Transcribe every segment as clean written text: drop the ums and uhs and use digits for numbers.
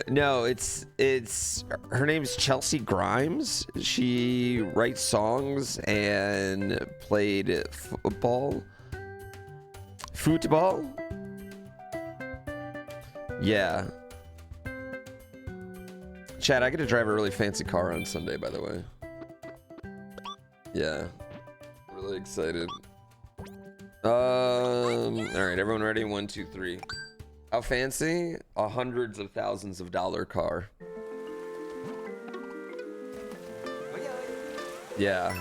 No, it's her name's Chelsea Grimes. She writes songs and played football. Yeah. Chad, I get to drive a really fancy car on Sunday, by the way. Yeah. Really excited. Alright, everyone ready? 1, 2, 3. How fancy? A hundreds of thousands of dollar car. Yeah.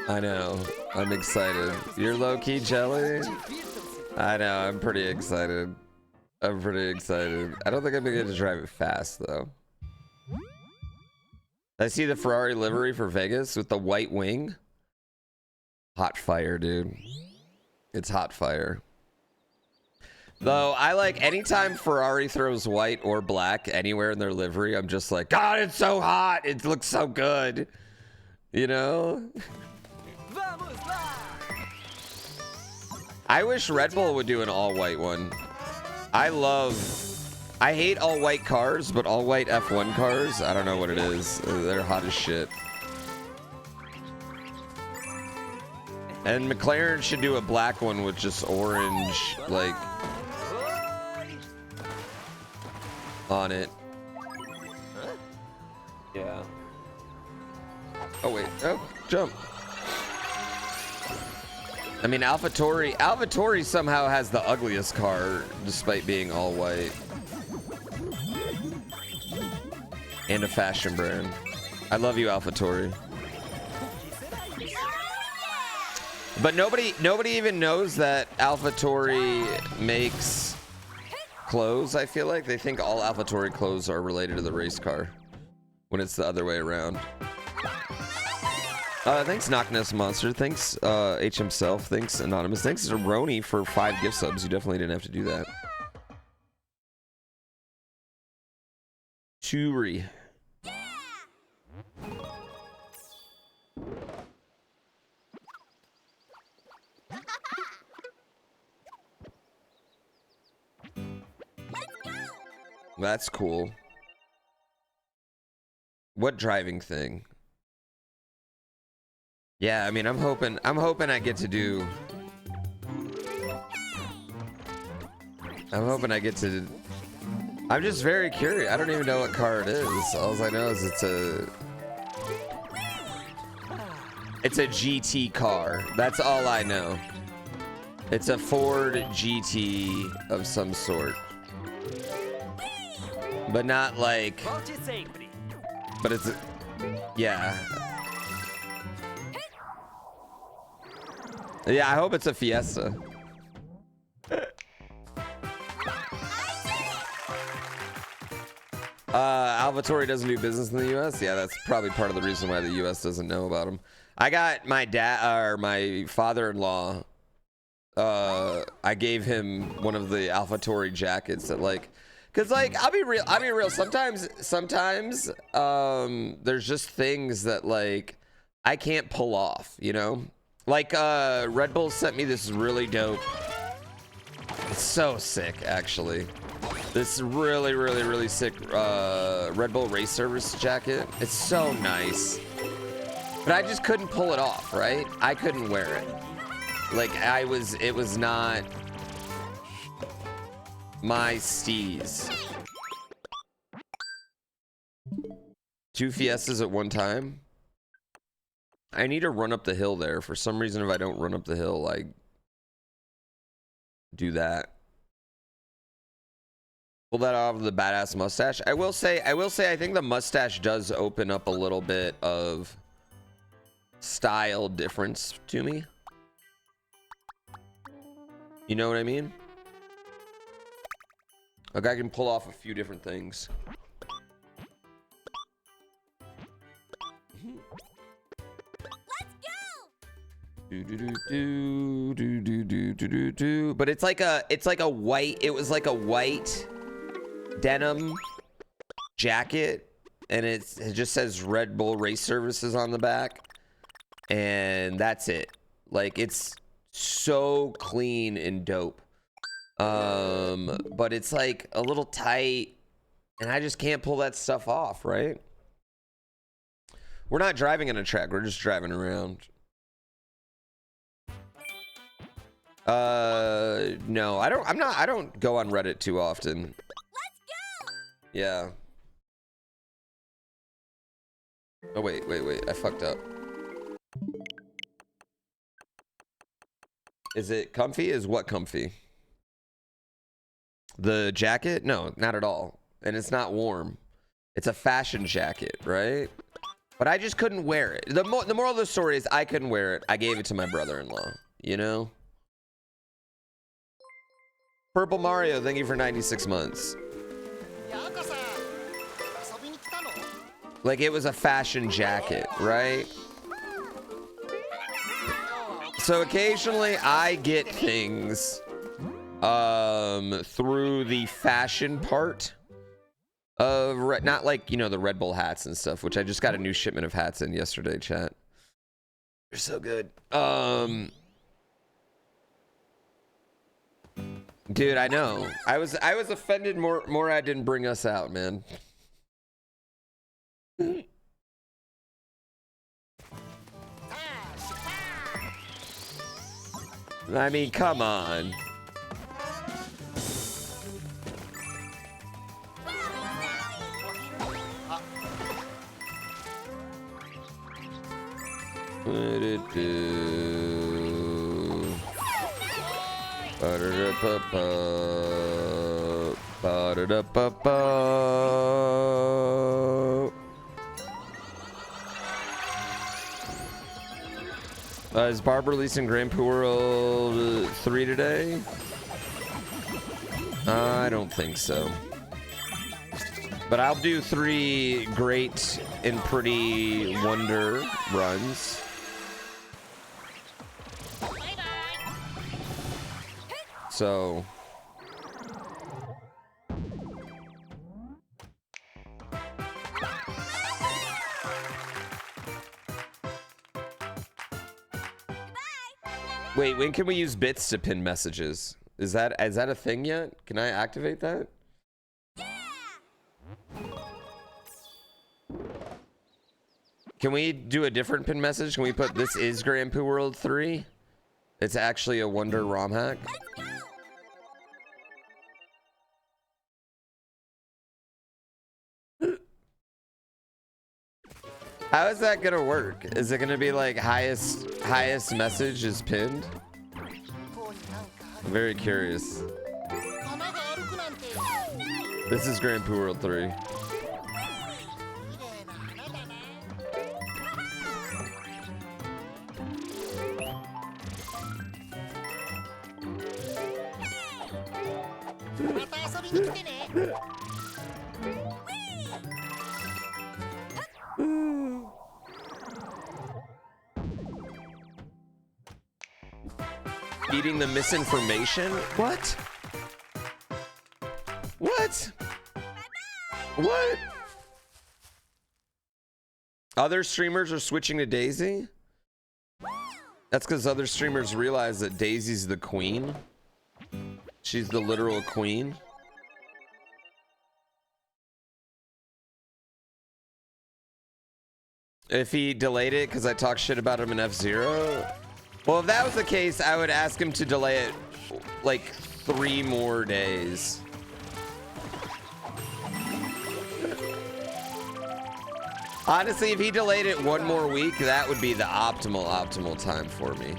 I know. I'm excited. You're low-key jelly? I know. I'm pretty excited. I don't think I'm gonna get to drive it fast, though. I see the Ferrari livery for Vegas with the white wing. Hot fire, dude. It's hot fire. Though, I like anytime Ferrari throws white or black anywhere in their livery, I'm just like, God, it's so hot. It looks so good. You know? I wish Red Bull would do an all-white one. I hate all-white cars, but all-white F1 cars, I don't know what it is. They're hot as shit. And McLaren should do a black one with just orange, like, on it. Yeah. Oh, wait. Oh, jump. I mean, AlphaTauri somehow has the ugliest car, despite being all white. And a fashion brand. I love you, AlphaTauri. But nobody even knows that AlphaTauri makes clothes, I feel like. They think all AlphaTauri clothes are related to the race car, when it's the other way around. Thanks, Knockness Monster. Thanks, H himself. Thanks, Anonymous. Thanks to Roni for 5 gift subs. You definitely didn't have to do that. Churi. That's cool. What driving thing? Yeah, I mean, I'm hoping I get to do. I'm just very curious. I don't even know what car it is. All I know is it's a GT car. That's all I know. It's a Ford GT of some sort. But not like, but it's, yeah. Yeah, I hope it's a Fiesta. AlphaTauri doesn't do business in the US. Yeah, that's probably part of the reason why the US doesn't know about them. I got my my father-in-law. I gave him one of the AlphaTauri jackets that like, cause like I'll be real. Sometimes there's just things that like I can't pull off, you know. Like Red Bull sent me this really dope. It's so sick, actually. This really sick Red Bull race service jacket. It's so nice. But I just couldn't pull it off, right? I couldn't wear it. Like it was not my steez. 2 Fiestas at one time. I need to run up the hill there. For some reason, if I don't run up the hill, I do that. Pull that off with the badass mustache. I will say, I think the mustache does open up a little bit of style difference to me. You know what I mean? Like I can pull off a few different things. But it's like a white, it was like a white denim jacket, and it just says Red Bull Race Services on the back, and that's it. Like it's so clean and dope. But it's like a little tight, and I just can't pull that stuff off, right? We're not driving on a track, we're just driving around. No, I don't go on Reddit too often. Let's go! Yeah. Oh, wait, I fucked up. Is it comfy? Is what comfy? The jacket? No, not at all. And it's not warm. It's a fashion jacket, right? But I just couldn't wear it. The moral of the story is I couldn't wear it. I gave it to my brother-in-law, you know? Purple Mario, thank you for 96 months. Like, it was a fashion jacket, right? So occasionally I get things through the fashion part of not like, you know, the Red Bull hats and stuff, which I just got a new shipment of hats in yesterday, chat. They're so good. Dude, I know. I was offended Morad didn't bring us out, man. I mean, come on. Is Barb releasing GrandPoo World 3 today? I don't think so. But I'll do 3 great and pretty wonder runs. So... Wait, when can we use bits to pin messages? Is that a thing yet? Can I activate that? Yeah. Can we do a different pin message? Can we put "This is GrandPoo World 3"? It's actually a wonder ROM hack. How is that gonna work? Is it gonna be like highest message is pinned? I'm very curious. This is GrandPoo World 3. Eating the misinformation? What? What? What? Other streamers are switching to Daisy? That's because other streamers realize that Daisy's the queen. She's the literal queen. If he delayed it because I talked shit about him in F-Zero? Well, if that was the case, I would ask him to delay it like 3 more days. Honestly, if he delayed it 1 more week, that would be the optimal time for me.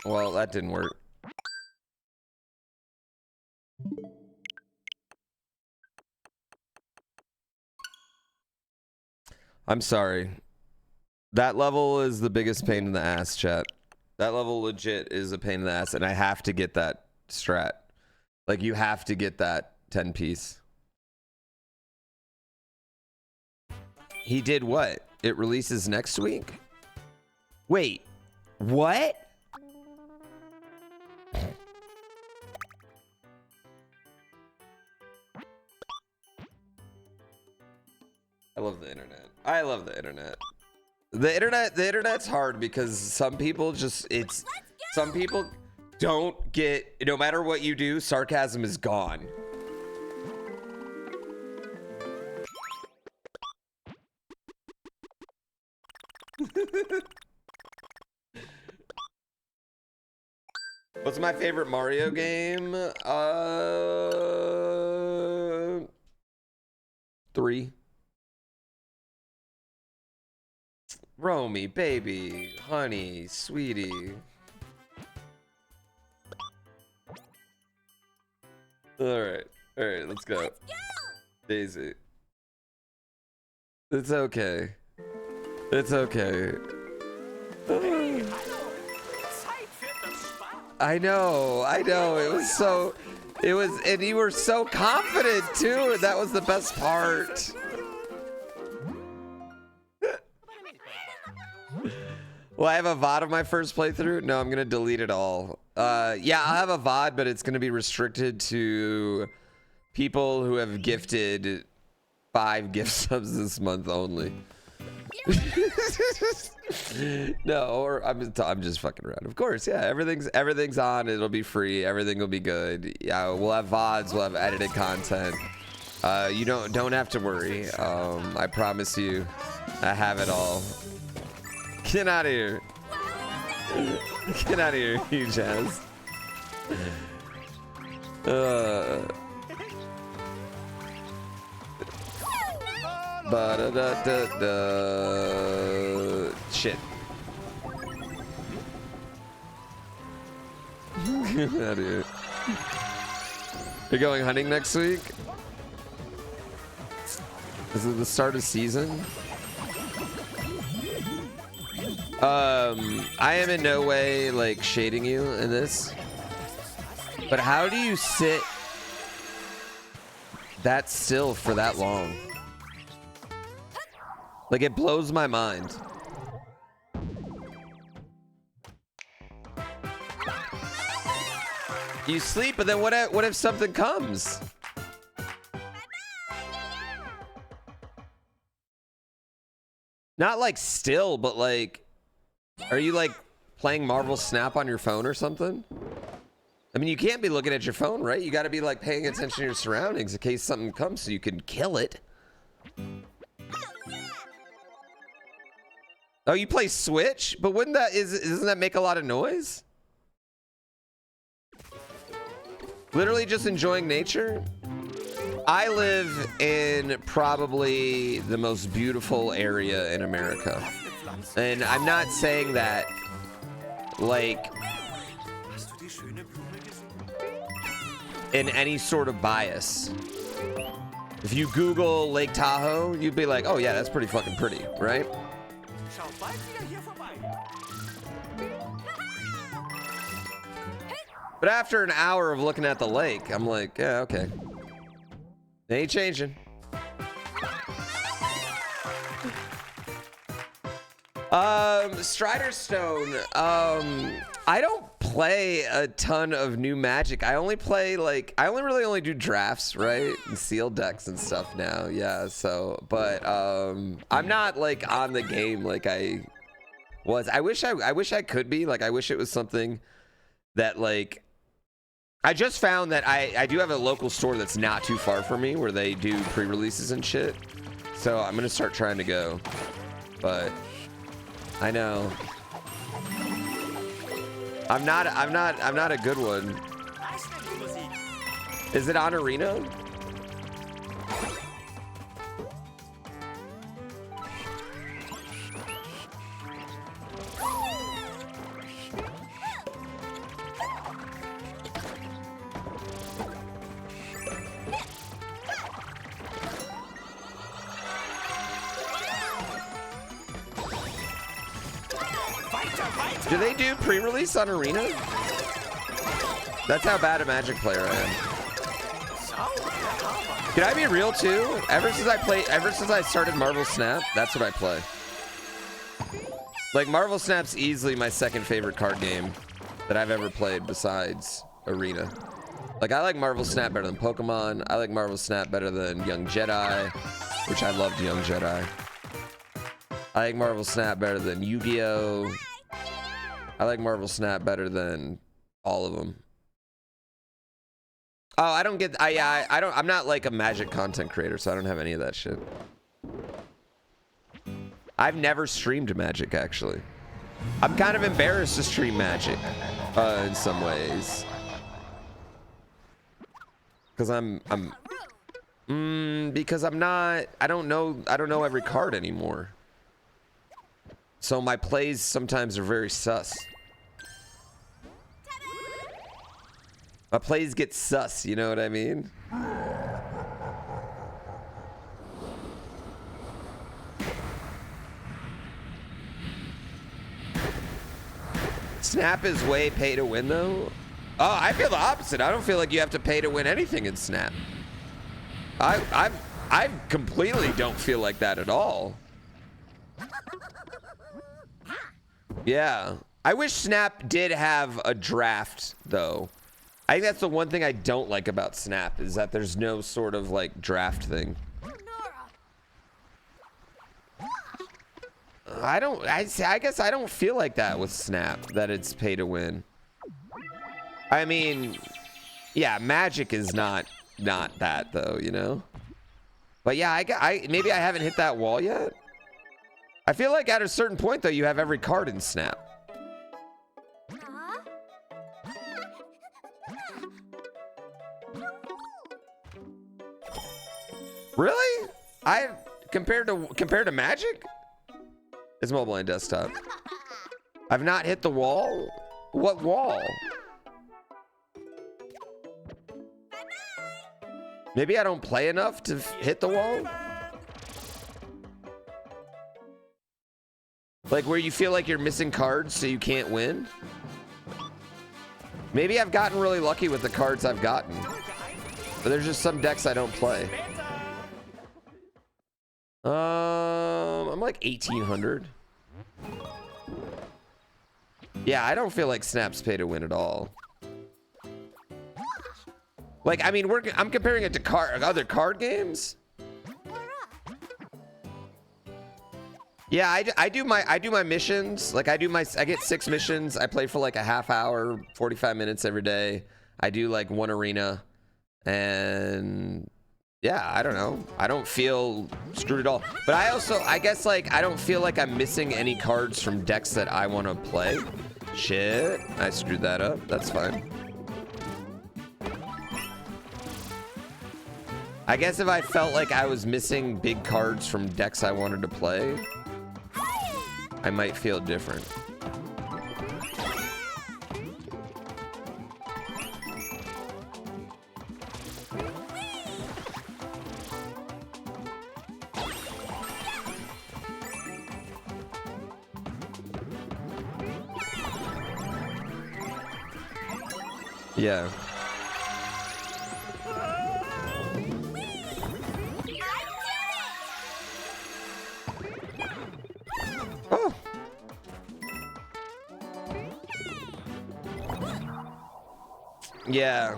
Well, that didn't work. I'm sorry. That level is the biggest pain in the ass, chat. That level legit is a pain in the ass, and I have to get that strat. Like, you have to get that 10-piece. He did what? It releases next week? Wait, what? I love the internet. I love the internet. The internet's hard because some people some people don't get, no matter what you do, sarcasm is gone. What's my favorite Mario game? 3. Romy, baby, honey, sweetie. All right, let's go. Daisy. It's okay. It's okay. I know. It was, and you were so confident too. And that was the best part. Will I have a VOD of my first playthrough? No, I'm gonna delete it all. Yeah, I'll have a VOD, but it's gonna be restricted to people who have gifted 5 gift subs this month only. No, or I'm just fucking around. Of course, yeah. Everything's on. It'll be free. Everything will be good. Yeah, we'll have VODs. We'll have edited content. You don't have to worry. I promise you, I have it all. Get out of here. Get out of here, you Jazz. Shit. Get out of here. You're going hunting next week? Is it the start of season? I am in no way like shading you in this, but how do you sit that still for that long? Like, it blows my mind. You sleep, but then what if something comes? Not like still, but like, are you like playing Marvel Snap on your phone or something? I mean, you can't be looking at your phone, right? You got to be like paying attention to your surroundings in case something comes so you can kill it. Oh, you play Switch? But wouldn't that, doesn't that make a lot of noise? Literally just enjoying nature? I live in probably the most beautiful area in America. And I'm not saying that like in any sort of bias. If you Google Lake Tahoe, you'd be like, oh yeah, that's pretty fucking pretty, right? But after an hour of looking at the lake, I'm like, yeah, okay. They ain't changing. Strider Stone. I don't play a ton of new Magic. I only play like, I only do drafts, right? And sealed decks and stuff now. Yeah. So, but I'm not like on the game like I was. I wish I could be. Like, I wish it was something that like. I just found that I do have a local store that's not too far from me where they do pre-releases and shit. So I'm gonna start trying to go. But I know I'm not a good one. Is it on Arena? Do they do pre-release on Arena? That's how bad a Magic player I am. Can I be real too? Ever since I started Marvel Snap, that's what I play. Like, Marvel Snap's easily my second favorite card game that I've ever played besides Arena. Like, I like Marvel Snap better than Pokemon. I like Marvel Snap better than Young Jedi. which I loved Young Jedi. I like Marvel Snap better than Yu-Gi-Oh! I like Marvel Snap better than all of them. Oh, I don't get, I'm not like a Magic content creator, so I don't have any of that shit. I've never streamed Magic, actually. I'm kind of embarrassed to stream Magic, in some ways. Because because I'm not, I don't know every card anymore. So my plays sometimes are very sus. My plays get sus, you know what I mean? Snap is way pay to win though. Oh, I feel the opposite. I don't feel like you have to pay to win anything in Snap. I completely don't feel like that at all. Yeah. I wish Snap did have a draft though. I think that's the one thing I don't like about Snap is that there's no sort of like draft thing. I guess I don't feel like that with Snap, that it's pay to win. I mean, yeah, Magic is not that though, you know? But yeah, maybe I haven't hit that wall yet. I feel like at a certain point though, you have every card in Snap. Really? Compared to Magic? It's mobile and desktop. I've not hit the wall? What wall? Maybe I don't play enough to hit the wall? Like where you feel like you're missing cards so you can't win? Maybe I've gotten really lucky with the cards I've gotten. But there's just some decks I don't play. I'm like 1800. Yeah, I don't feel like Snap's pay to win at all. Like, I mean, I'm comparing it to other card games. Yeah, I do my missions. Like I get 6 missions. I play for like a half hour, 45 minutes every day. I do like 1 arena, and yeah, I don't know. I don't feel screwed at all. But I guess like I don't feel like I'm missing any cards from decks that I want to play. Shit, I screwed that up. That's fine. I guess if I felt like I was missing big cards from decks I wanted to play, I might feel different. Yeah. Oh. Yeah.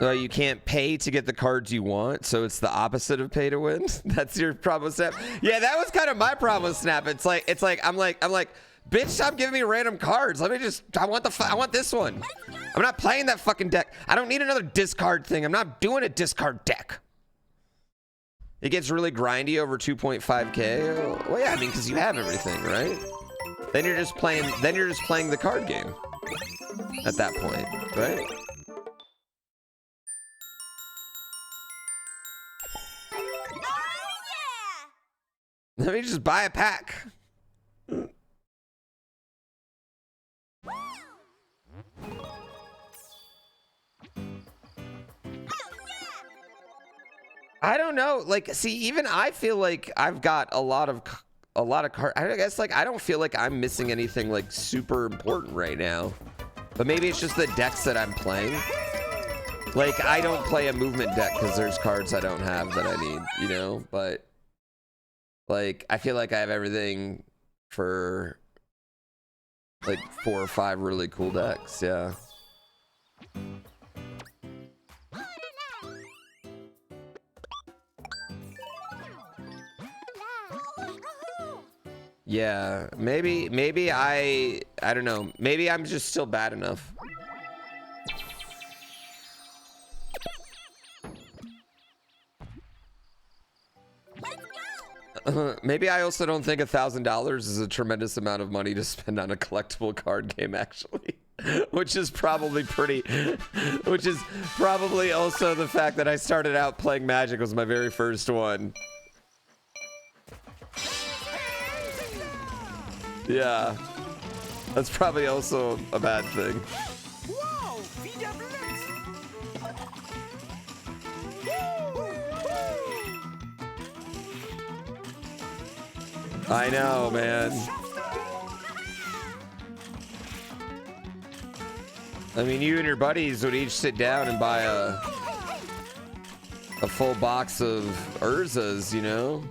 Well, you can't pay to get the cards you want, so it's the opposite of pay to win. That's your problem with Snap. Yeah, that was kind of my problem with Snap. It's like I'm like, bitch, stop giving me random cards. Let me just, I want this one. I'm not playing that fucking deck. I don't need another discard thing. I'm not doing a discard deck. It gets really grindy over 2.5K. Well, yeah, I mean, because you have everything, right? Then you're just playing the card game at that point, right? Let me just buy a pack. I don't know. Like, see, even I feel like I've got a lot of cards. I guess like I don't feel like I'm missing anything like super important right now. But maybe it's just the decks that I'm playing. Like, I don't play a movement deck because there's cards I don't have that I need, you know? But like, I feel like I have everything for like 4 or 5 really cool decks. Yeah. Yeah, maybe I don't know. Maybe I'm just still bad enough. Maybe I also don't think $1,000 is a tremendous amount of money to spend on a collectible card game, actually. Which is probably also the fact that I started out playing Magic was my very first one. Yeah, that's probably also a bad thing. I know, man. I mean, you and your buddies would each sit down and buy a full box of Urzas, you know?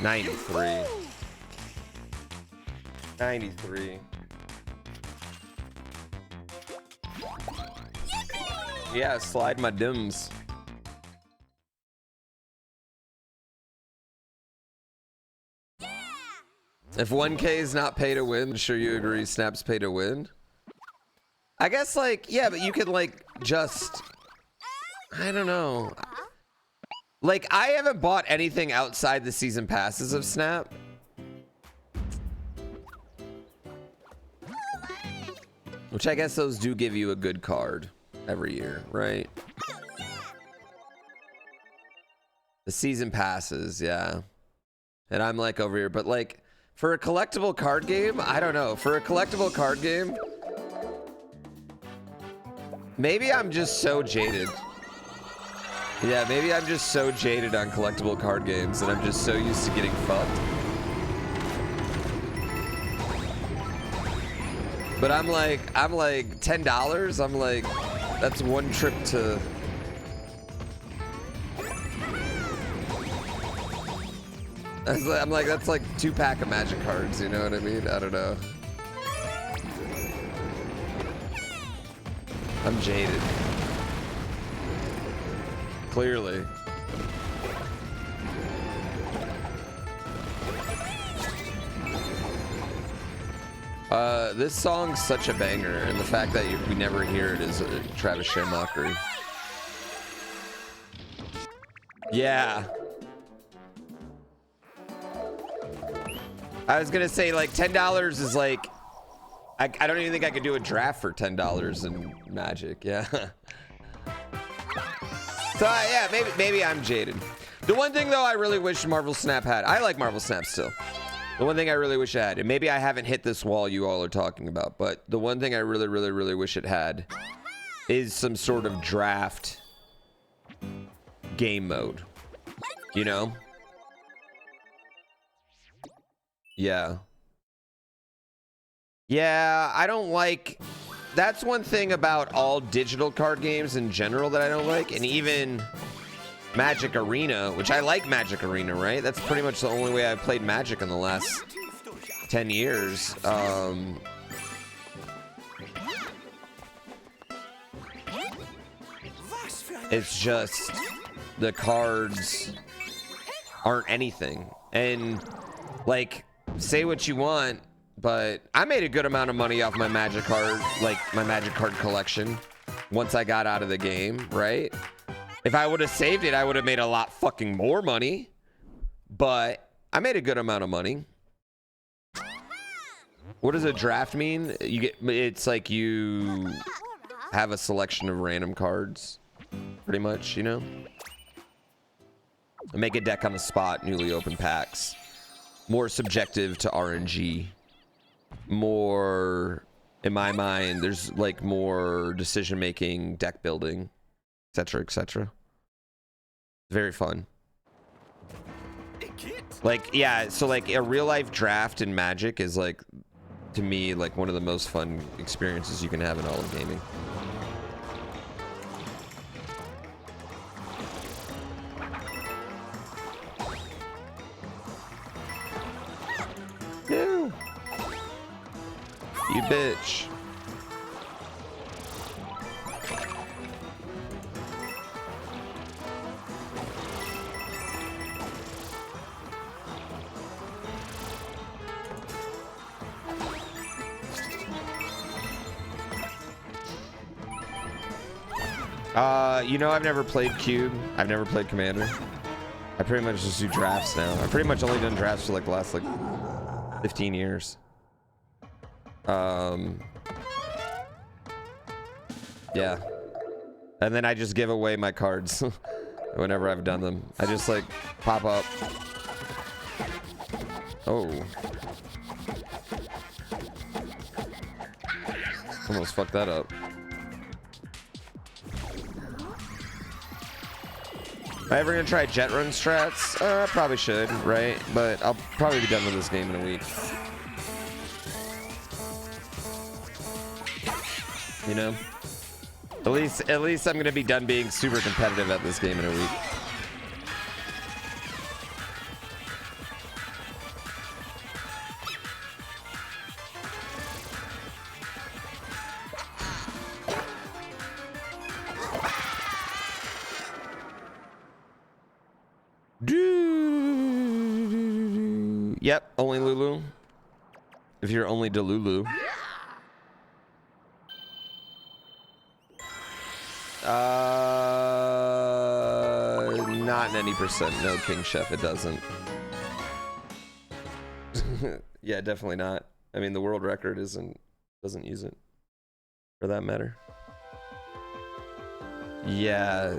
$93. Yeah, slide my dims. If 1K is not pay to win, sure you agree Snap's pay to win? I guess, like, yeah, but you could, like, just... I don't know. Like, I haven't bought anything outside the season passes of Snap. Which I guess those do give you a good card every year, right? The season passes, yeah. And I'm like over here, but like for a collectible card game, I don't know. For a collectible card game, maybe I'm just so jaded. Yeah, maybe I'm just so jaded on collectible card games and I'm just so used to getting fucked. But I'm like $10. I'm like, that's one trip to. I'm like, that's like 2 pack of Magic cards. You know what I mean? I don't know. I'm jaded. Clearly. This song's such a banger, and the fact that we never hear it is a Travis Shea mockery. Yeah. I was gonna say, like, $10 is like... I don't even think I could do a draft for $10 in Magic, yeah. So, yeah, maybe I'm jaded. The one thing, though, I really wish Marvel Snap had... I like Marvel Snap still. The one thing I really wish it had, and maybe I haven't hit this wall you all are talking about, but the one thing I really, really, really wish it had is some sort of draft game mode. You know? Yeah. Yeah, I don't like... That's one thing about all digital card games in general that I don't like, and even Magic Arena, which I like Magic Arena, right? That's pretty much the only way I've played Magic in the last 10 years. It's just the cards aren't anything. And, like, say what you want, but I made a good amount of money off my Magic card, like my Magic card collection, once I got out of the game, right? If I would have saved it, I would have made a lot fucking more money. But I made a good amount of money. What does a draft mean? You get, it's like you have a selection of random cards, pretty much, you know? Make a deck on the spot, newly opened packs. More subjective to RNG. More in my mind, there's like more decision making, deck building, etc., etc. Very fun. Like, yeah, so like a real life draft in Magic is like, to me, like one of the most fun experiences you can have in all of gaming. Ew. You bitch. You know, I've never played Cube. I've never played Commander. I pretty much just do drafts now. I've pretty much only done drafts for like the last like 15 years. Yeah. And then I just give away my cards whenever I've done them. I just like pop up. Oh. Almost fucked that up. Am I ever gonna try jet run strats? I probably should, right? But I'll probably be done with this game in a week. You know? At least I'm gonna be done being super competitive at this game in a week. Yep, only Lulu. If you're only Delulu. Not in any percent. No, King Chef, it doesn't. Yeah, definitely not. I mean, the world record doesn't use it, for that matter. Yeah.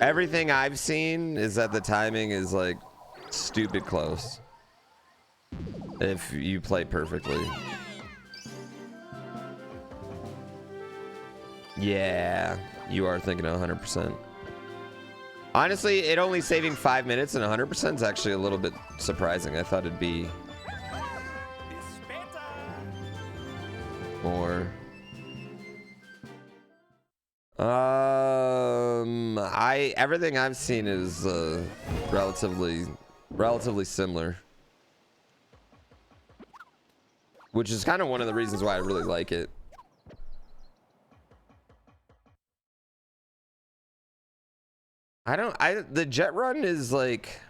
Everything I've seen is that the timing is like stupid close. If you play perfectly. Yeah, you are thinking 100%. Honestly, it only saving 5 minutes and 100% is actually a little bit surprising. I thought it'd be more. Everything I've seen is relatively similar. Which is kind of one of the reasons why I really like it. The jet run is like,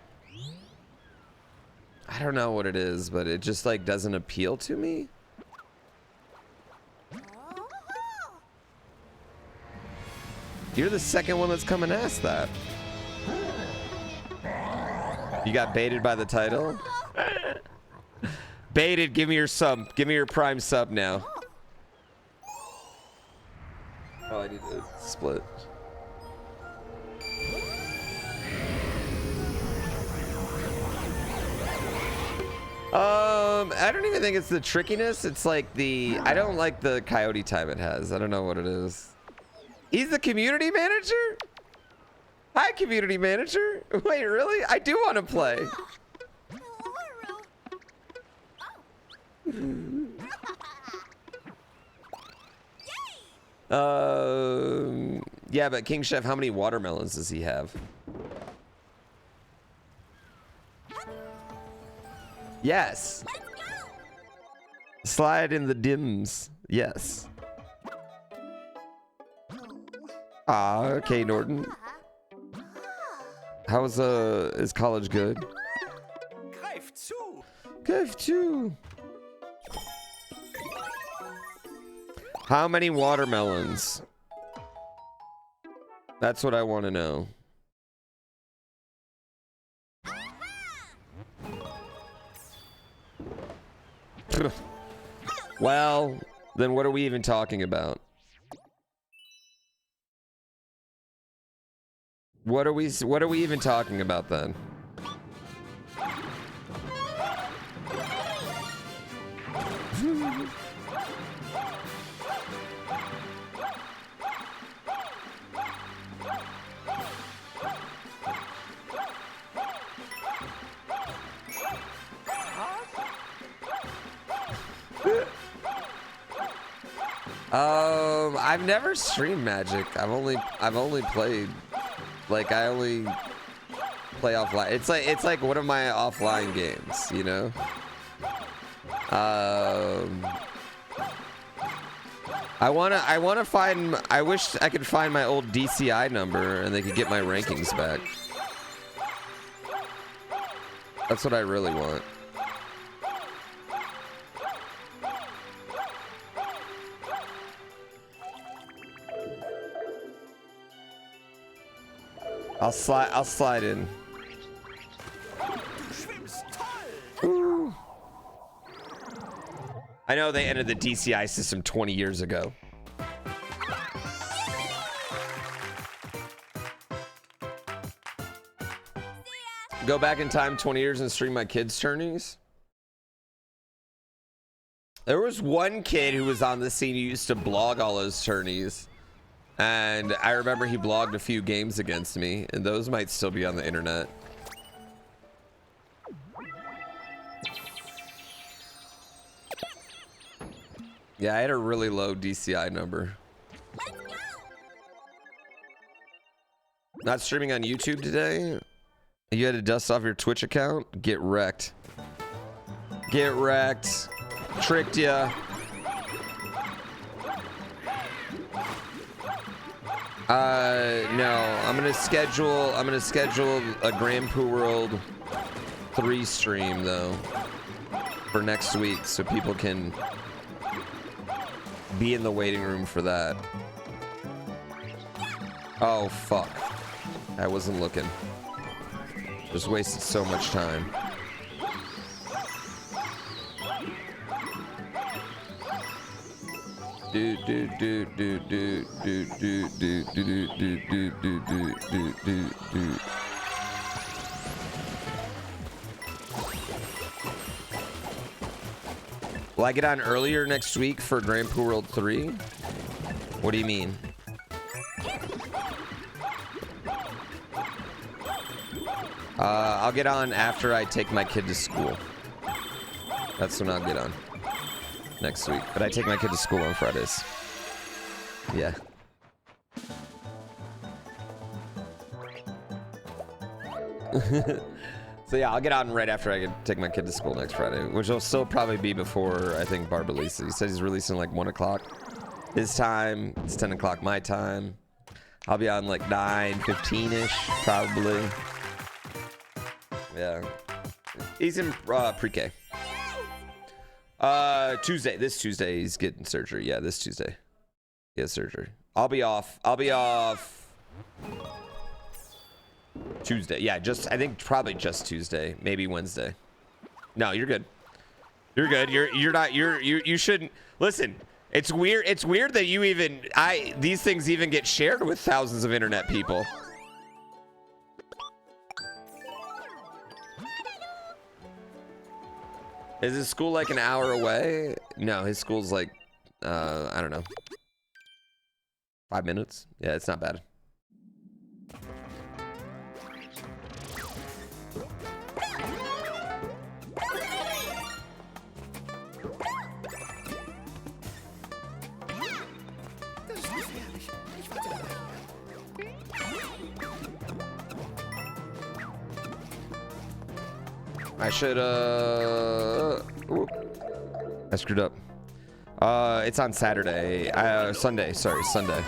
I don't know what it is, but it just like doesn't appeal to me. You're the second one that's come and asked that. You got baited by the title? Baited, give me your sub. Give me your prime sub now. Oh, I need to split. I don't even think it's the trickiness. It's like I don't like the coyote time it has. I don't know what it is. He's the community manager? Hi, community manager. Wait, really? I do want to play. Yeah, but King Chef, how many watermelons does he have? Yes. Slide in the dims. Yes. Ah, okay, Norton. How's is college good? Greif too. How many watermelons? That's what I want to know. Well, then what are we even talking about? What are we even talking about then? I've never streamed Magic. I've only played, like, I only play offline. It's like one of my offline games, you know. I wish I could find my old DCI number and they could get my rankings back. That's what I really want. I'll slide in. Ooh. I know they ended the DCI system 20 years ago. Go back in time 20 years and stream my kids' tourneys. There was one kid who was on the scene who used to blog all his tourneys. And I remember he blogged a few games against me, and those might still be on the internet. Yeah, I had a really low DCI number. Not streaming on YouTube today? You had to dust off your Twitch account? Get wrecked. Get wrecked. Tricked ya. No, I'm gonna schedule a GrandPoo World 3 stream though for next week so people can be in the waiting room for that. Oh fuck. I wasn't looking. Just wasted so much time. Will I get on earlier next week for GrandPoo World 3? What do you mean? I'll get on after I take my kid to school. That's when I'll get on. Next week. But I take my kid to school on Fridays. Yeah. So yeah, I'll get on right after I take my kid to school next Friday, which will still probably be before I think Barb releases. He said he's releasing like 1 o'clock his time. It's 10 o'clock my time. I'll be on like 9:15ish probably. Yeah. He's in pre-K. Tuesday. This Tuesday he's getting surgery. Yeah, this Tuesday. He has surgery. I'll be off Tuesday. Yeah, I think probably just Tuesday, maybe Wednesday. No, you're good. You're good. You shouldn't listen. It's weird that these things even get shared with thousands of internet people. Is his school like an hour away? No, his school's like, I don't know, 5 minutes. Yeah, it's not bad. I should, ooh, I screwed up. It's on Saturday, Sunday, sorry, Sunday.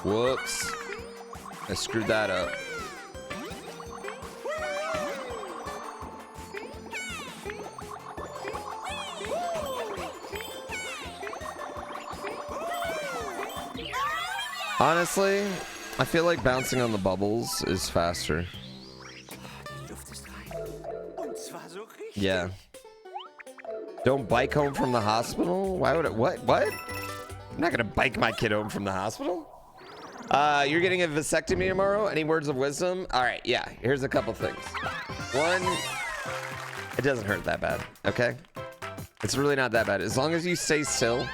Whoops. I screwed that up. I feel like bouncing on the bubbles is faster. Yeah. Don't bike home from the hospital? Why would it? What? I'm not gonna bike my kid home from the hospital. You're getting a vasectomy tomorrow. Any words of wisdom? All right, yeah. Here's a couple things. One, it doesn't hurt that bad. Okay, it's really not that bad. As long as you stay still,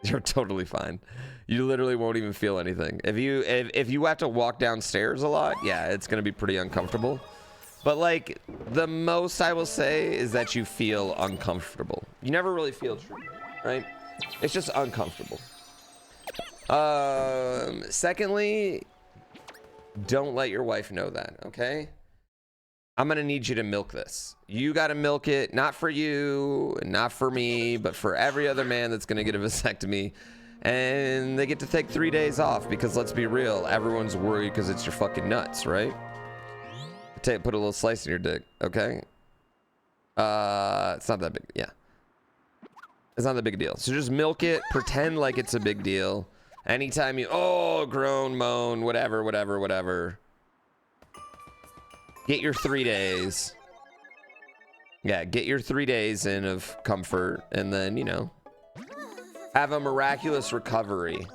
you're totally fine. You literally won't even feel anything. If you have to walk downstairs a lot, yeah, it's gonna be pretty uncomfortable. But like the most I will say is that you feel uncomfortable. You never really feel treatment, right? It's just uncomfortable. Secondly, don't let your wife know that, okay? I'm gonna need you to milk this. You gotta milk it, not for you, not for me, but for every other man that's gonna get a vasectomy. And they get to take 3 days off because let's be real, everyone's worried because it's your fucking nuts, right? Put a little slice in your dick, okay? It's not that big, yeah. It's not that big a deal. So just milk it, pretend like it's a big deal. Anytime you, oh, groan, moan, whatever. Get your 3 days. Yeah, get your 3 days in of comfort, and then, you know, have a miraculous recovery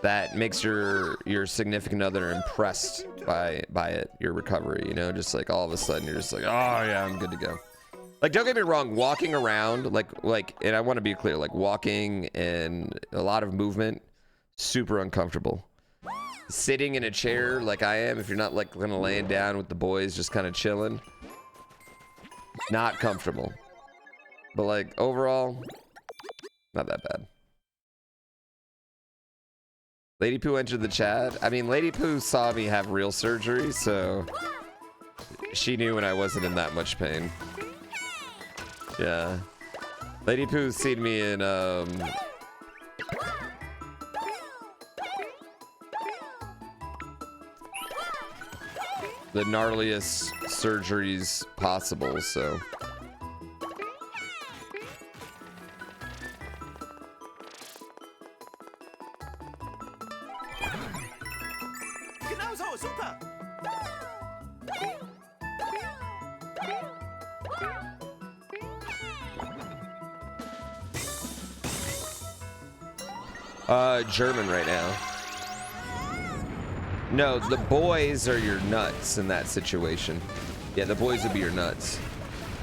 that makes your significant other impressed by it, your recovery, you know, just like all of a sudden you're just like, oh yeah, I'm good to go. Like, don't get me wrong, walking around, like, and I want to be clear, like walking and a lot of movement, super uncomfortable. Sitting in a chair like I am, if you're not like gonna laying down with the boys, just kind of chilling, not comfortable. But like overall, not that bad. Lady Pooh entered the chat. I mean, Lady Pooh saw me have real surgery, so she knew when I wasn't in that much pain. Yeah. Lady Pooh's seen me in, the gnarliest surgeries possible, so. German right now. No, the boys are your nuts in that situation. Yeah, the boys would be your nuts.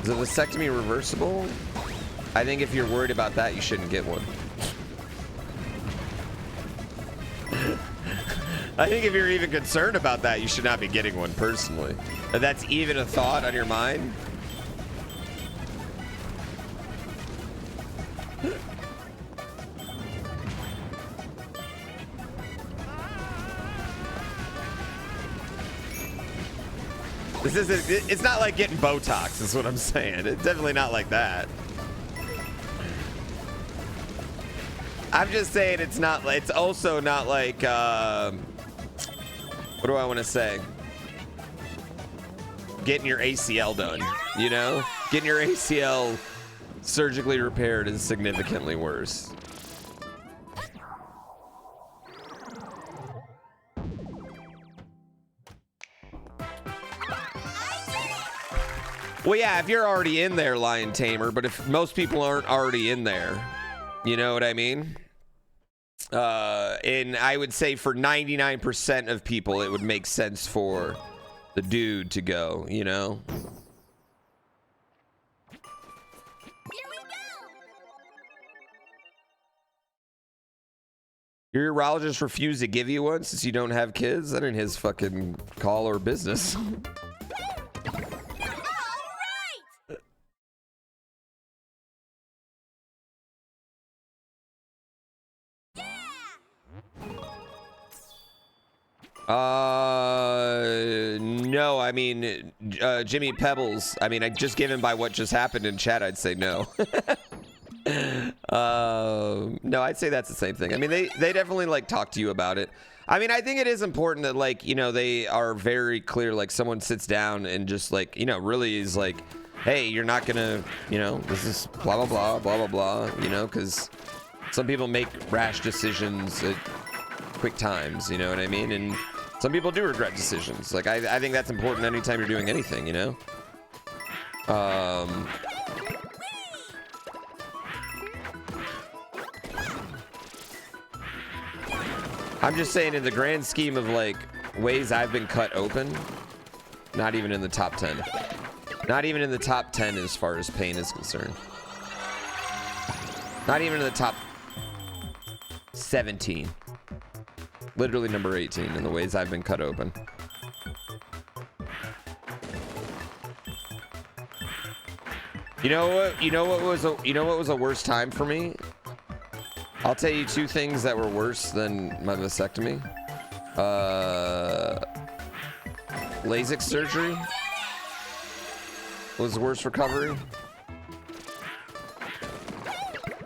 Is a vasectomy reversible? I think if you're worried about that, you shouldn't get one. I think if you're even concerned about that, you should not be getting one personally. If that's even a thought on your mind. It's not like getting Botox, is what I'm saying. It's definitely not like that. I'm just saying it's not, it's also not like, what do I want to say? Getting your ACL done, you know? Getting your ACL surgically repaired is significantly worse. Well, yeah, if you're already in there, Lion Tamer, but if most people aren't already in there, you know what I mean? And I would say for 99% of people, it would make sense for the dude to go, you know? Your urologist refused to give you one since you don't have kids? That ain't his fucking call or business. No, I mean, Jimmy Pebbles. I mean, I just given by what just happened in chat, I'd say no. No, I'd say that's the same thing. I mean, they definitely like talk to you about it. I mean, I think it is important that like, you know, they are very clear, like someone sits down and just like, you know, really is like, hey, you're not gonna, you know, this is blah, blah, blah, blah, blah, blah, you know, because some people make rash decisions. quick times, you know what I mean? And some people do regret decisions. Like, I think that's important anytime you're doing anything, you know? I'm just saying, in the grand scheme of like ways I've been cut open, not even in the top 10. Not even in the top 10 as far as pain is concerned. Not even in the top 17. Literally number 18 in the ways I've been cut open. You know what? You know what was a worse time for me? I'll tell you two things that were worse than my vasectomy. LASIK surgery was the worst recovery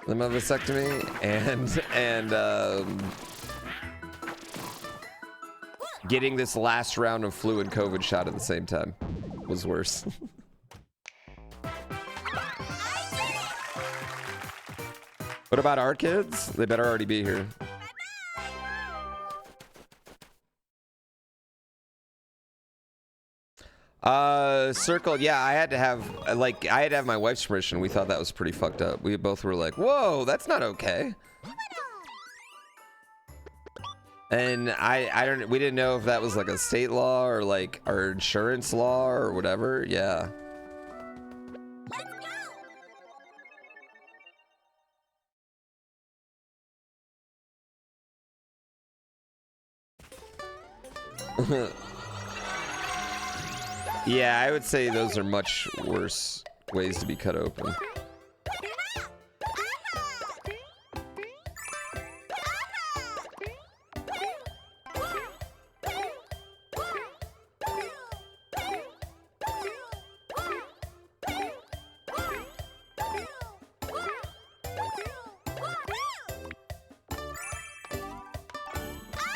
than my vasectomy, and getting this last round of flu and COVID shot at the same time was worse. What about our kids? They better already be here. Circle, yeah, I had to have my wife's permission. We thought that was pretty fucked up. We both were like, whoa, that's not okay. And we didn't know if that was like a state law or like our insurance law or whatever. Yeah. Yeah, I would say those are much worse ways to be cut open.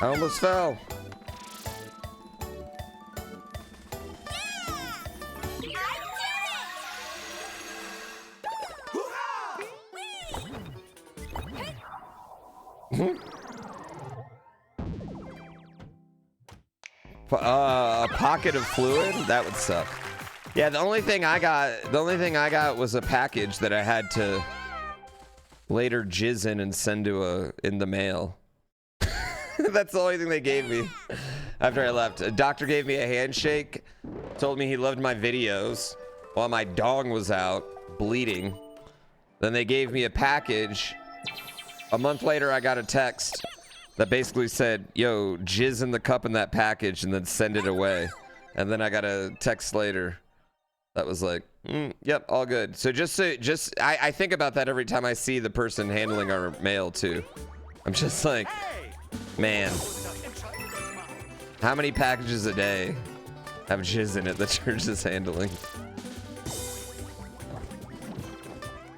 I almost fell. A pocket of fluid? That would suck. Yeah, the only thing I got was a package that I had to later jizz in and send in the mail. That's the only thing they gave me after I left. A doctor gave me a handshake, told me he loved my videos while my dong was out bleeding. Then they gave me a package. A month later, I got a text that basically said, yo, jizz in the cup in that package and then send it away. And then I got a text later that was like, yep, all good. So I think about that every time I see the person handling our mail too. I'm just like, man, how many packages a day have jizz in it the church is handling?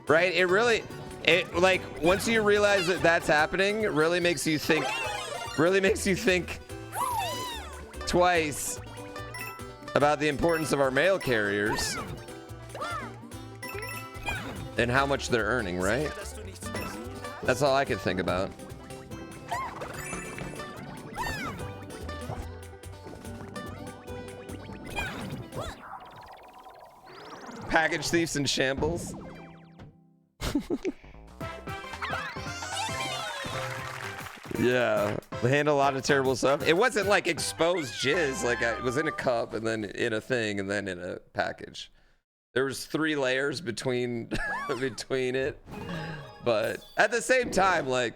Right? It like, once you realize that that's happening, it really makes you think twice about the importance of our mail carriers and how much they're earning, right? That's all I could think about. Package thieves in shambles. Yeah, they handle a lot of terrible stuff. It wasn't like exposed jizz, like it was in a cup and then in a thing and then in a package. There was 3 layers between between it, but at the same time, like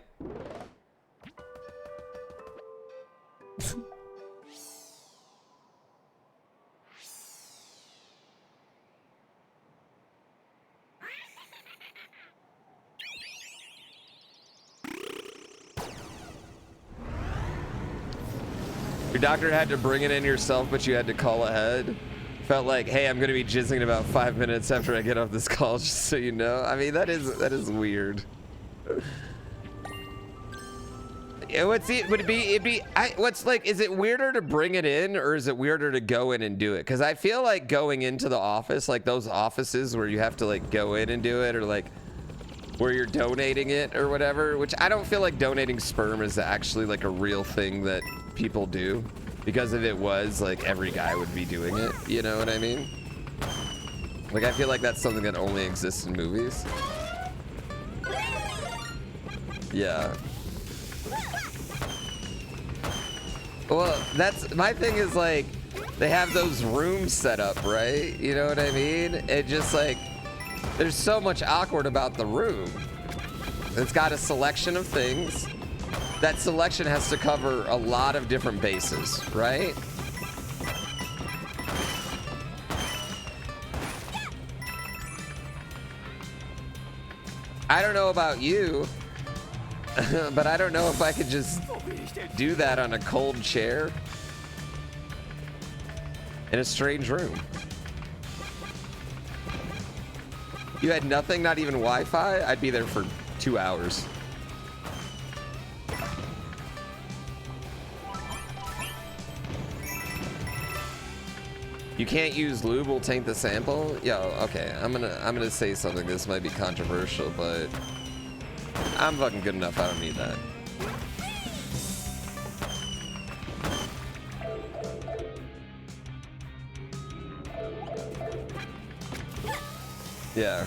your doctor had to bring it in yourself, but you had to call ahead. Felt like, hey, I'm gonna be jizzing in about 5 minutes after I get off this call, just so you know. I mean, that is weird. Is it weirder to bring it in or is it weirder to go in and do it? Because I feel like going into the office, like those offices where you have to like go in and do it, or like where you're donating it or whatever, which I don't feel like donating sperm is actually like a real thing that people do, because if it was, like, every guy would be doing it, you know what I mean? Like, I feel like that's something that only exists in movies. Yeah. Well, that's my thing is, like, they have those rooms set up, right? You know what I mean? It just, like, there's so much awkward about the room. It's got a selection of things. That selection has to cover a lot of different bases, right? I don't know about you, but I don't know if I could just do that on a cold chair in a strange room. You had nothing, not even Wi-Fi? I'd be there for 2 hours. You can't use lube, will taint the sample? Yo, okay, I'm gonna say something. This might be controversial, but I'm fucking good enough. I don't need that. Yeah.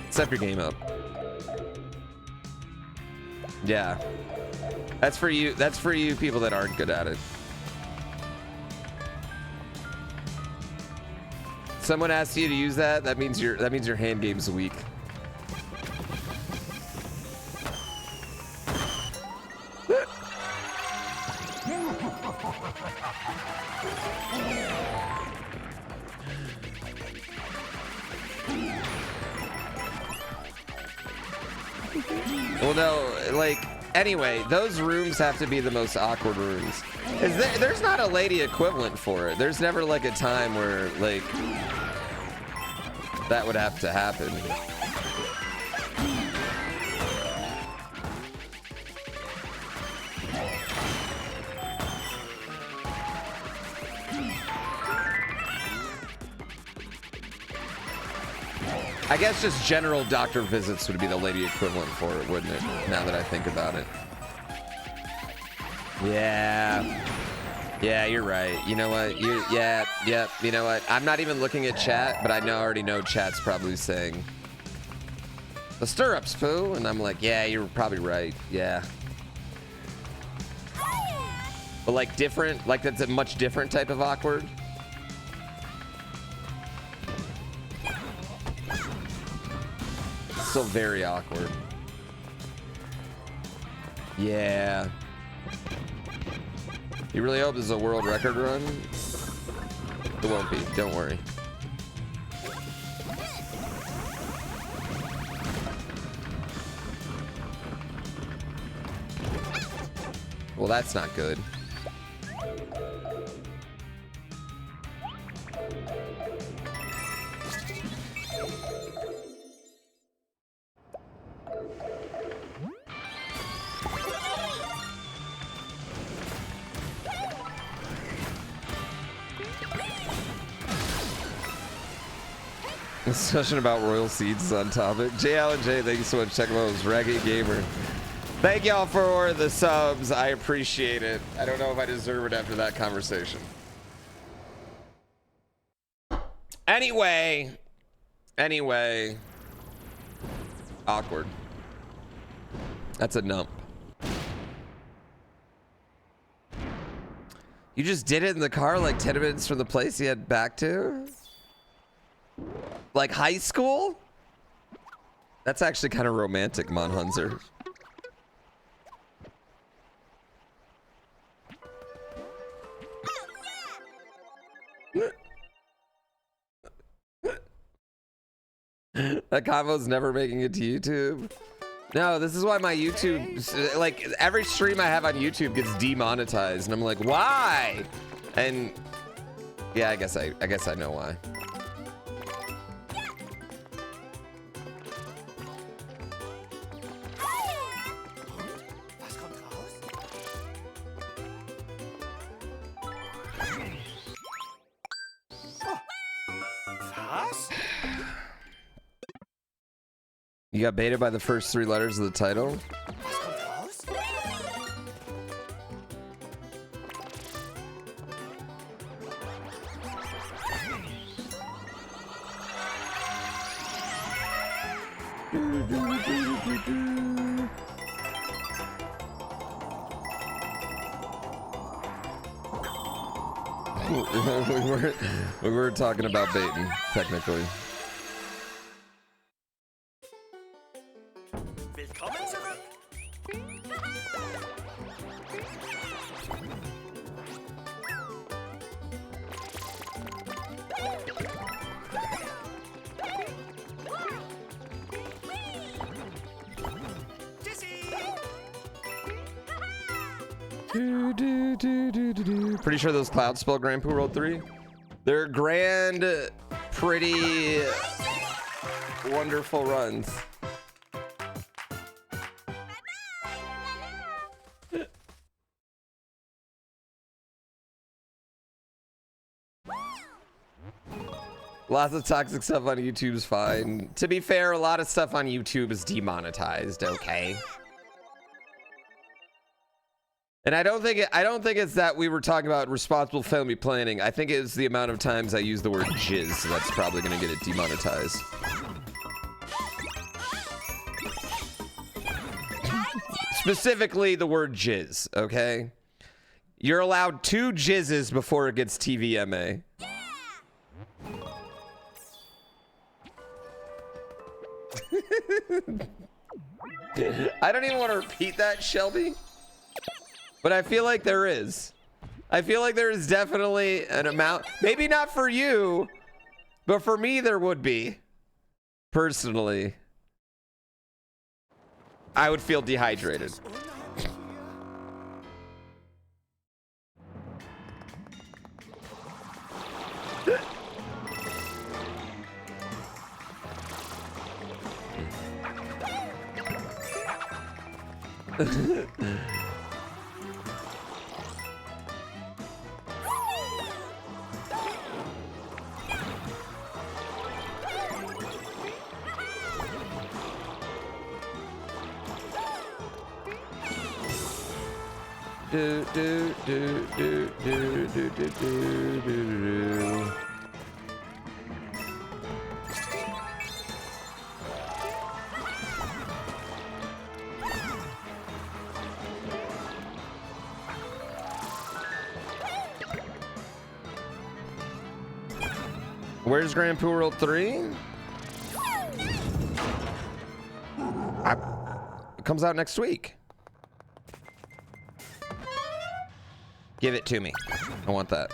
Step your game up. Yeah. That's for you. That's for you people that aren't good at it. Someone asks you to use that, that means your hand game's weak. Well, no, like, anyway, those rooms have to be the most awkward rooms. There's not a lady equivalent for it. There's never, like, a time where, like, that would have to happen. I guess just general doctor visits would be the lady equivalent for it, wouldn't it? Now that I think about it. Yeah. Yeah, you're right. You know what? Yeah. You know what? I'm not even looking at chat, but I already know chat's probably saying the stirrups, Pooh, and I'm like, yeah, you're probably right. Yeah. But like different, like that's a much different type of awkward. Still very awkward. Yeah. You really hope this is a world record run? It won't be, don't worry. Well, that's not good. Discussion about royal seeds is on topic. J. Thank you so much. Check them out. Ragged Gamer. Thank y'all for the subs. I appreciate it. I don't know if I deserve it after that conversation. Anyway. Awkward. That's a nump. You just did it in the car like 10 minutes from the place you had back to? Like high school? That's actually kind of romantic, Monhunzer. That combo's never making it to YouTube. No, this is why my YouTube, like every stream I have on YouTube gets demonetized, and I'm like, why? And yeah, I guess I know why. You got baited by the first 3 letters of the title? we were talking about baiting, technically. Pretty sure those clouds spell GrandPoo World 3. They're grand, pretty, wonderful runs. Lots of toxic stuff on YouTube's fine. To be fair, a lot of stuff on YouTube is demonetized, okay? And I don't think it's that we were talking about responsible family planning. I think it's the amount of times I use the word jizz, so that's probably gonna get it demonetized. Specifically the word jizz, okay? You're allowed 2 jizzes before it gets TVMA. I don't even want to repeat that, Shelby. But I feel like there is. I feel like there is definitely an amount. Maybe not for you, but for me there would be. Personally. I would feel dehydrated. Where's GrandPoo World 3? It comes out next week. Give it to me. I want that.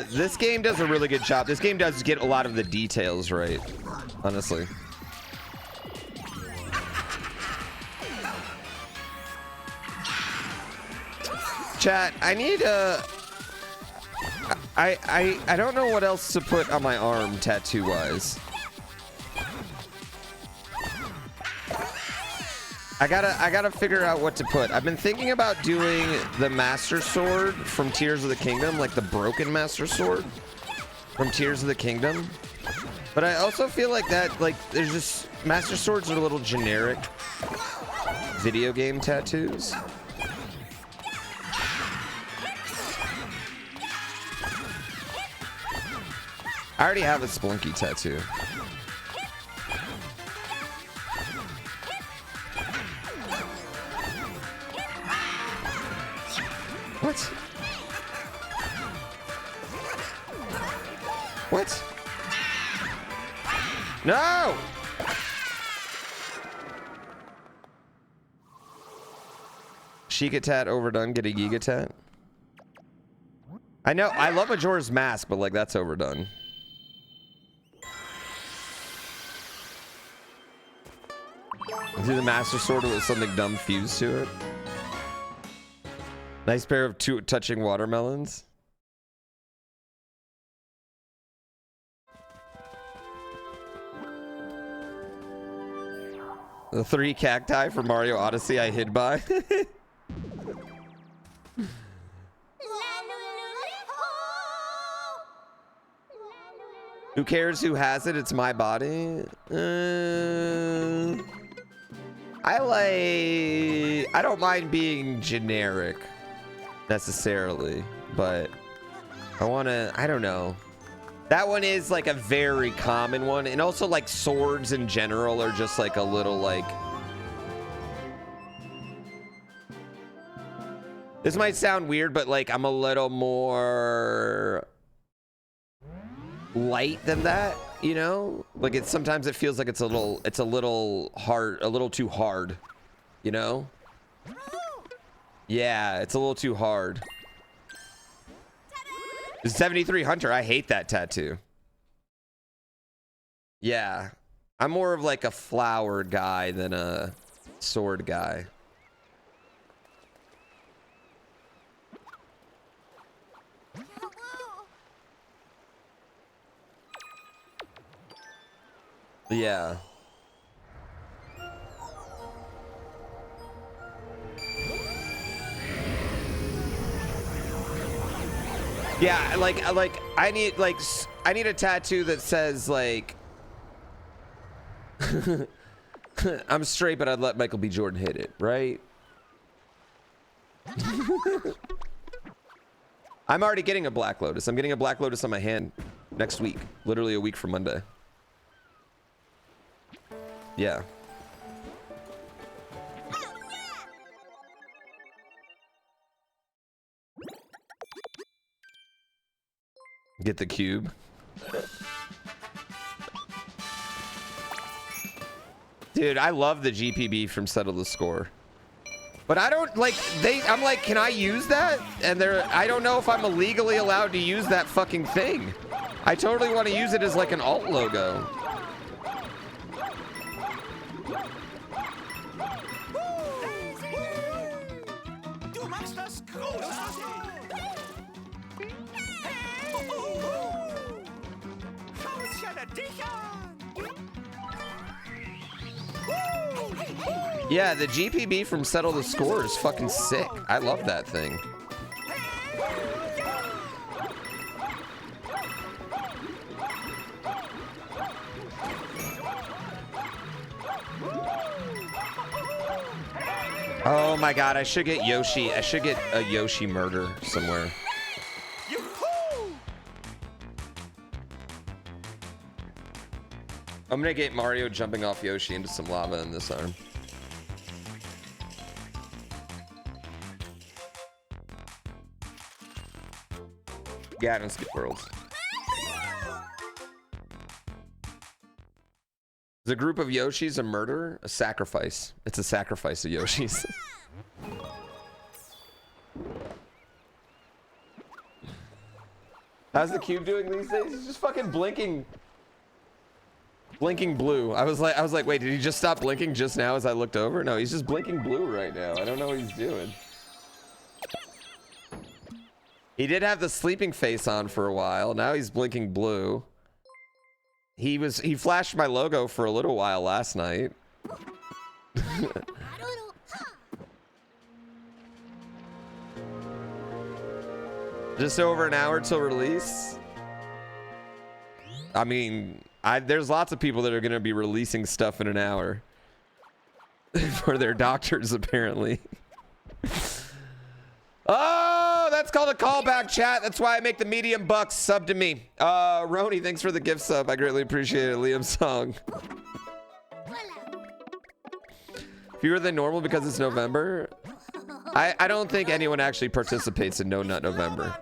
This game does a really good job. This game does get a lot of the details right, honestly. Chat, I need I don't know what else to put on my arm tattoo wise. I gotta figure out what to put. I've been thinking about doing the Master Sword from Tears of the Kingdom, like the broken Master Sword from Tears of the Kingdom. But I also feel like that, like, there's just Master Swords are a little generic video game tattoos. I already have a Splunky tattoo. What? What? No! Sheikah tat overdone, get a Giga tat. I know, I love Majora's Mask, but like that's overdone. Do the Master Sword with something dumb fused to it. Nice pair of two touching watermelons. The 3 cacti for Mario Odyssey I hid by. Who cares who has it? It's my body. I don't mind being generic necessarily, but I don't know. That one is like a very common one. And also like swords in general are just like a little like, this might sound weird, but like I'm a little more light than that, you know? Like sometimes it feels like it's a little hard, a little too hard, you know? Yeah, it's a little too hard. 73 Hunter, I hate that tattoo. Yeah, I'm more of like a flower guy than a sword guy. Yeah. Yeah, like I need a tattoo that says like I'm straight, but I'd let Michael B. Jordan hit it, right? I'm already getting a Black Lotus. I'm getting a Black Lotus on my hand next week, literally a week from Monday. Yeah. Get the cube. Dude, I love the GPB from Settle the Score. But I don't like I'm like, can I use that? And I don't know if I'm illegally allowed to use that fucking thing. I totally want to use it as like an alt logo. Yeah, the GPB from Settle the Score is fucking sick. I love that thing. Oh my god, I should get Yoshi. I should get a Yoshi murder somewhere. I'm gonna get Mario jumping off Yoshi into some lava in this arm. Yeah, I don't skip worlds. Is a group of Yoshis a murder? A sacrifice. It's a sacrifice of Yoshis. How's the cube doing these days? He's just fucking blinking. Blinking blue. I was like, wait, did he just stop blinking just now as I looked over? No, he's just blinking blue right now. I don't know what he's doing. He did have the sleeping face on for a while. Now he's blinking blue. He flashed my logo for a little while last night. Just over an hour till release. I mean, there's lots of people that are going to be releasing stuff in an hour for their doctors, apparently. Oh, that's called a callback, chat. That's why I make the medium bucks. Sub to me. Roni, thanks for the gift sub. I greatly appreciate it. Liam Song. Fewer than normal because it's November. I don't think anyone actually participates in No Nut November.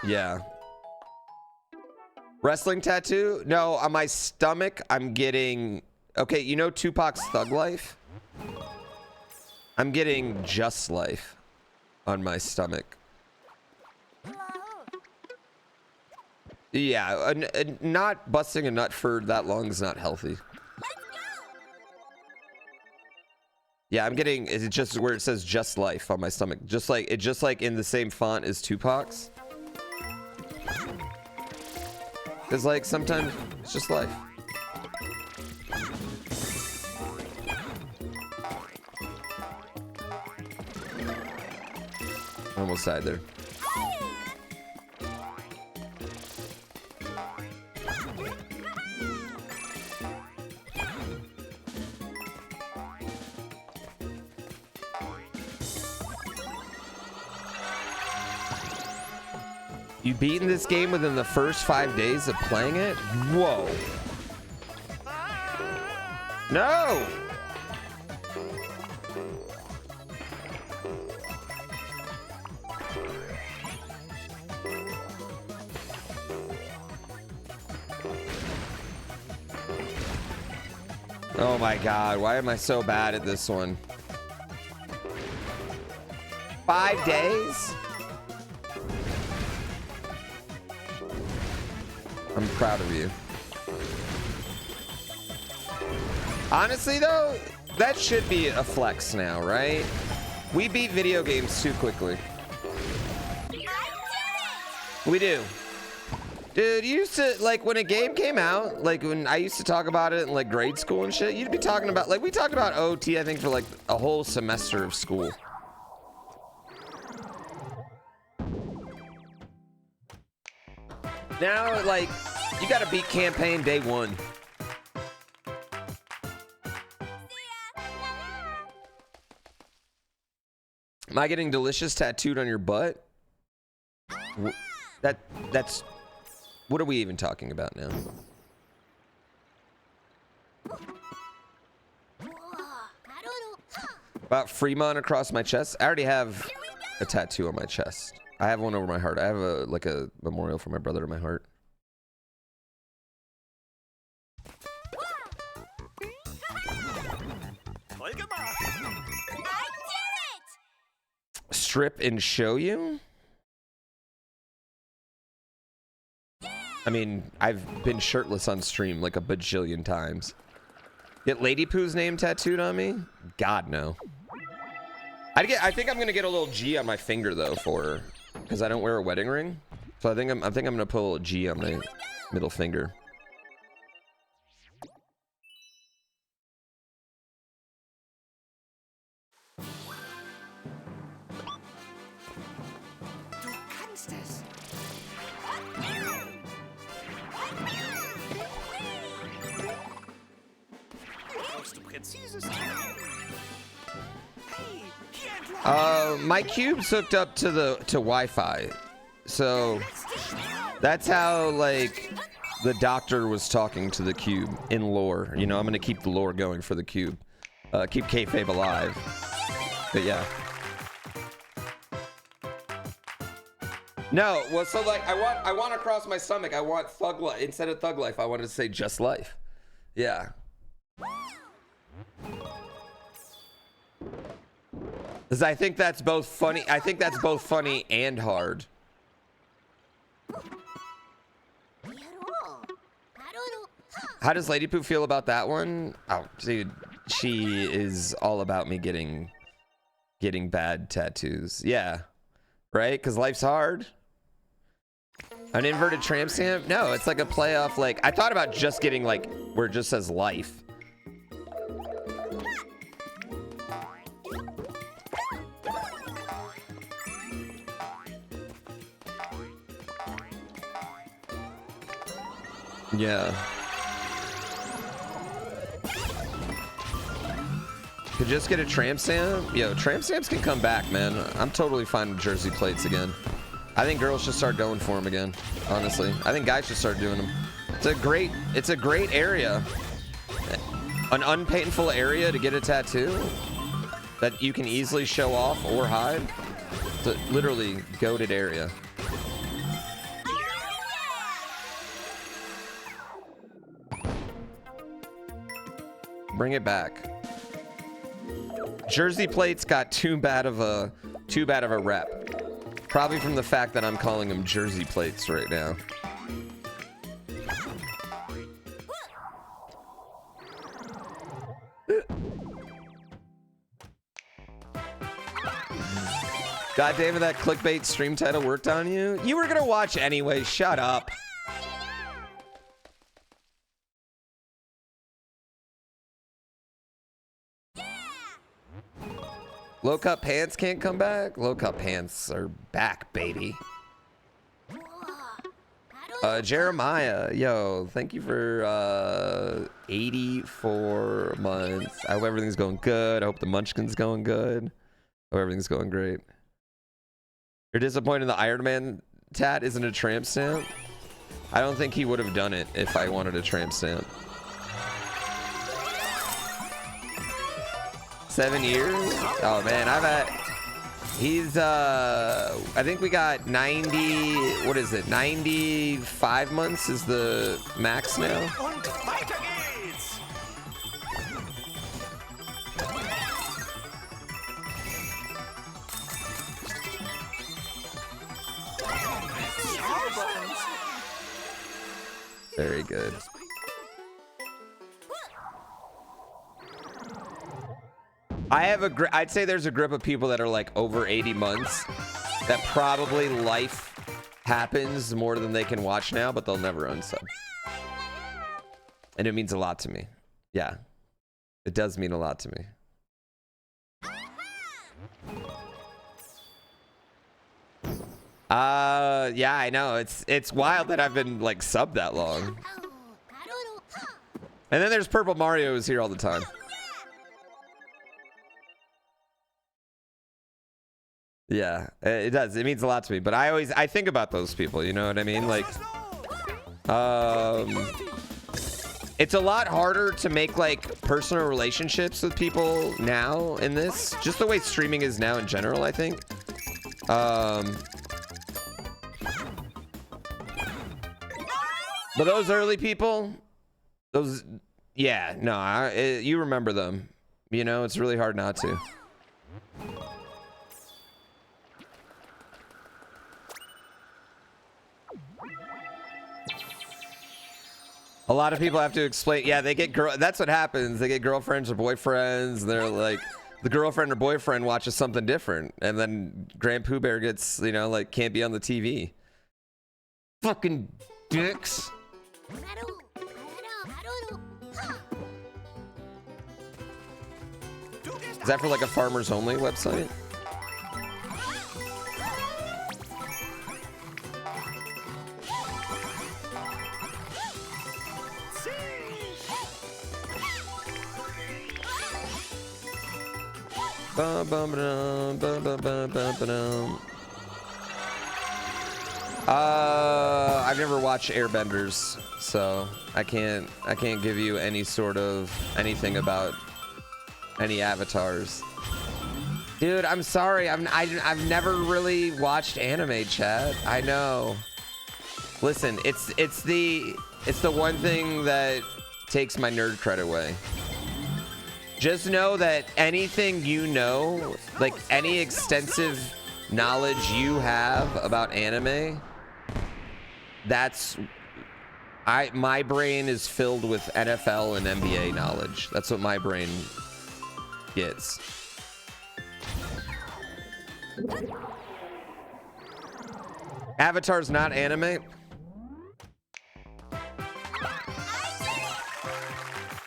Yeah. Wrestling tattoo? No, on my stomach, I'm getting... Okay, you know Tupac's Thug Life? I'm getting Just Life on my stomach. Yeah, not busting a nut for that long is not healthy. Yeah, I'm getting... It's just where it says Just Life on my stomach. Just like in the same font as Tupac's. Because like sometimes it's just life. Almost died there. You beaten this game within the first 5 days of playing it? Whoa. No! Oh my god, why am I so bad at this one? 5 days? I'm proud of you. Honestly though, that should be a flex now, right? We beat video games too quickly. We do. Dude, you used to, like, when a game came out, like, when I used to talk about it in, like, grade school and shit, you'd be talking about, like, we talked about OT, I think, for, like, a whole semester of school. Now, like, you gotta beat campaign day 1. Am I getting delicious tattooed on your butt? That's... What are we even talking about now? About Fremont across my chest? I already have a tattoo on my chest. I have one over my heart. I have a like a memorial for my brother in my heart. Strip and show you? I mean, I've been shirtless on stream like a bajillion times. Get Lady Pooh's name tattooed on me? God, no. I think I'm gonna get a little G on my finger though for her, because I don't wear a wedding ring. So I think I'm gonna put a little G on my middle finger. My cube's hooked up to Wi-Fi, so that's how, like, the doctor was talking to the cube in lore. You know, I'm gonna keep the lore going for the cube, keep kayfabe alive. But yeah. No, well, so like I want across my stomach. I want thug life instead of thug life. I wanted to say just life. Yeah. Because I think that's both funny. I think that's both funny and hard. How does Lady Pooh feel about that one? Oh, dude, she is all about me getting bad tattoos. Yeah, right? Because life's hard. An inverted tramp stamp? No, it's like a play off. Like, I thought about just getting like where it just says life. Yeah. Could just get a tramp stamp? Yo, tramp stamps can come back, man. I'm totally fine with jersey plates again. I think girls should start going for them again, honestly. I think guys should start doing them. It's a great area. An unpainful area to get a tattoo that you can easily show off or hide. It's a literally goated area. Bring it back. Jersey plates got too bad of a rep. Probably from the fact that I'm calling them jersey plates right now. God damn it, that clickbait stream title worked on you? You were gonna watch anyway, shut up. Low cut pants can't come back? Low cut pants are back, baby. Jeremiah, yo, thank you for 84 months. I hope everything's going good. I hope the munchkin's going good. I hope everything's going great. You're disappointed in the Iron Man tat isn't a tramp stamp? I don't think he would have done it if I wanted a tramp stamp. 7 years? Oh man, he's I think we got 90, what is it? 95 months is the max now. Very good. I'd say there's a group of people that are like over 80 months that probably life happens more than they can watch now, but they'll never unsub. And it means a lot to me. Yeah, it does mean a lot to me. Yeah, I know. It's wild that I've been like subbed that long. And then there's Purple Mario who's here all the time. Yeah, it does. It means a lot to me. But I think about those people, you know what I mean? Like, it's a lot harder to make like personal relationships with people now in this. Just the way streaming is now in general, I think. But those early people, yeah, no, you remember them. You know, it's really hard not to. A lot of people have to explain. Yeah, they get that's what happens. They get girlfriends or boyfriends. And they're like, the girlfriend or boyfriend watches something different, and then GrandPooBear gets, you know, like can't be on the TV. Fucking dicks. Is that for like a farmers only website? I've never watched Airbenders, so I can't give you any sort of anything about any avatars. Dude, I'm sorry. I've never really watched anime, chat. I know. Listen, it's the one thing that takes my nerd cred away. Just know that anything you know, like any extensive knowledge you have about anime, my brain is filled with NFL and NBA knowledge. That's what my brain gets. Avatar's not anime?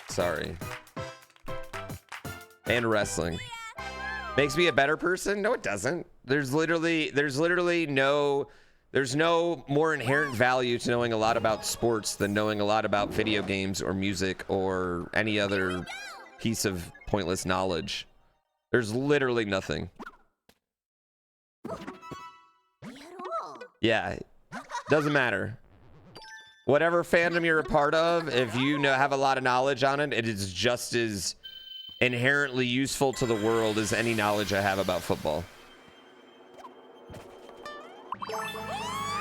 Sorry. And wrestling. Makes me a better person? No, it doesn't. There's no more inherent value to knowing a lot about sports than knowing a lot about video games or music or any other piece of pointless knowledge. There's literally nothing. Yeah, doesn't matter. Whatever fandom you're a part of, if you have a lot of knowledge on it, it is just as inherently useful to the world as any knowledge I have about football.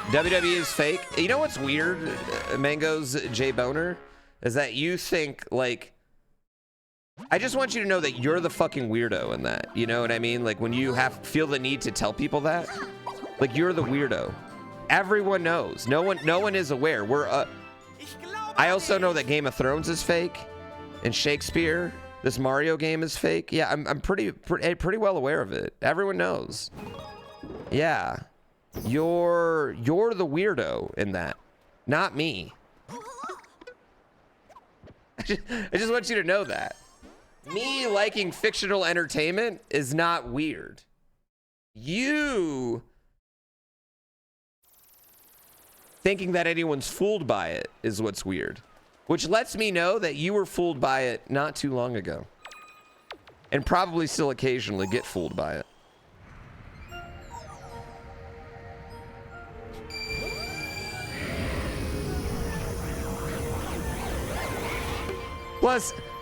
WWE is fake. You know what's weird, Mango's J Boner, is that you think like, I just want you to know that you're the fucking weirdo in that. You know what I mean? Like when you feel the need to tell people that, like you're the weirdo. Everyone knows. No one is aware. I also know that Game of Thrones is fake, and Shakespeare. This Mario game is fake. Yeah, I'm pretty well aware of it. Everyone knows. Yeah, you're the weirdo in that, not me. I just want you to know that. Me liking fictional entertainment is not weird. You thinking that anyone's fooled by it is what's weird. Which lets me know that you were fooled by it not too long ago. And probably still occasionally get fooled by it.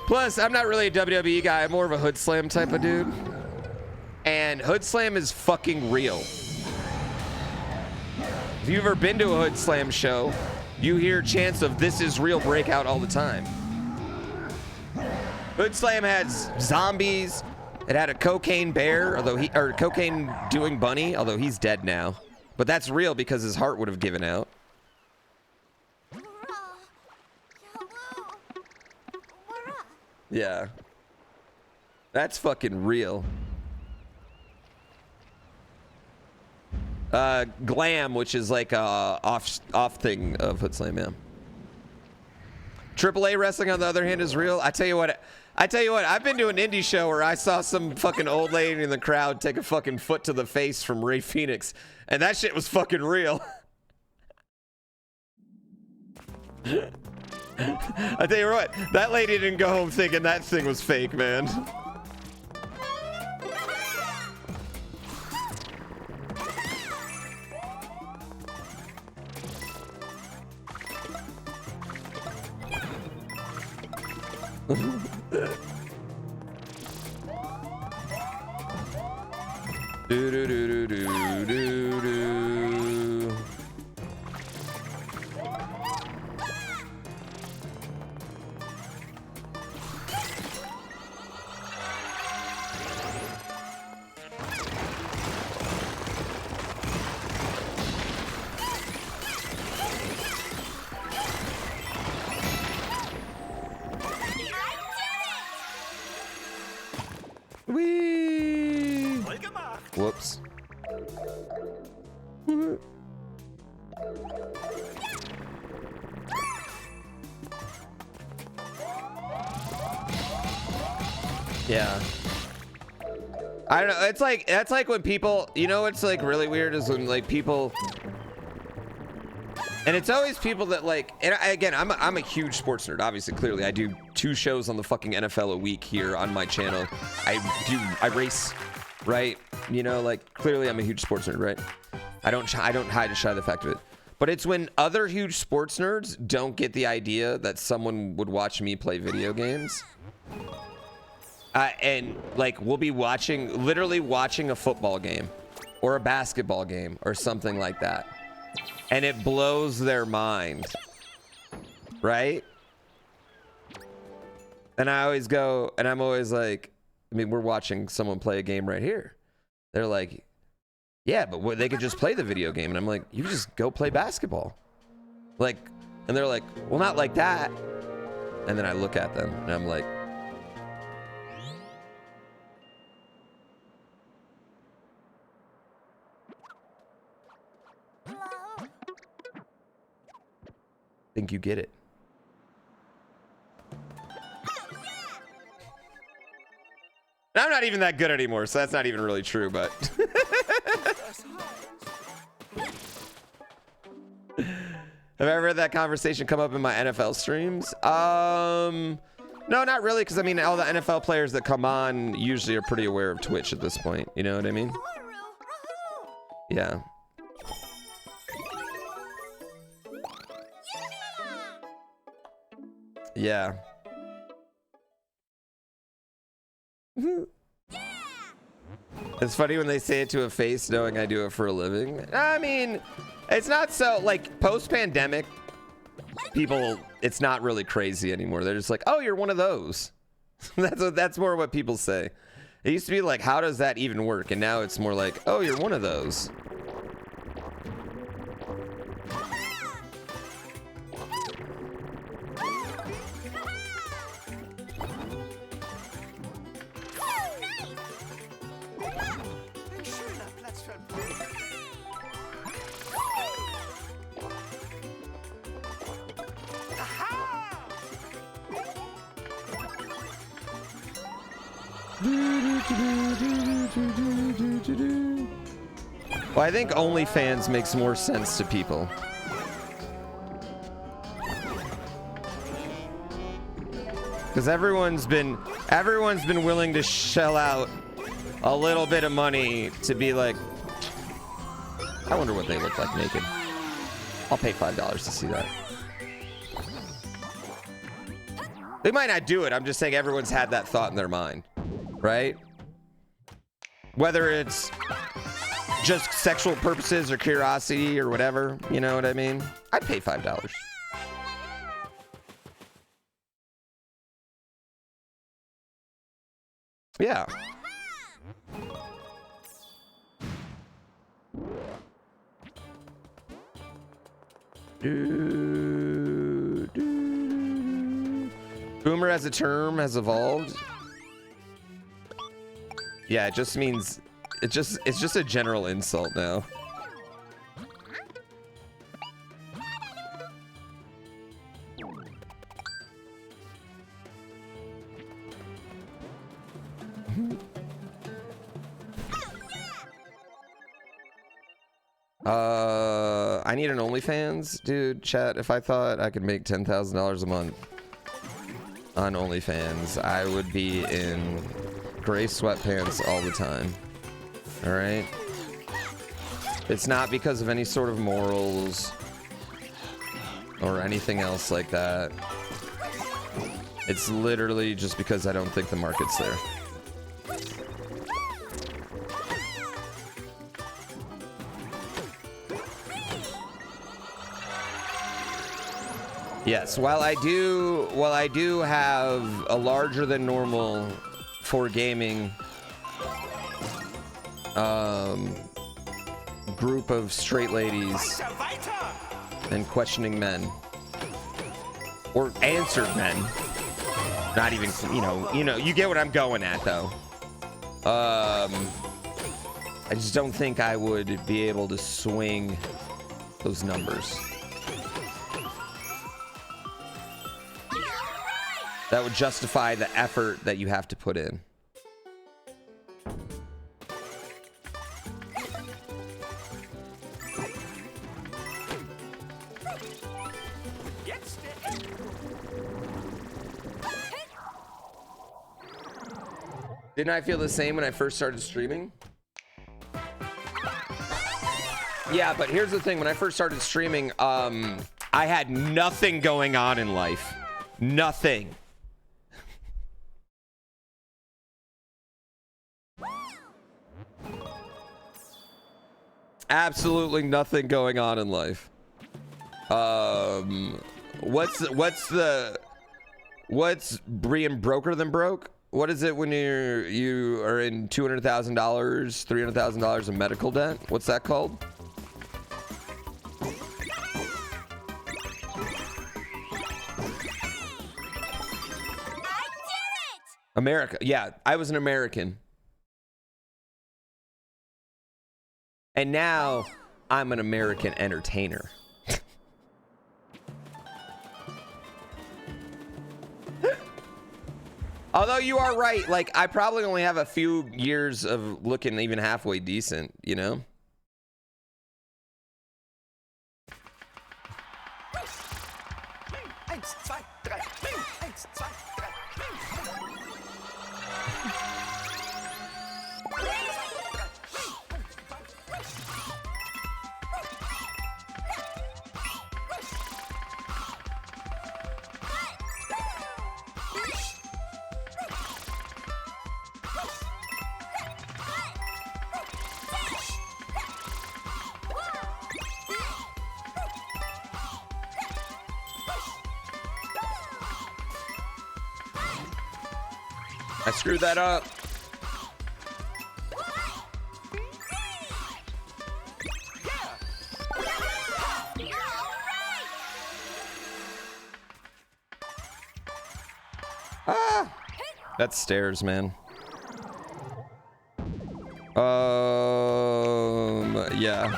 Plus, I'm not really a WWE guy. I'm more of a Hood Slam type of dude. And Hood Slam is fucking real. If you've ever been to a Hood Slam show, you hear chants of "This is real" break out all the time. Hood Slam has zombies. It had a cocaine bear, or cocaine doing bunny, although he's dead now. But that's real because his heart would have given out. Yeah. That's fucking real. Glam, which is like a off thing of Hood Slam, yeah. AAA wrestling, on the other hand, is real. I tell you what, I've been to an indie show where I saw some fucking old lady in the crowd take a fucking foot to the face from Ray Phoenix, and that shit was fucking real. I tell you what, that lady didn't go home thinking that thing was fake, man. Do do do do do do do. Whee! Whoops. Yeah. I don't know. It's like, that's like when people, you know, what's like really weird is when like people, and it's always people that like, and again, I'm a huge sports nerd, obviously, clearly. I do 2 shows on the fucking NFL a week here on my channel. I race, right? You know, like, clearly I'm a huge sports nerd, right? I don't hide or shy the fact of it. But it's when other huge sports nerds don't get the idea that someone would watch me play video games. And like, we'll be literally watching a football game or a basketball game or something like that. And it blows their mind, right? And I always go, and I'm always like, I mean, we're watching someone play a game right here. They're like, yeah, but they could just play the video game. And I'm like, you just go play basketball. Like, and they're like, well, not like that. And then I look at them and I'm like, think you get it. And I'm not even that good anymore, so that's not even really true, but have I ever had that conversation come up in my NFL streams? No, not really, because I mean, all the NFL players that come on usually are pretty aware of Twitch at this point. You know what I mean? Yeah. Yeah. It's funny when they say it to a face knowing I do it for a living. I mean, it's not so, like, post-pandemic, people, it's not really crazy anymore. They're just like, oh, you're one of those. That's more what people say. It used to be like, how does that even work? And now it's more like, oh, you're one of those. Well, I think OnlyFans makes more sense to people. Because everyone's been willing to shell out a little bit of money to be like, I wonder what they look like naked. I'll pay $5 to see that. They might not do it. I'm just saying everyone's had that thought in their mind, right? Whether it's just sexual purposes or curiosity or whatever, you know what I mean? I'd pay $5. Yeah. Boomer as a term has evolved. Yeah, it just means it's just a general insult now. I need an OnlyFans, dude. Chat, if I thought I could make $10,000 a month on OnlyFans, I would be in gray sweatpants all the time. All right. It's not because of any sort of morals or anything else like that. It's literally just because I don't think the market's there. Yes, while I do have a larger than normal for gaming group of straight ladies and questioning men, or answered men, not even, you get what I'm going at though. I just don't think I would be able to swing those numbers. That would justify the effort that you have to put in. Didn't I feel the same when I first started streaming? Yeah, but here's the thing. When I first started streaming, I had nothing going on in life. Nothing. Absolutely nothing going on in life. What's being broker than broke? What is it when you are in $200,000, $300,000 of medical debt? What's that called? America. Yeah, I was an American. And now I'm an American entertainer. Although you are right, like I probably only have a few years of looking even halfway decent, you know? I screwed that up. Ah, that's stairs, man. Yeah.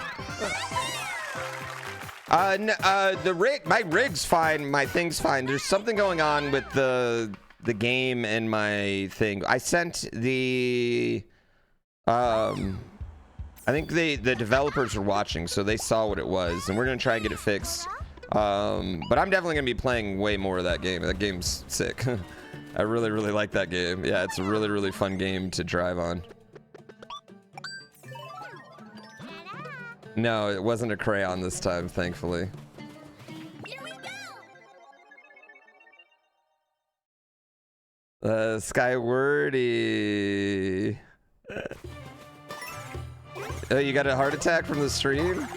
My rig's fine. My thing's fine. There's something going on with the game and my thing. I sent the I think the developers are watching, so they saw what it was, and we're gonna try and get it fixed. But I'm definitely gonna be playing way more of that game. That game's sick. I really like that game. Yeah, it's a really fun game to drive on. No, it wasn't a crayon this time, thankfully. Skywordy. Oh, you got a heart attack from the stream?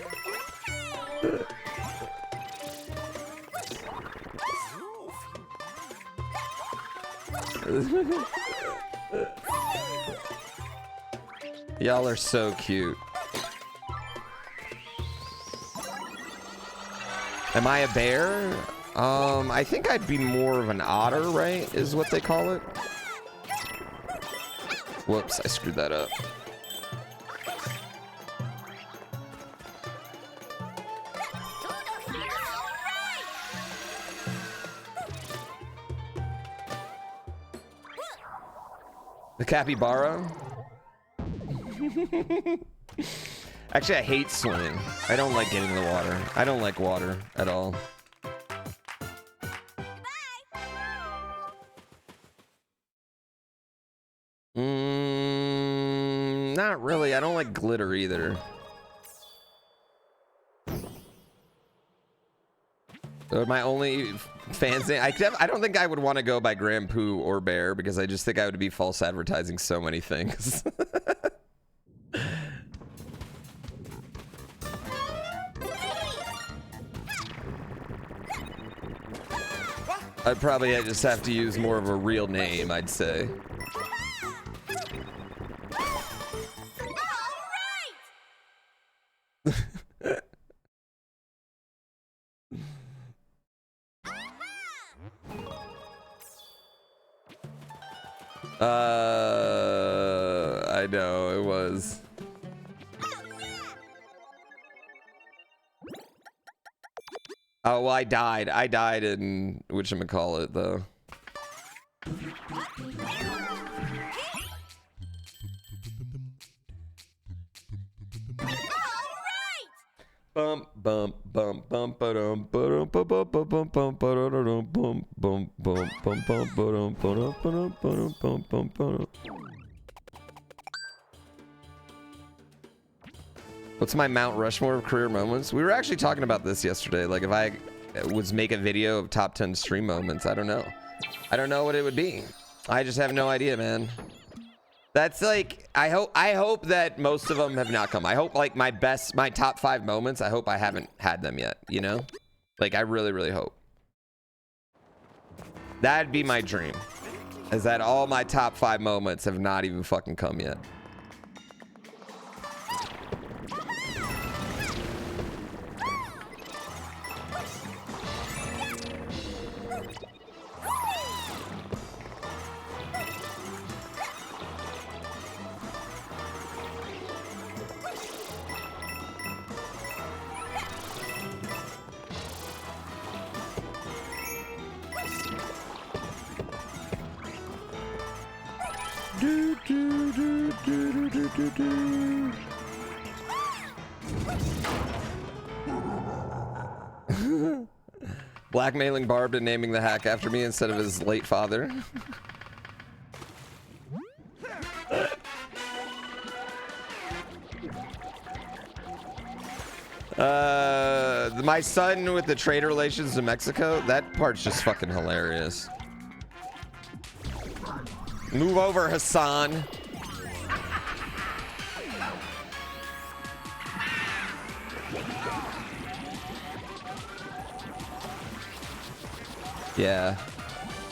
Y'all are so cute. Am I a bear? I think I'd be more of an otter, right? Is what they call it. Whoops, I screwed that up. The capybara? Actually, I hate swimming. I don't like getting in the water. I don't like water at all. Not really. I don't like glitter either. My only fans name, I don't think I would want to go by GrandPoo or Bear because I just think I would be false advertising so many things. I'd probably just have to use more of a real name, I'd say. I know, it was. Oh, well, I died. I died in whatchamacallit, though. Bump bump bump bump ba-dum ba-dum ba-bum ba-bum bum ba-da-da-dum bum bum bum bum bum ba-dum ba-dum ba-dum ba-dum bum bum ba-dum. What's my Mount Rushmore of career moments? We were actually talking about this yesterday. Like, if I was make a video of top 10 stream moments, I don't know. I don't know what it would be. I just have no idea, man. That's like, I hope that most of them have not come. I hope like my top 5 moments, I hope I haven't had them yet, you know? Like, I really, really hope. That'd be my dream. Is that all my top 5 moments have not even fucking come yet. Blackmailing Barb and naming the hack after me instead of his late father. My son with the trade relations to Mexico, that part's just fucking hilarious. Move over, Hassan. Yeah.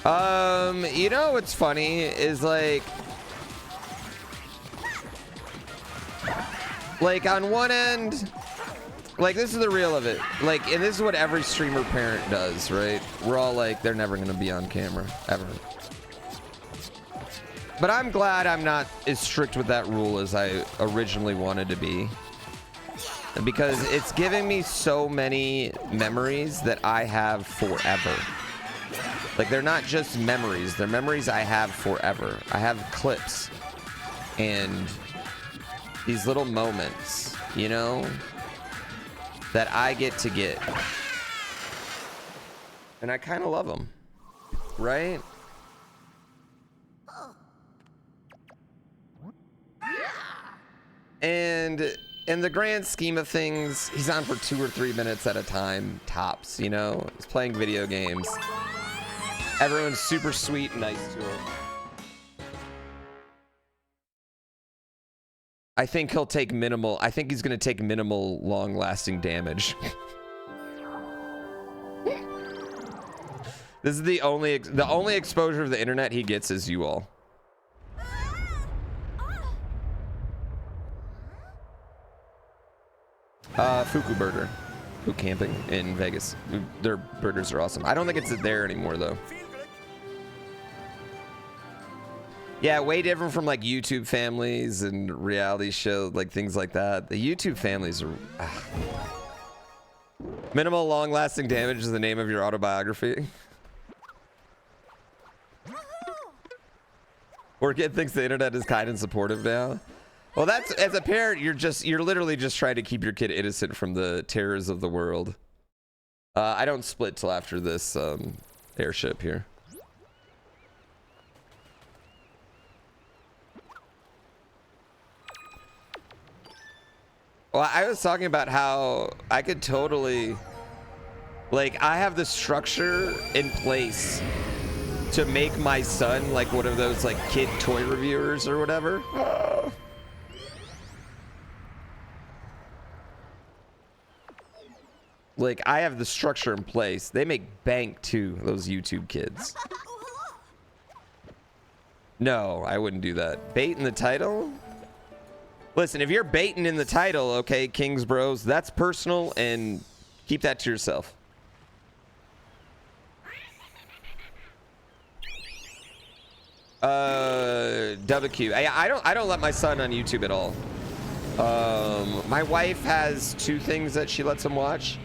You know what's funny is like on one end, like this is the real of it. Like, and this is what every streamer parent does, right? We're all like, they're never gonna be on camera, ever. But I'm glad I'm not as strict with that rule as I originally wanted to be. Because it's giving me so many memories that I have forever. Like, they're not just memories, they're memories I have forever. I have clips and these little moments, you know, that I get to get. And I kind of love them, right? And in the grand scheme of things, he's on for 2 or 3 minutes at a time, tops, you know? He's playing video games. Everyone's super sweet and nice to him. I think he'll take minimal. I think he's gonna take minimal, long-lasting damage. This is the only exposure of the internet he gets is you all. Fuku Burger. Food camping in Vegas. Their burgers are awesome. I don't think it's there anymore though. Yeah, way different from like YouTube families and reality shows, like things like that. The YouTube families are... Minimal long-lasting damage is the name of your autobiography. Or kid thinks the internet is kind and supportive now. Well, that's, as a parent, you're literally just trying to keep your kid innocent from the terrors of the world. I don't split till after this airship here. Well, I was talking about how I could totally, like, I have the structure in place to make my son like one of those like kid toy reviewers or whatever. Like, I have the structure in place. They make bank too, those YouTube kids. No, I wouldn't do that. Bait in the title? Listen, if you're baiting in the title, okay, Kings Bros, that's personal and keep that to yourself. WQ. I don't let my son on YouTube at all. My wife has two things that she lets him watch.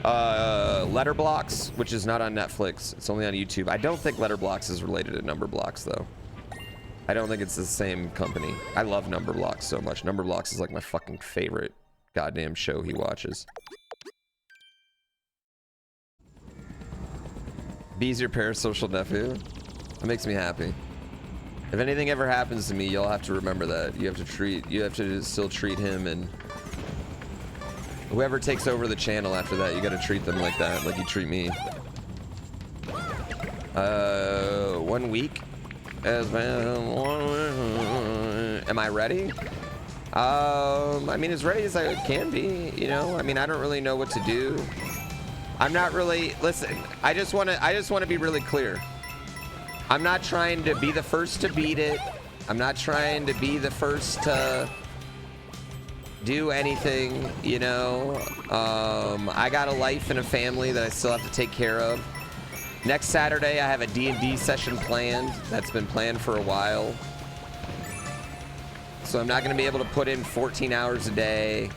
Letterblocks, which is not on Netflix. It's only on YouTube. I don't think Letterblocks is related to Numberblocks though. I don't think it's the same company. I love Numberblocks so much. Numberblocks is like my fucking favorite goddamn show he watches. B's your parasocial nephew? That makes me happy. If anything ever happens to me, you'll have to remember that. You have to still treat him, and whoever takes over the channel after that, you gotta treat them like that, like you treat me. 1 week. Am I ready? I mean, as ready as I can be, you know? I mean, I don't really know what to do. I'm not really, listen, I just want to be really clear. I'm not trying to be the first to beat it. I'm not trying to be the first to do anything, you know? I got a life and a family that I still have to take care of. Next Saturday, I have a D&D session planned. That's been planned for a while. So I'm not going to be able to put in 14 hours a day.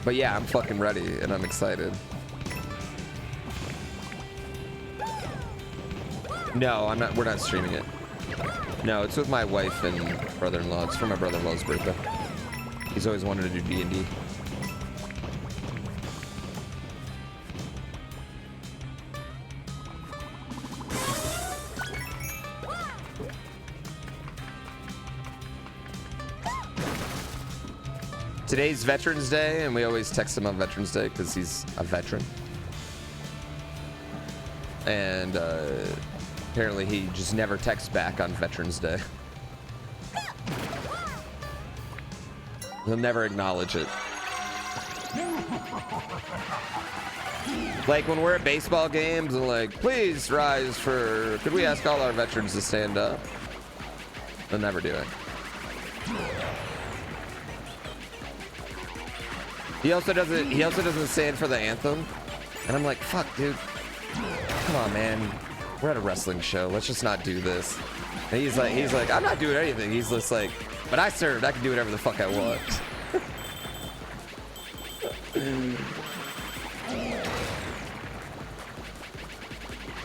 But yeah, I'm fucking ready and I'm excited. No, I'm not. We're not streaming it. No, it's with my wife and brother-in-law. It's for my brother-in-law's birthday. He's always wanted to do D&D. Today's Veterans Day, and we always text him on Veterans Day because he's a veteran. And apparently he just never texts back on Veterans Day. He'll never acknowledge it. Like when we're at baseball games and like, please rise for, could we ask all our veterans to stand up? He'll never do it. He also doesn't stand for the anthem. And I'm like, fuck, dude. Come on, man. We're at a wrestling show. Let's just not do this. And he's like, I'm not doing anything. He's just like, but I served. I can do whatever the fuck I want.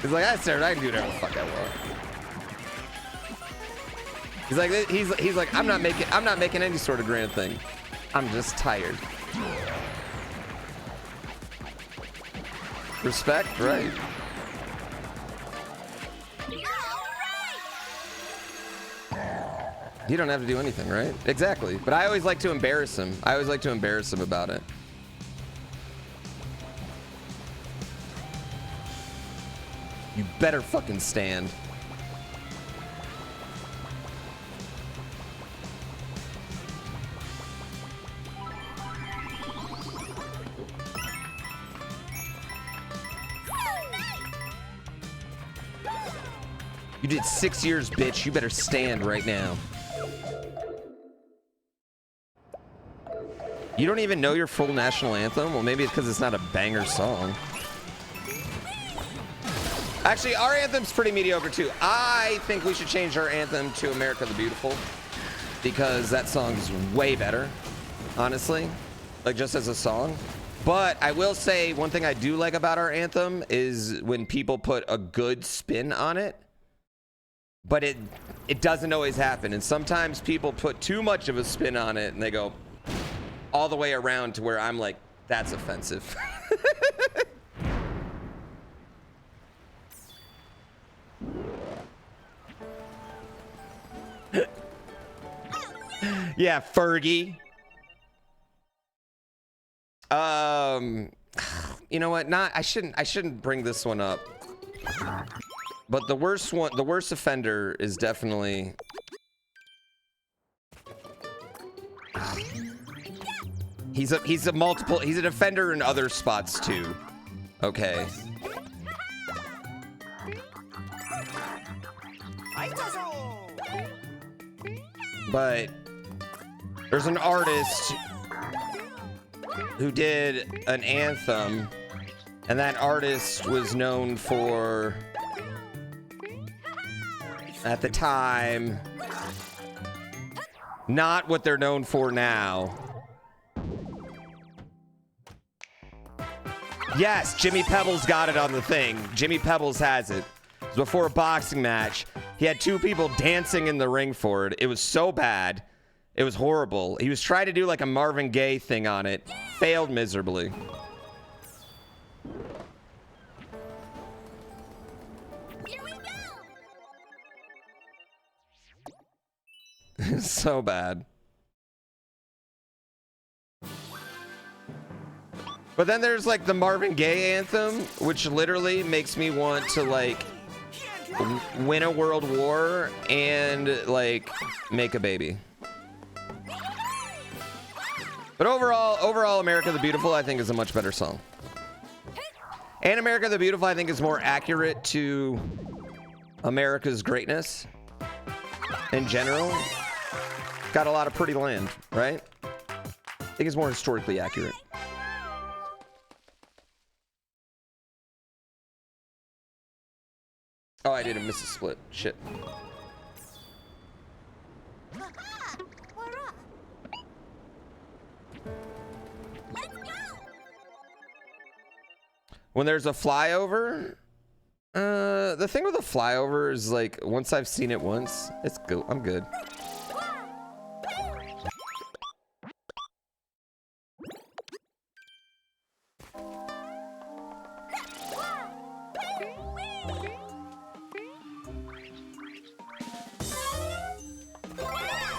He's like, I served. I can do whatever the fuck I want. He's like, I'm not making any sort of grand thing. I'm just tired. Respect, right? You don't have to do anything, right? Exactly. But I always like to embarrass him. I always like to embarrass him about it. better fucking stand. You did 6 years, bitch. You better stand right now. You don't even know your full national anthem? Well, maybe it's because it's not a banger song. Actually, our anthem's pretty mediocre, too. I think we should change our anthem to America the Beautiful, because that song's way better, honestly. Like, just as a song. But I will say, one thing I do like about our anthem is when people put a good spin on it. But it doesn't always happen. And sometimes people put too much of a spin on it and they go all the way around to where I'm like, that's offensive. Yeah, Fergie. You know what? I shouldn't bring this one up. But the worst offender is definitely he's an offender in other spots too. Okay. But there's an artist who did an anthem, and that artist was known for, at the time, not what they're known for now. Yes, Jimmy Pebbles got it on the thing. Jimmy Pebbles has it. It was before a boxing match. He had two people dancing in the ring for it. It was so bad. It was horrible. He was trying to do like a Marvin Gaye thing on it. Failed miserably. So bad. But then there's like the Marvin Gaye anthem, which literally makes me want to like win a world war and like make a baby. But overall, America the Beautiful, I think, is a much better song. And America the Beautiful, I think, is more accurate to America's greatness in general. Got a lot of pretty land, right? I think it's more historically accurate. Oh, I didn't miss a split. Shit. When there's a flyover, the thing with a flyover is like, once I've seen it once, it's good. I'm good.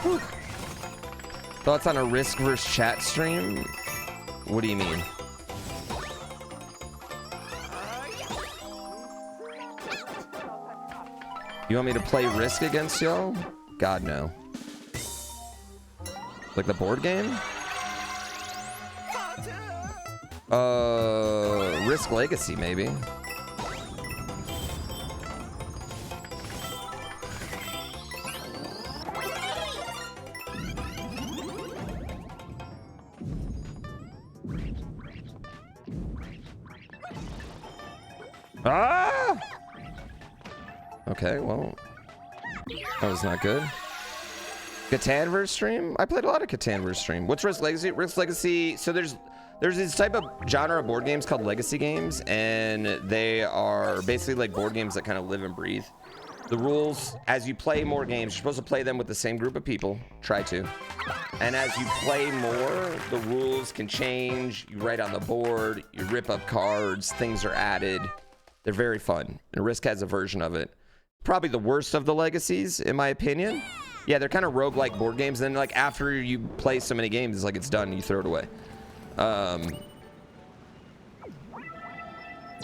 Whew. Thoughts on a Risk vs. Chat stream? What do you mean? You want me to play Risk against y'all? God, no. Like the board game? Risk Legacy, maybe. Ah! Okay, well, that was not good. Catan versus stream? I played a lot of Catan versus stream. What's Risk Legacy? Risk Legacy, so there's this type of genre of board games called legacy games, and they are basically like board games that kind of live and breathe. The rules, as you play more games, you're supposed to play them with the same group of people. Try to. And as you play more, the rules can change. You write on the board, you rip up cards, things are added. They're very fun. And Risk has a version of it. Probably the worst of the legacies, in my opinion. Yeah, they're kind of roguelike board games. And then, like, after you play so many games, it's like it's done and you throw it away.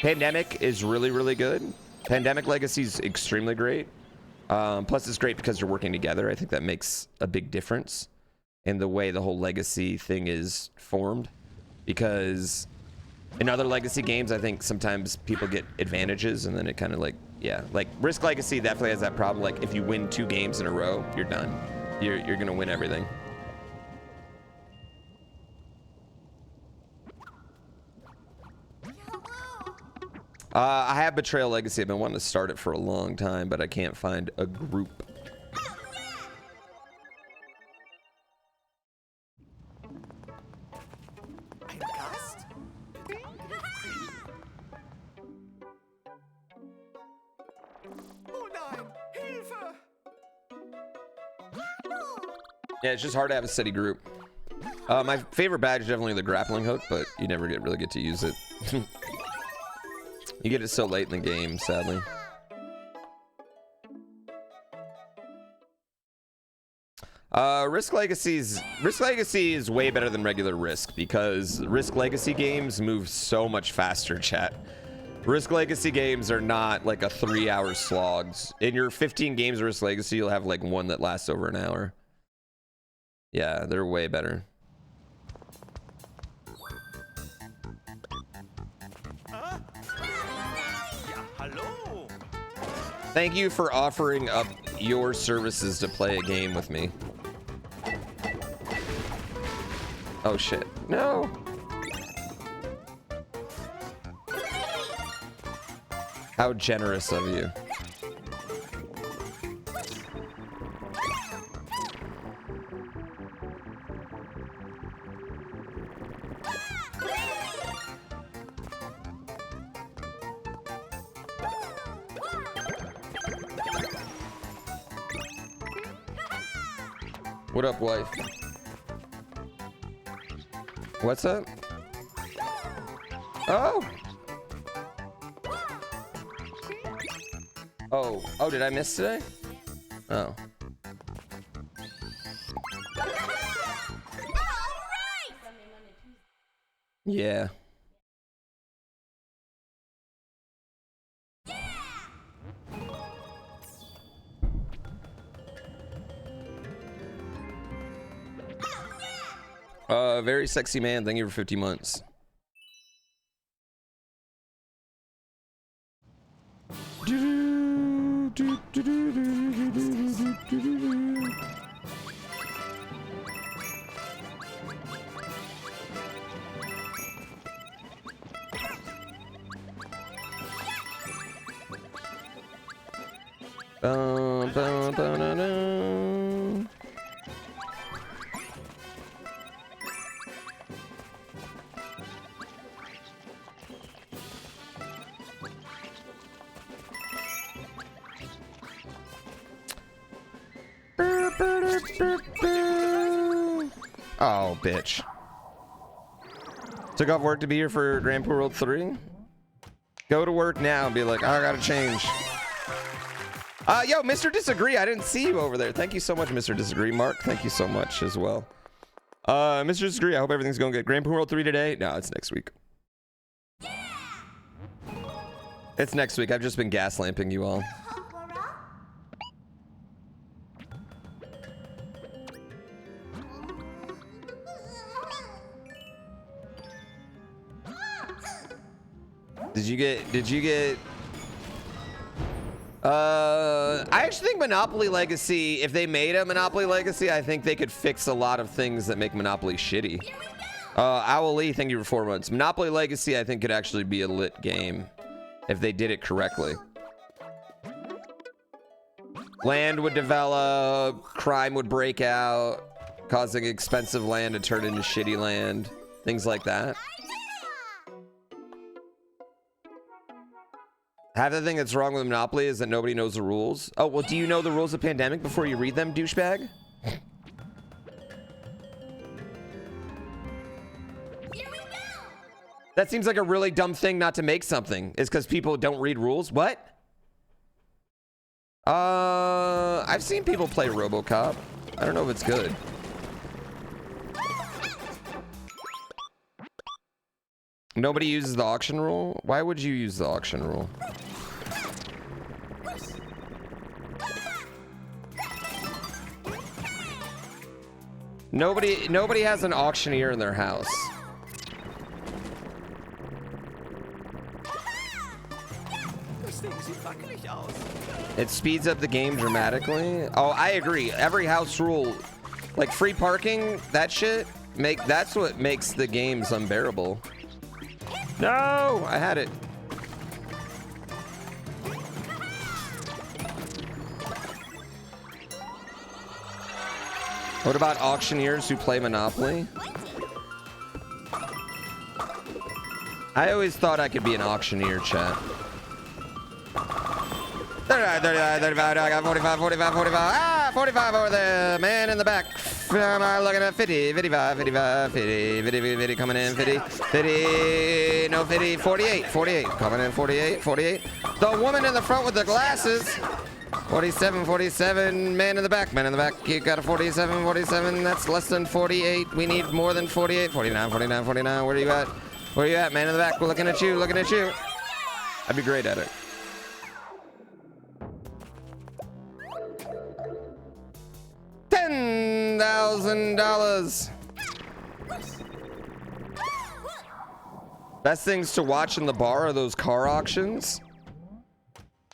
Pandemic is really, really good. Pandemic Legacy is extremely great. Plus, it's great because you're working together. I think that makes a big difference in the way the whole legacy thing is formed. Because in other legacy games, I think sometimes people get advantages and then it kind of like, yeah. Like, Risk Legacy definitely has that problem. Like, if you win 2 games in a row, you're done. You're going to win everything. I have Betrayal Legacy. I've been wanting to start it for a long time, but I can't find a group. Yeah, it's just hard to have a steady group. My favorite badge is definitely the grappling hook, but you never really get to use it. You get it so late in the game, sadly. Risk Legacy is way better than regular Risk because Risk Legacy games move so much faster, chat. Risk Legacy games are not like a 3-hour slogs. In your 15 games of Risk Legacy, you'll have like one that lasts over an hour. Yeah, they're way better. Hello. Thank you for offering up your services to play a game with me. Oh shit. No. How generous of you. What up, wife? What's up? Oh! Oh, did I miss today? Oh. Yeah. Very sexy man. Thank you for 50 months. Oh, bitch. Took off work to be here for GrandPoo World 3? Go to work now and be like, oh, I gotta change. Yo, Mr. Disagree, I didn't see you over there. Thank you so much, Mr. Disagree. Mark, thank you so much as well. Mr. Disagree, I hope everything's going good. GrandPoo World 3 today? No, it's next week. It's next week. I've just been gas lamping you all. Did you get I actually think Monopoly Legacy, if they made a Monopoly Legacy, I think they could fix a lot of things that make Monopoly shitty. Owl Lee, thank you for 4 months. Monopoly Legacy, I think, could actually be a lit game if they did it correctly. Land would develop, crime would break out, causing expensive land to turn into shitty land, things like that. Half the thing that's wrong with Monopoly is that nobody knows the rules. Oh, well, do you know the rules of Pandemic before you read them, douchebag? That seems like a really dumb thing not to make something, is because people don't read rules. What? I've seen people play RoboCop. I don't know if it's good. Nobody uses the auction rule? Why would you use the auction rule? Nobody has an auctioneer in their house. Das Ding sieht wackelig aus. It speeds up the game dramatically. Oh, I agree. Every house rule, like free parking, that shit, that's what makes the games unbearable. No, I had it. What about auctioneers who play Monopoly? I always thought I could be an auctioneer, chat. 35, 35, I got 45, 45, 45. Ah, 45 over there. Man in the back. I'm looking at 50, 55, 55, 50, 50, 50, coming in, 50, 50, no 50, 48, 48, coming in, 48, 48. The woman in the front with the glasses. 47, 47, man in the back, man in the back. You got a 47, 47. That's less than 48. We need more than 48. 49, 49, 49. Where are you at? Where are you at, man in the back? We're looking at you, looking at you. I'd be great at it. $10,000. Best things to watch in the bar are those car auctions.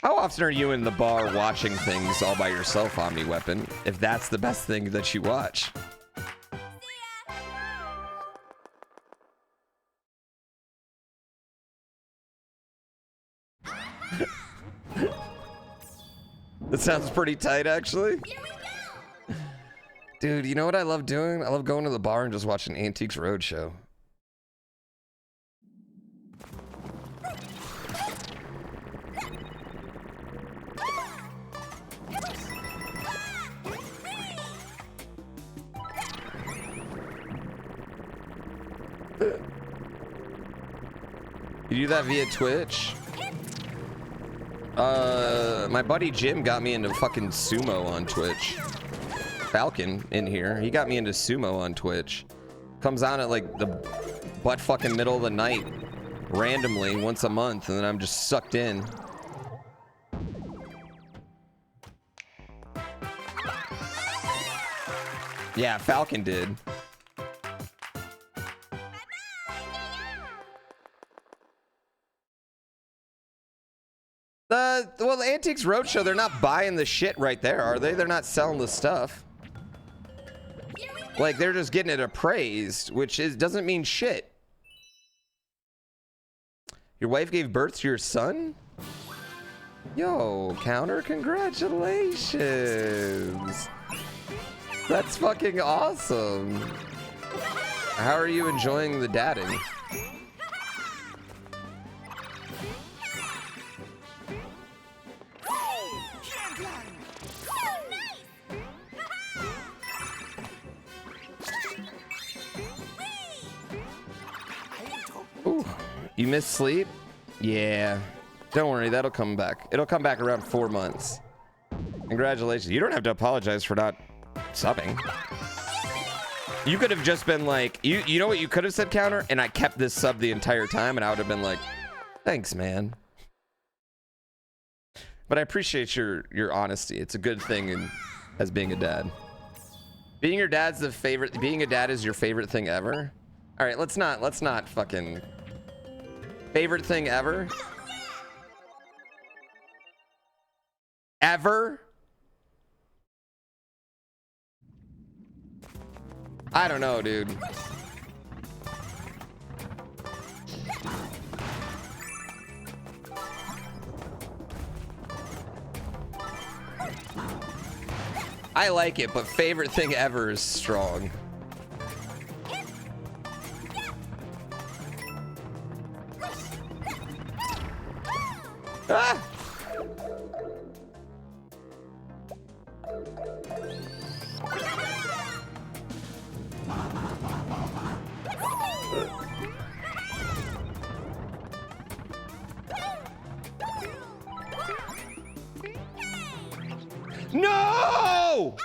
How often are you in the bar watching things all by yourself, Omni Weapon, if that's the best thing that you watch? That sounds pretty tight, actually. Dude, you know what I love doing? I love going to the bar and just watching Antiques Roadshow. You do that via Twitch? My buddy Jim got me into fucking sumo on Twitch. Falcon in here, he got me into sumo on Twitch. Comes on at like the butt fucking middle of the night, randomly, once a month, and then I'm just sucked in. Yeah, Falcon did. Well, the Antiques Roadshow, they're not buying the shit right there, are they? They're not selling the stuff. Like, they're just getting it appraised, which doesn't mean shit. Your wife gave birth to your son? Yo, Counter, congratulations. That's fucking awesome. How are you enjoying the dadding? Ooh, you missed sleep? Yeah. Don't worry, that'll come back. It'll come back around 4 months. Congratulations. You don't have to apologize for not subbing. You could have just been like, you know what you could have said, Counter? And I kept this sub the entire time, and I would have been like, thanks, man. But I appreciate your honesty. It's a good thing as being a dad. Being a dad is your favorite thing ever? All right, let's not fucking favorite thing ever. Ever? I don't know, dude. I like it, but favorite thing ever is strong. Ah! No!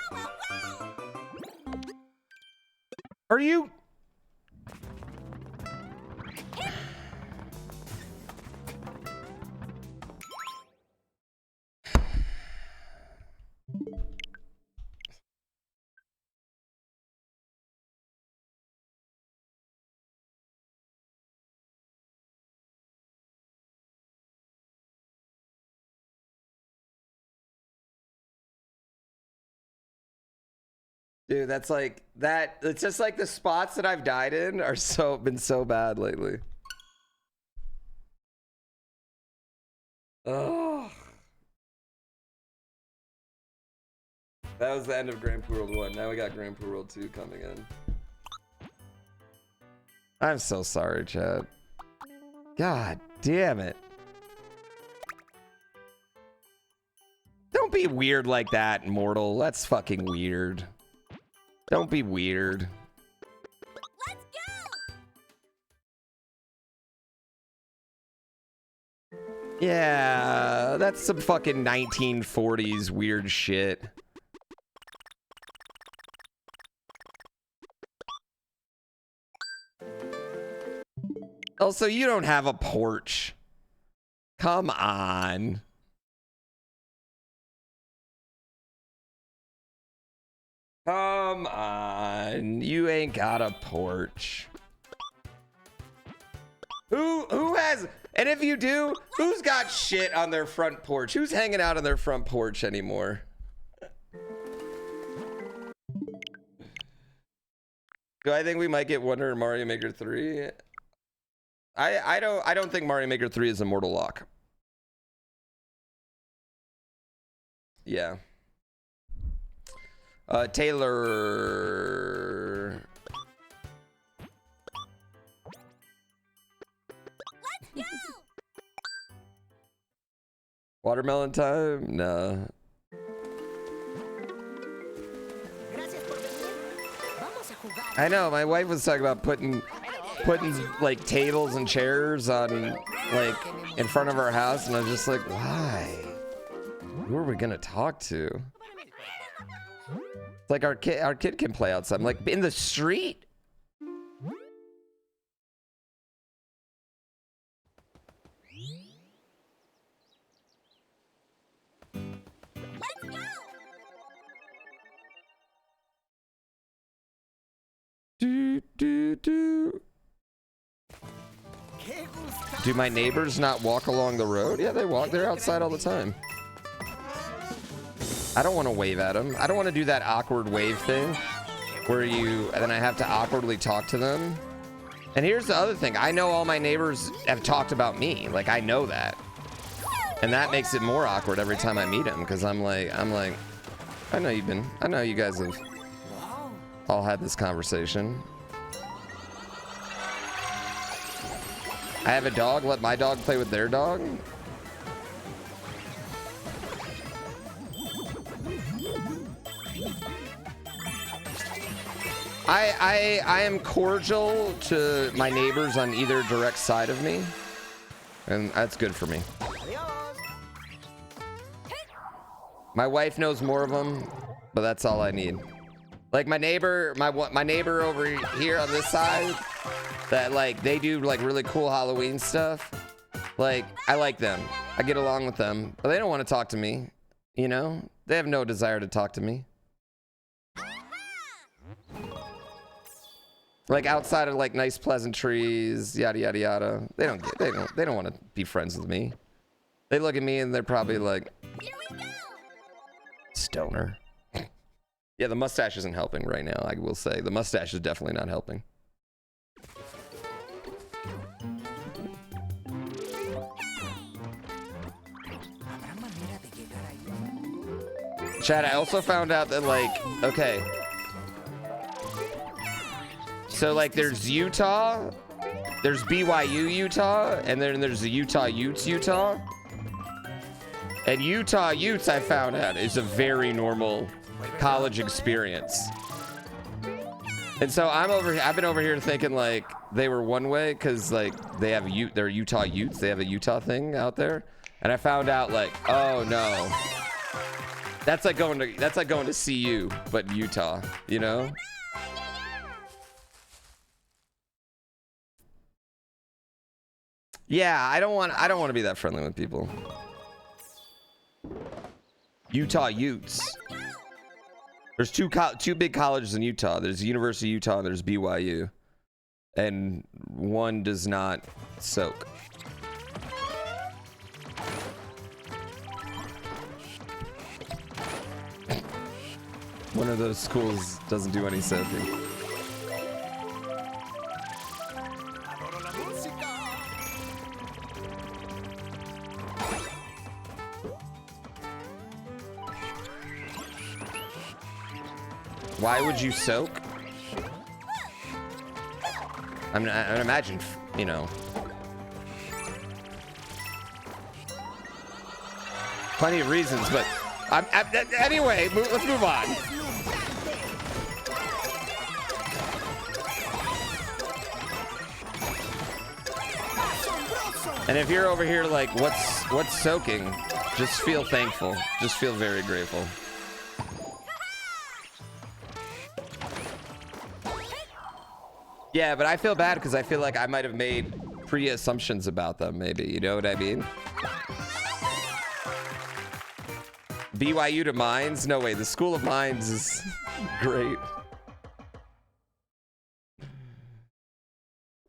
Are you? Dude, that's like that. It's just like the spots that I've died in are been so bad lately. Oh, that was the end of GrandPoo World 1. Now we got GrandPoo World 2 coming in. I'm so sorry, Chad. God damn it. Don't be weird like that, Mortal. That's fucking weird. Don't be weird. Let's go! Yeah, that's some fucking 1940s weird shit. Also, you don't have a porch. Come on. Come on. You ain't got a porch. Who has, and if you do, who's got shit on their front porch? Who's hanging out on their front porch anymore? Do I think we might get Wonder in Mario Maker 3? I don't think Mario Maker 3 is a mortal lock. Yeah. Taylor. Let's go! Watermelon time? Nah. I know, my wife was talking about putting like tables and chairs on like in front of our house, and I was just like, why? Who are we gonna talk to? It's like our kid can play outside. I'm like, in the street? Let's go! Do my neighbors not walk along the road? Yeah, they walk. They're outside all the time. I don't want to wave at them. I don't want to do that awkward wave thing where and then I have to awkwardly talk to them. And here's the other thing. I know all my neighbors have talked about me. Like, I know that. And that makes it more awkward every time I meet them, because I'm like, I know you guys have all had this conversation. I have a dog, let my dog play with their dog. I am cordial to my neighbors on either direct side of me, and that's good for me. My wife knows more of them, but that's all I need. Like my neighbor over here on this side, that like they do like really cool Halloween stuff. Like, I like them. I get along with them, but they don't want to talk to me. You know, they have no desire to talk to me. Like outside of like nice pleasantries, yada yada yada. They don't want to be friends with me. They look at me and they're probably like, Here we go! stoner. Yeah, the mustache isn't helping right now. I will say the mustache is definitely not helping. Chad, I also found out that like, okay. So like there's Utah, there's BYU Utah, and then there's the Utah Utes Utah. And Utah Utes, I found out, is a very normal college experience. And so I've been over here thinking like they were one way because like they're Utah Utes, they have a Utah thing out there. And I found out like, oh no. That's like going to CU, but Utah, you know? Yeah, I don't want to be that friendly with people. Utah Utes. There's two big colleges in Utah. There's University of Utah and there's BYU. And one does not soak. One of those schools doesn't do any soaking. Adoro la música. Why would you soak? I imagine, you know. Plenty of reasons, but anyway, let's move on. And if you're over here like, what's soaking? Just feel thankful. Just feel very grateful. Yeah, but I feel bad because I feel like I might have made pre-assumptions about them, maybe. You know what I mean? BYU to Mines? No way, the School of Mines is great.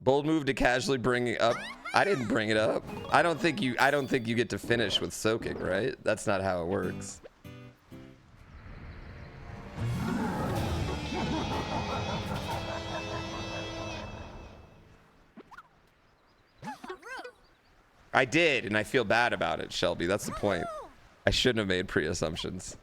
Bold move to casually bring it up. I didn't bring it up. I don't think you get to finish with soaking, right? That's not how it works. I did, and I feel bad about it, Shelby. That's the point. I shouldn't have made pre-assumptions.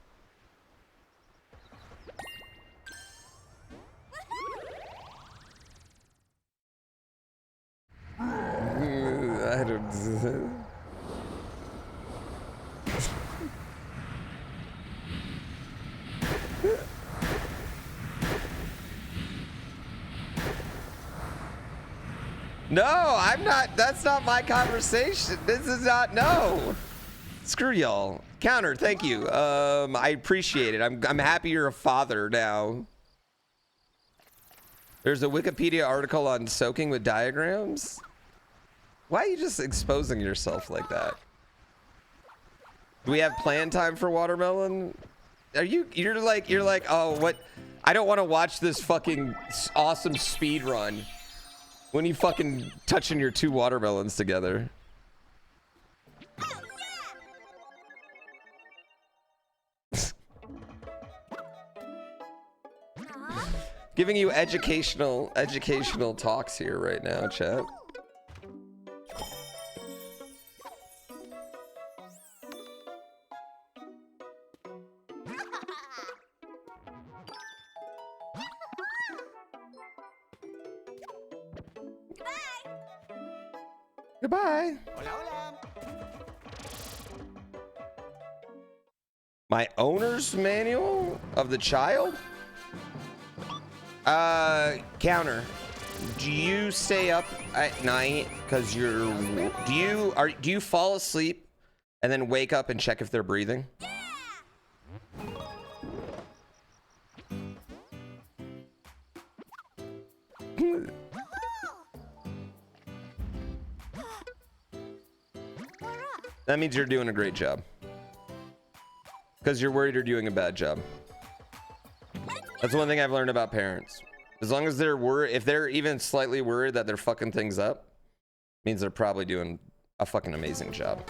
I don't... No, I'm not. That's not my conversation. This is not. No. Screw y'all. Counter, thank you. I appreciate it. I'm happy you're a father now. There's a Wikipedia article on soaking with diagrams. Why are you just exposing yourself like that? Do we have plan time for watermelon? You're like, oh, what? I don't want to watch this fucking awesome speed run. When you fucking touching your two watermelons together. Giving you educational talks here right now, chat. Goodbye. Hola, hola. My owner's manual of the child? Counter. Do you stay up at night because you're... Do you fall asleep and then wake up and check if they're breathing? That means you're doing a great job. Because you're worried you're doing a bad job. That's one thing I've learned about parents. As long as they're worried, if they're even slightly worried that they're fucking things up, means they're probably doing a fucking amazing job.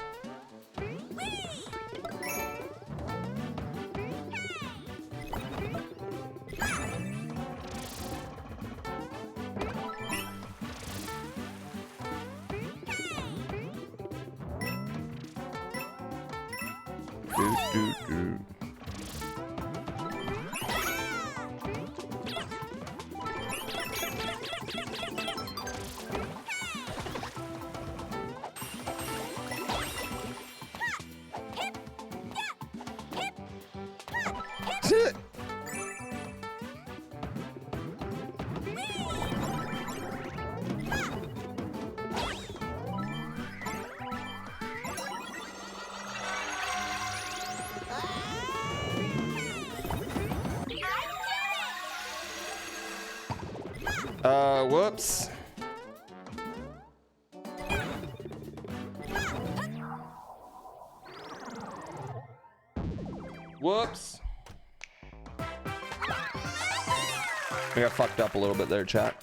Whoops. Whoops. I got fucked up a little bit there, chat.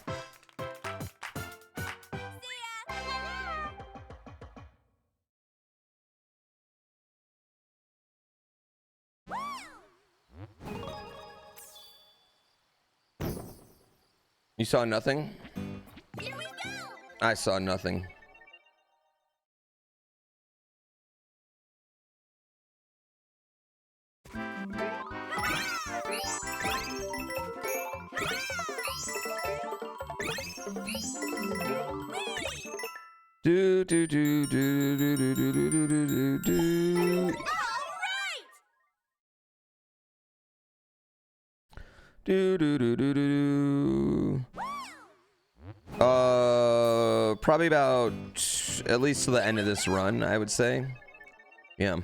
You saw nothing? Here we go. I saw nothing. Do do do do do do do do do do do. All right. Do do do do do. Probably about at least to the end of this run, I would say. Yeah.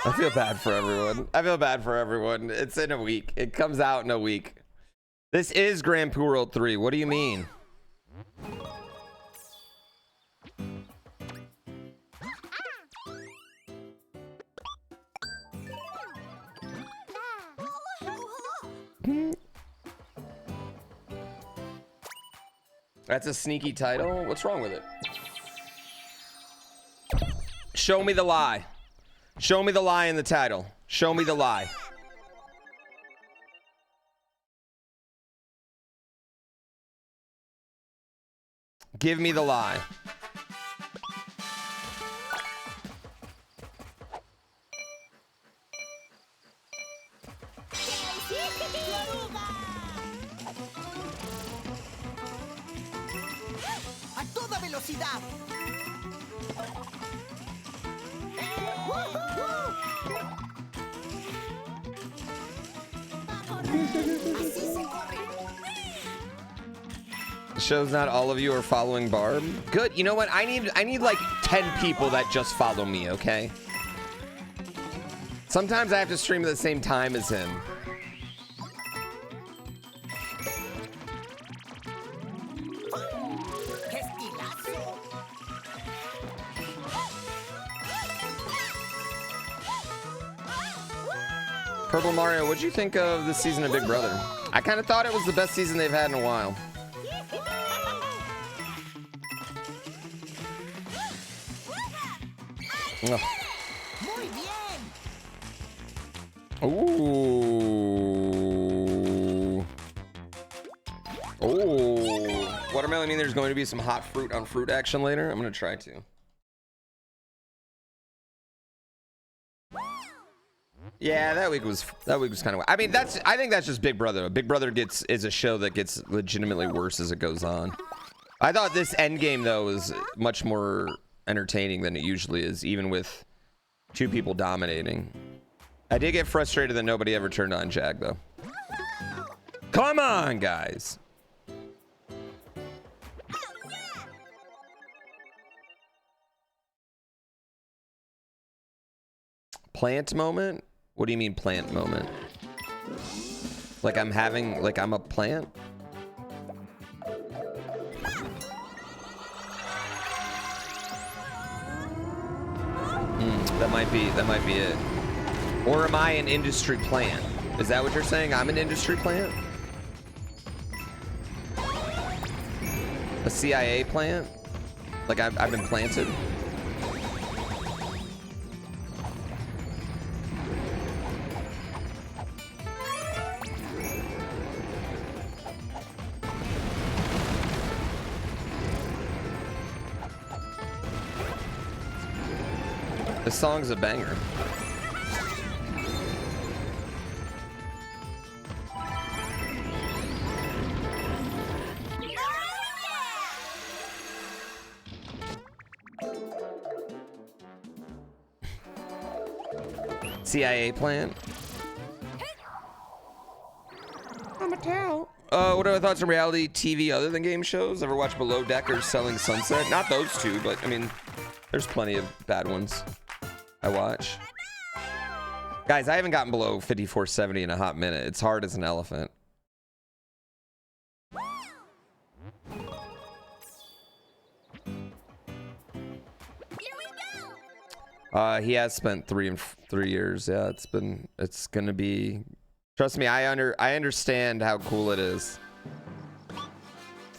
I feel bad for everyone. I feel bad for everyone. It's in a week. It comes out in a week. This is GrandPoo World 3. What do you mean? That's a sneaky title? What's wrong with it? Show me the lie. Show me the lie in the title. Show me the lie. Give me the lie. ¡A toda velocidad! Así se corre. The show's not all of you are following Barb. Good. You know what? I need like 10 people that just follow me, okay? Sometimes I have to stream at the same time as him. ¡Qué estilazo! Purple Mario, what'd you think of this season of Big Brother? I kind of thought it was the best season they've had in a while. Ugh. ¡Muy bien! Ooh. Ooh. Watermelon mean there's going to be some hot fruit on fruit action later? I'm going to try to. Yeah, that week was kind of. I mean, I think that's just Big Brother. Big Brother is a show that gets legitimately worse as it goes on. I thought this end game though was much more entertaining than it usually is, even with two people dominating. I did get frustrated that nobody ever turned on Jag though. Come on, guys. Plant moment? What do you mean plant moment? Like I'm a plant? That might be it. Or am I an industry plant? Is that what you're saying? I'm an industry plant? A CIA plant? Like I've been planted? This song's a banger. CIA plant. I'm a cow. What are your thoughts on reality TV other than game shows? Ever watch Below Deck or Selling Sunset? Not those two, but I mean, there's plenty of bad ones I watch. Guys, I haven't gotten below 5470 in a hot minute. It's hard as an elephant. He has spent 3 years. Yeah, it's gonna be. Trust me, I understand how cool it is.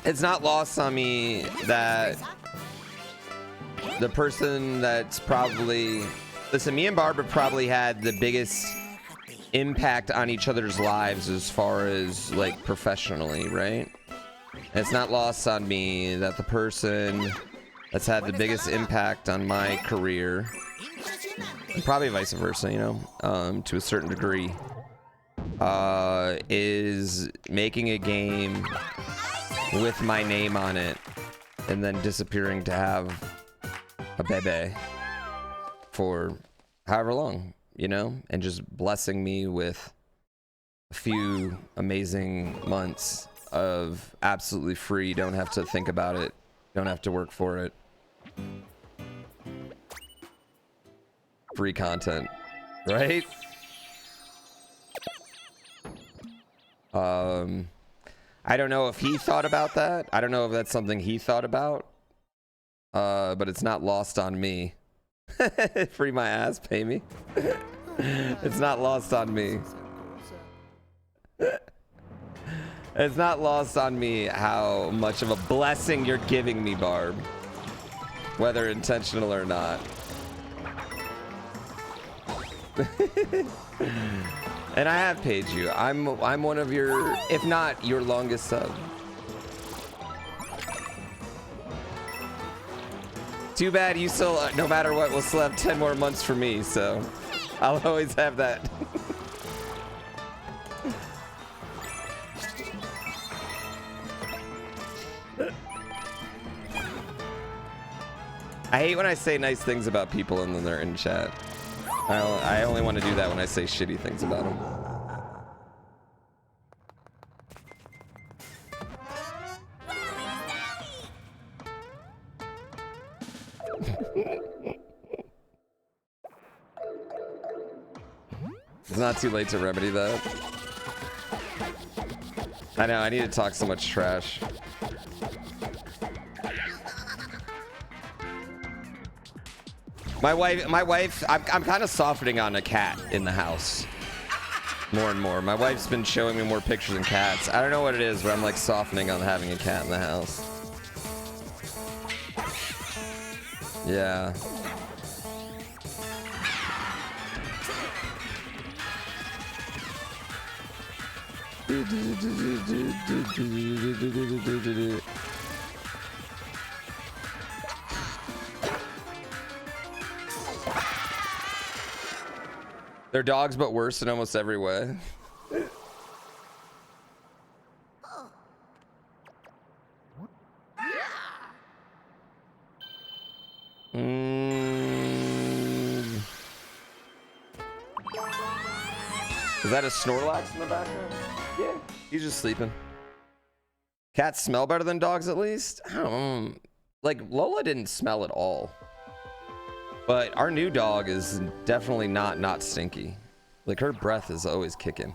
It's not lost on me that the person that's probably... Listen, me and Barbara probably had the biggest impact on each other's lives as far as, like, professionally, right? And it's not lost on me that the person that's had the biggest impact on my career, and probably vice versa, you know, to a certain degree, is making a game with my name on it and then disappearing to have a bebe for however long, you know, and just blessing me with a few amazing months of absolutely free, don't have to think about it, don't have to work for it, free content, right? I don't know if he thought about that. I don't know if that's something he thought about, but it's not lost on me. Free my ass, pay me. It's not lost on me. It's not lost on me how much of a blessing you're giving me, Barb, whether intentional or not. And I have paid you. I'm one of your, if not your longest sub. Too bad you still, no matter what, will still have 10 more months for me, so I'll always have that. I hate when I say nice things about people and then they're in chat. I only want to do that when I say shitty things about them. It's not too late to remedy that. I know, I need to talk so much trash. My wife, I'm kind of softening on a cat in the house. More and more. My wife's been showing me more pictures of cats. I don't know what it is, but I'm like softening on having a cat in the house. Yeah. They're dogs, but worse in almost every way. Is that a Snorlax in the background? Yeah, he's just sleeping. Cats smell better than dogs, at least? I don't know. Like, Lola didn't smell at all. But our new dog is definitely not stinky. Like, her breath is always kicking.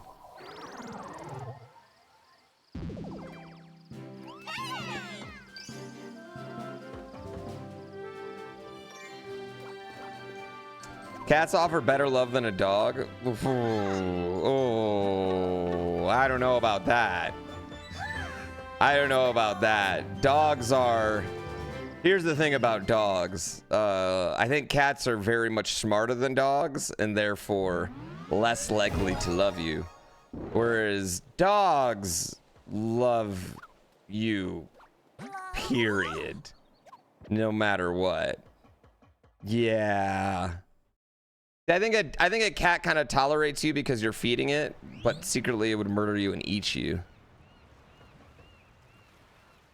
Cats offer better love than a dog. Oh, I don't know about that. I don't know about that. Dogs are... Here's the thing about dogs. I think cats are very much smarter than dogs and therefore less likely to love you. Whereas dogs love you, period. No matter what. Yeah. I think a cat kind of tolerates you because you're feeding it, but secretly it would murder you and eat you.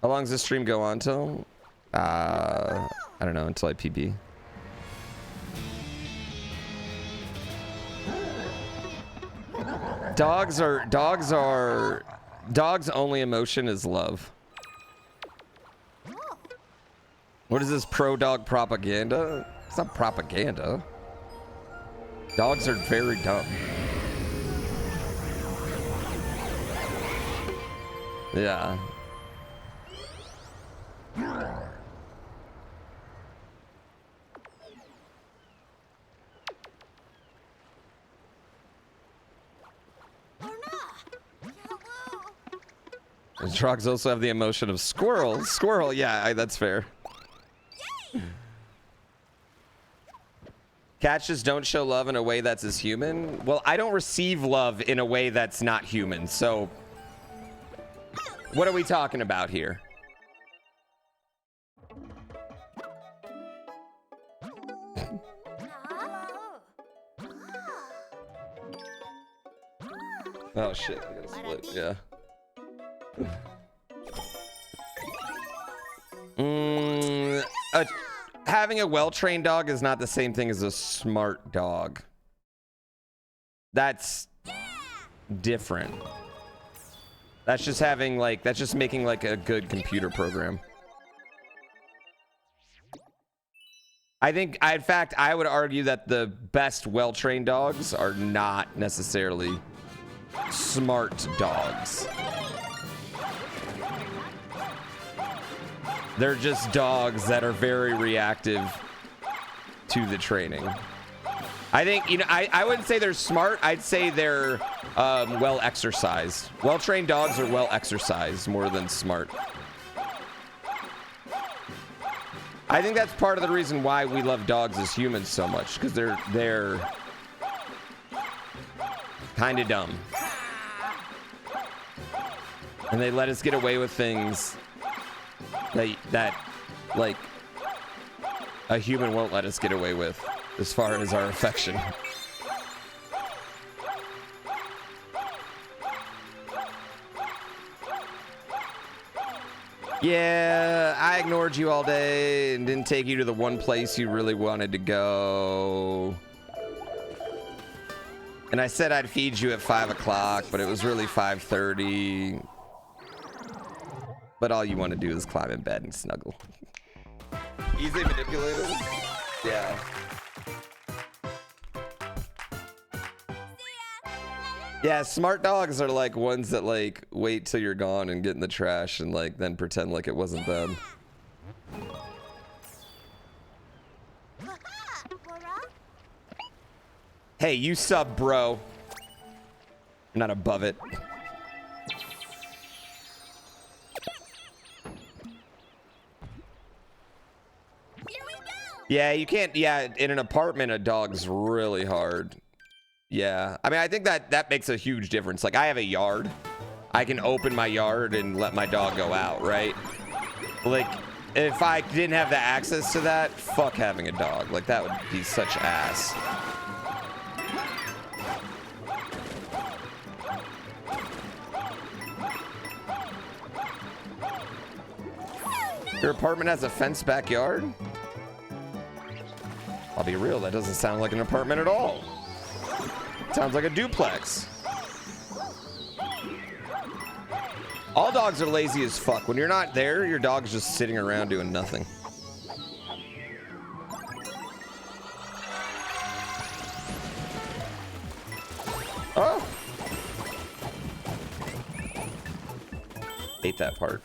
How long does this stream go on till? I don't know, until I PB. Dogs' only emotion is love. What is this pro-dog propaganda? It's not propaganda. Dogs are very dumb. Yeah. And frogs also have the emotion of squirrel. Squirrel, yeah, that's fair. Cats just don't show love in a way that's as human. Well, I don't receive love in a way that's not human, so what are we talking about here? Oh shit, I gotta split, yeah. Having a well-trained dog is not the same thing as a smart dog. That's different. That's just having like, that's just making like a good computer program. I think, in fact, I would argue that the best well-trained dogs are not necessarily smart dogs. They're just dogs that are very reactive to the training. I think, you know, I wouldn't say they're smart. I'd say they're well exercised. Well-trained dogs are well exercised more than smart. I think that's part of the reason why we love dogs as humans so much, because they're kind of dumb. And they let us get away with things that like a human won't let us get away with as far as our affection. Yeah, I ignored you all day and didn't take you to the one place you really wanted to go. And I said I'd feed you at 5 o'clock, but it was really 5:30. But all you want to do is climb in bed and snuggle. Easily manipulated? Yeah. Yeah, smart dogs are like ones that like wait till you're gone and get in the trash and like then pretend like it wasn't them. Hey, you sub, bro. I'm not above it. Yeah, you can't. Yeah, in an apartment, a dog's really hard. Yeah, I mean, I think that makes a huge difference. Like, I have a yard. I can open my yard and let my dog go out, right? Like, if I didn't have the access to that, fuck having a dog. Like, that would be such ass. Your apartment has a fenced backyard? I'll be real, that doesn't sound like an apartment at all. It sounds like a duplex. All dogs are lazy as fuck. When you're not there, your dog's just sitting around doing nothing. Oh! Hate that part.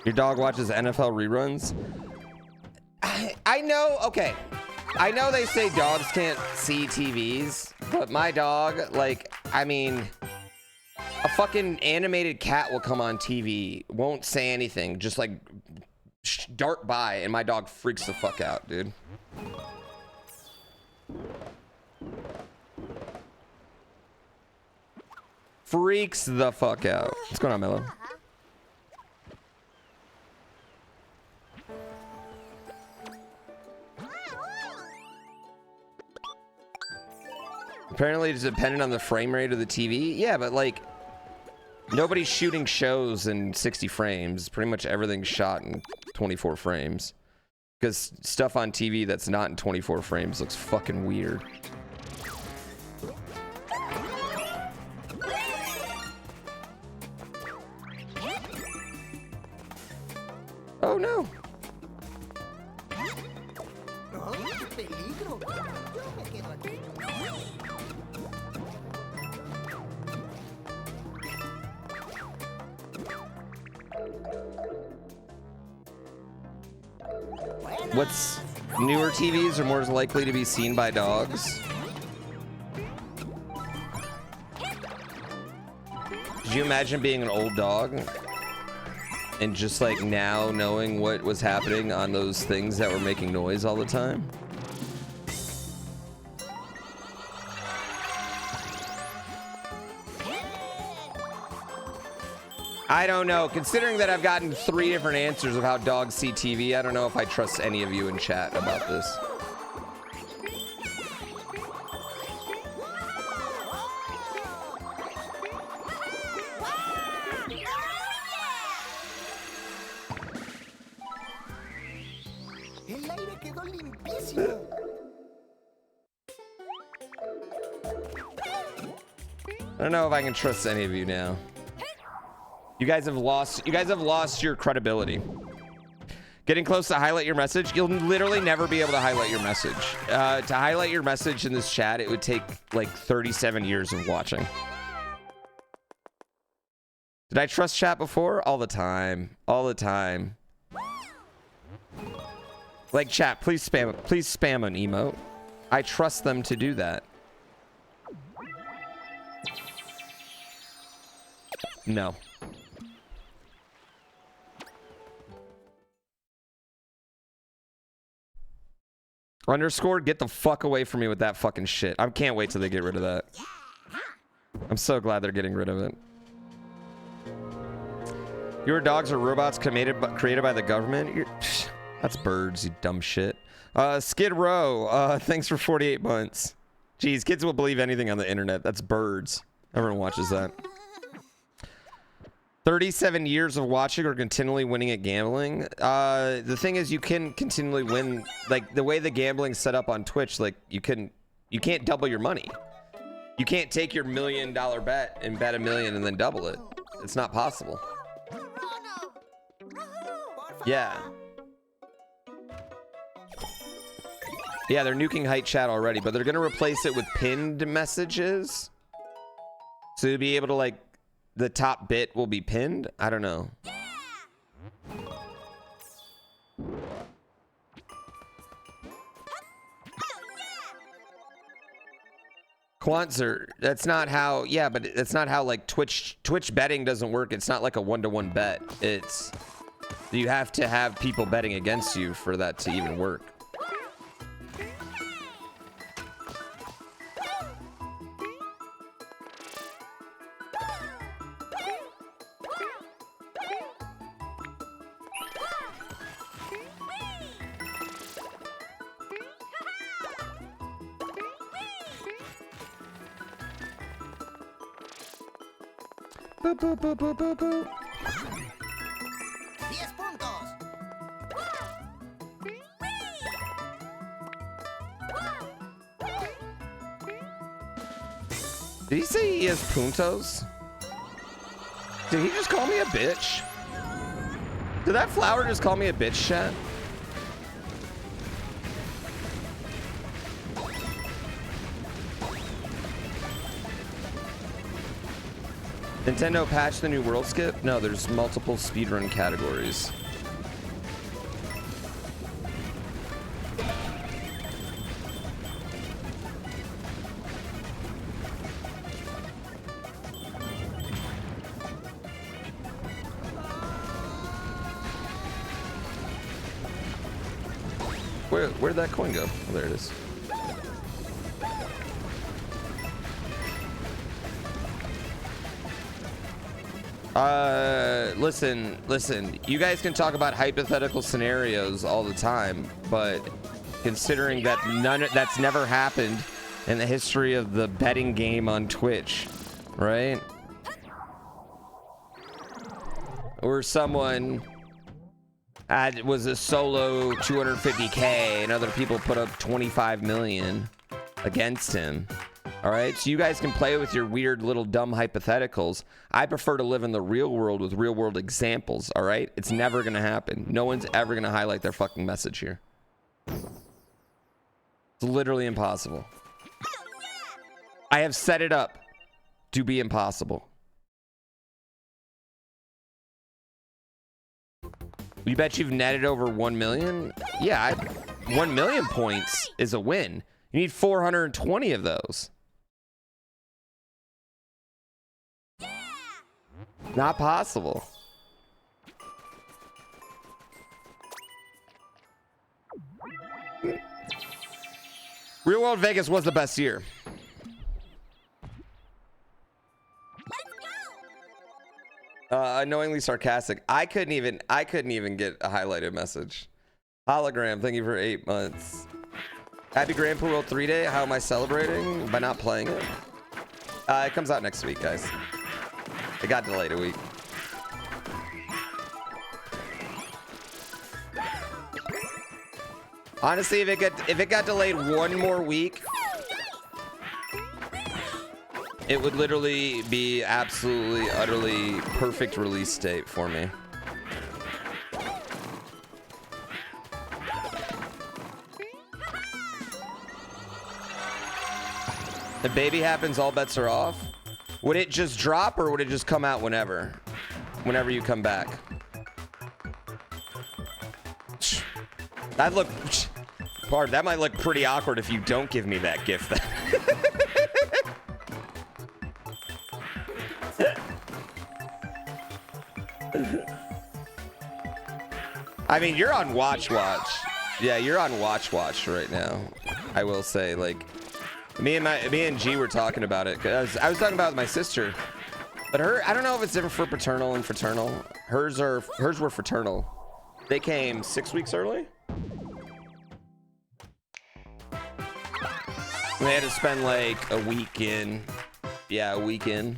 Your dog watches NFL reruns? I know, okay. I know they say dogs can't see TVs, but my dog, like, I mean, a fucking animated cat will come on TV, won't say anything, just like dart by, and my dog freaks the fuck out, dude. Freaks the fuck out. What's going on, Mello? Apparently it's dependent on the frame rate of the TV. Yeah, but like, nobody's shooting shows in 60 frames. Pretty much everything's shot in 24 frames. Because stuff on TV that's not in 24 frames looks fucking weird. Oh no. ¡Oh, qué peligro! Yo me quedo aquí. What's newer TVs are more likely to be seen by dogs? Could you imagine being an old dog and just like now knowing what was happening on those things that were making noise all the time? I don't know. Considering that I've gotten 3 different answers of how dogs see TV, I don't know if I trust any of you in chat about this. El aire quedó limpísimo. I don't know if I can trust any of you now. You guys have lost your credibility. Getting close to highlight your message, you'll literally never be able to highlight your message. To highlight your message in this chat, it would take like 37 years of watching. Did I trust chat before? All the time. All the time. Like chat, please spam an emote. I trust them to do that. No. Underscore, get the fuck away from me with that fucking shit. I can't wait till they get rid of that. I'm so glad they're getting rid of it. Your dogs are robots created by the government? That's birds, you dumb shit. Skid Row, thanks for 48 months. Jeez, kids will believe anything on the internet. That's birds. Everyone watches that. 37 years of watching or continually winning at gambling. The thing is, you can continually win. Like the way the gambling's set up on Twitch, like you can't double your money. You can't take your $1 million bet and bet $1 million and then double it. It's not possible. Yeah. Yeah, they're nuking height chat already, but they're gonna replace it with pinned messages. So you'll be able to like, the top bit will be pinned? I don't know. Quantzer, that's not how, yeah, but that's not how like Twitch betting doesn't work. It's not like a 1-to-1 bet. It's, you have to have people betting against you for that to even work. Boop, boop, boop, boop, boop, boop. 10 puntos. Did he say he has puntos? Did he just call me a bitch? Did that flower just call me a bitch, chat? Nintendo patched the new world skip? No, there's multiple speedrun categories. Where'd that coin go? Oh, there it is. Listen, you guys can talk about hypothetical scenarios all the time, but considering that that's never happened in the history of the betting game on Twitch, right? Or someone was a solo 250K and other people put up 25 million against him. All right, so you guys can play with your weird little dumb hypotheticals. I prefer to live in the real world with real world examples. All right, it's never gonna happen. No one's ever gonna highlight their fucking message here. It's literally impossible. I have set it up to be impossible. You bet you've netted over 1 million? Yeah, 1 million points is a win. You need 420 of those. Not possible. Real World Vegas was the best year. Annoyingly sarcastic. I couldn't even get a highlighted message. Hologram, thank you for 8 months. Happy GrandPoo World 3-Day. How am I celebrating? By not playing it. It comes out next week, guys. It got delayed a week. Honestly, if it got delayed one more week, it would literally be absolutely, utterly perfect release date for me. The baby happens, all bets are off. Would it just drop or would it just come out whenever? Whenever you come back. That might look pretty awkward if you don't give me that gift then. I mean, you're on watch. Yeah, you're on watch right now. I will say, like, me and G were talking about it. Cause I was talking about it with my sister, but I don't know if it's different for paternal and fraternal. Hers were fraternal. They came 6 weeks early. And they had to spend like a week in. Yeah, a week in.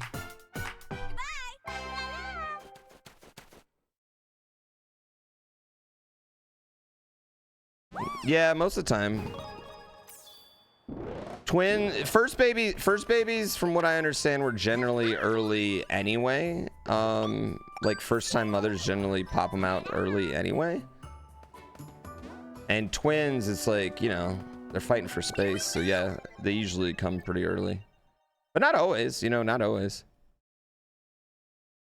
Yeah, most of the time. First babies, from what I understand, were generally early anyway. Like first time mothers generally pop them out early anyway. And twins, it's like, you know, they're fighting for space. So yeah, they usually come pretty early. But not always, you know, not always.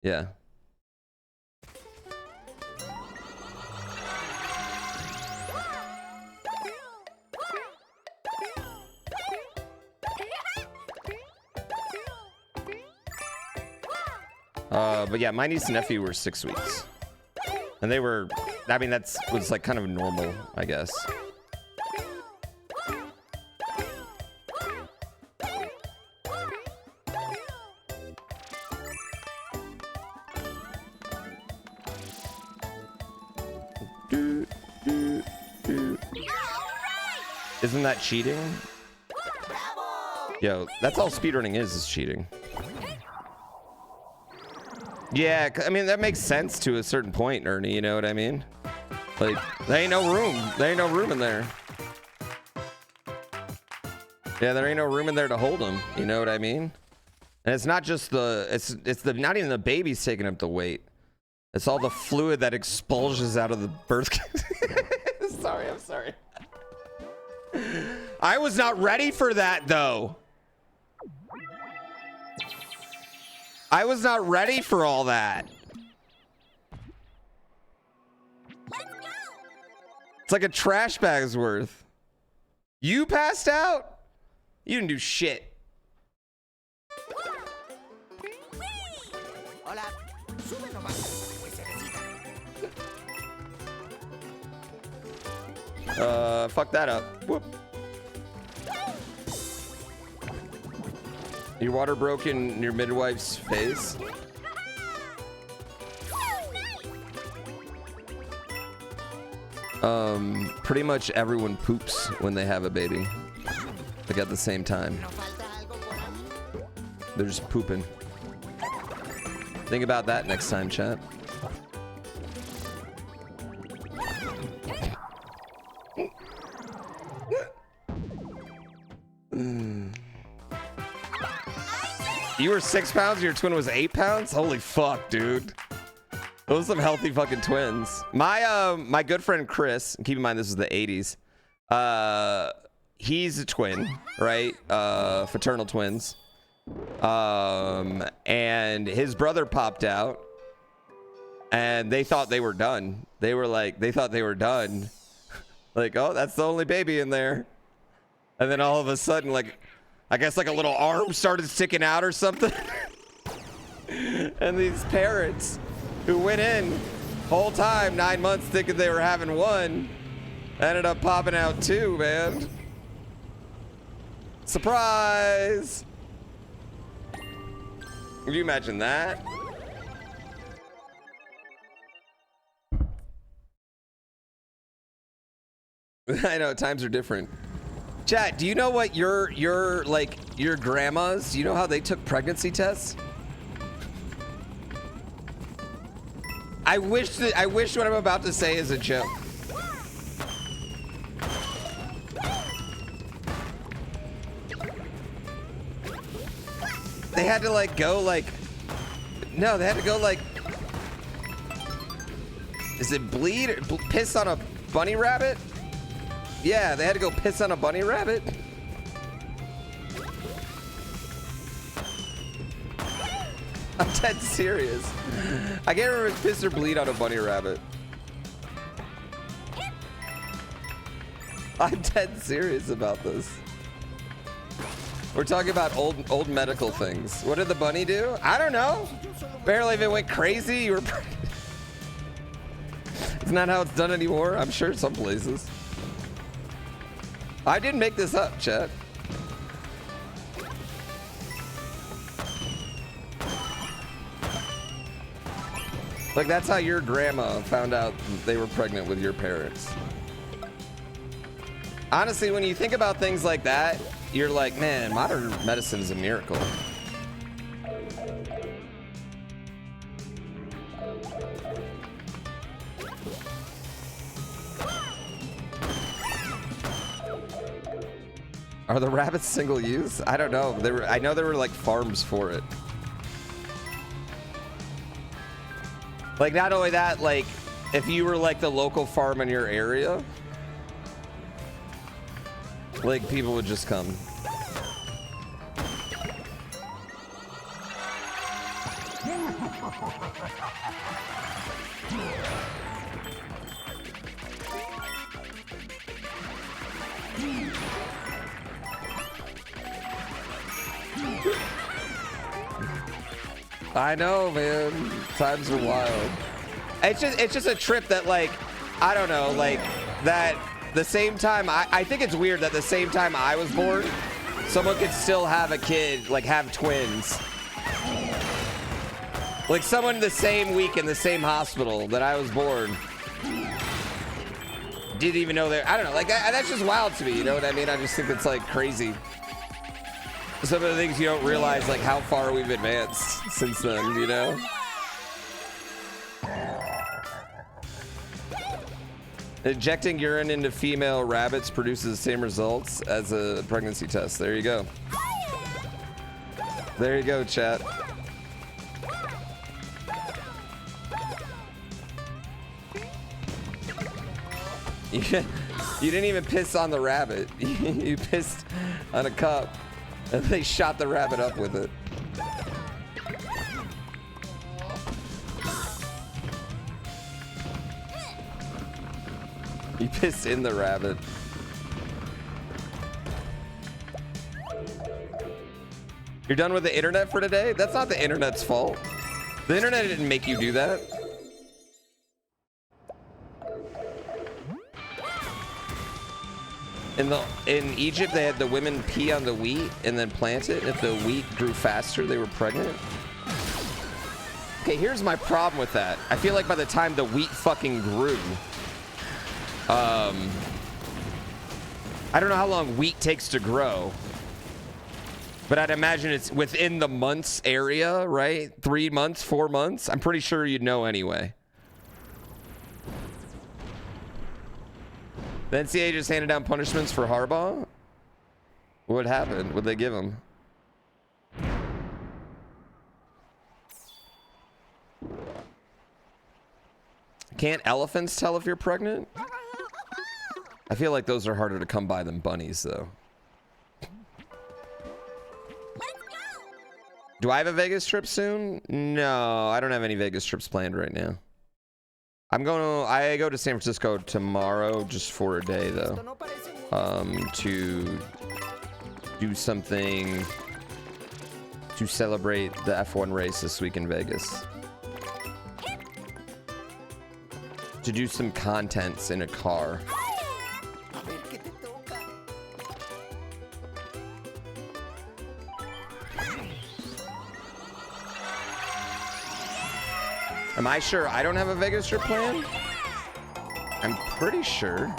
Yeah. But yeah, my niece and nephew were 6 weeks. And they were, I mean, was like kind of normal, I guess. Isn't that cheating? Yo, that's all speedrunning is cheating. Yeah, I mean, that makes sense to a certain point, Ernie, you know what I mean? Like, there ain't no room. There ain't no room in there. Yeah, there ain't no room in there to hold them, you know what I mean? And it's not just not even the baby's taking up the weight. It's all the fluid that expulses out of the birth. Sorry, I'm sorry. I was not ready for that, though. I was not ready for all that. It's like a trash bag's worth. You passed out? You didn't do shit. Fuck that up. Whoop. Your water broke in your midwife's face. Pretty much everyone poops when they have a baby. Like at the same time. They're just pooping. Think about that next time, chat. You were 6 pounds, your twin was 8 pounds? Holy fuck, dude. Those are some healthy fucking twins. My good friend Chris, keep in mind this is the 80s. He's a twin, right? Fraternal twins. And his brother popped out. And they thought they were done. They thought they were done. Like, oh, that's the only baby in there. And then all of a sudden, like, I guess like a little arm started sticking out or something. And these parents who went in whole time, 9 months, thinking they were having one, ended up popping out 2, man. Surprise! Can you imagine that? I know, times are different. Chat, do you know what your grandmas, do you know how they took pregnancy tests? I wish what I'm about to say is a joke. They had to like go like, no, they had to go like, is it bleed or piss on a bunny rabbit? Yeah, they had to go piss on a bunny rabbit. I'm dead serious. I can't remember if piss or bleed on a bunny rabbit. I'm dead serious about this. We're talking about old medical things. What did the bunny do? I don't know. Apparently if it went crazy, you were pregnant. Isn't that how it's done anymore? I'm sure some places. I didn't make this up, chat. Like, that's how your grandma found out they were pregnant with your parents. Honestly, when you think about things like that, you're like, man, modern medicine is a miracle. Are the rabbits single use? I don't know. I know there were like farms for it. Like, not only that, like, if you were like the local farm in your area, like, people would just come. I know, man. Times are wild. It's just a trip that, like, I don't know, like, that the same time, I think it's weird that the same time I was born, someone could still have a kid, like, have twins. Like, someone the same week in the same hospital that I was born didn't even know I don't know, like, that's just wild to me, you know what I mean? I just think it's, like, crazy. Some of the things you don't realize, like how far we've advanced since then, you know? Injecting urine into female rabbits produces the same results as a pregnancy test. There you go. There you go, chat. You didn't even piss on the rabbit. You pissed on a cup. And they shot the rabbit up with it. You pissed in the rabbit. You're done with the internet for today? That's not the internet's fault. The internet didn't make you do that. In Egypt, they had the women pee on the wheat and then plant it. If the wheat grew faster, they were pregnant. Okay, here's my problem with that. I feel like by the time the wheat fucking grew, I don't know how long wheat takes to grow, but I'd imagine it's within the months area, right? 3 months, 4 months. I'm pretty sure you'd know anyway. The NCAA just handed down punishments for Harbaugh? What happened? What'd they give him? Can't elephants tell if you're pregnant? I feel like those are harder to come by than bunnies, though. Do I have a Vegas trip soon? No, I don't have any Vegas trips planned right now. I go to San Francisco tomorrow just for a day, though. To do something to celebrate the F1 race this week in Vegas. To do some contents in a car. Am I sure I don't have a Vegas trip plan? I'm pretty sure.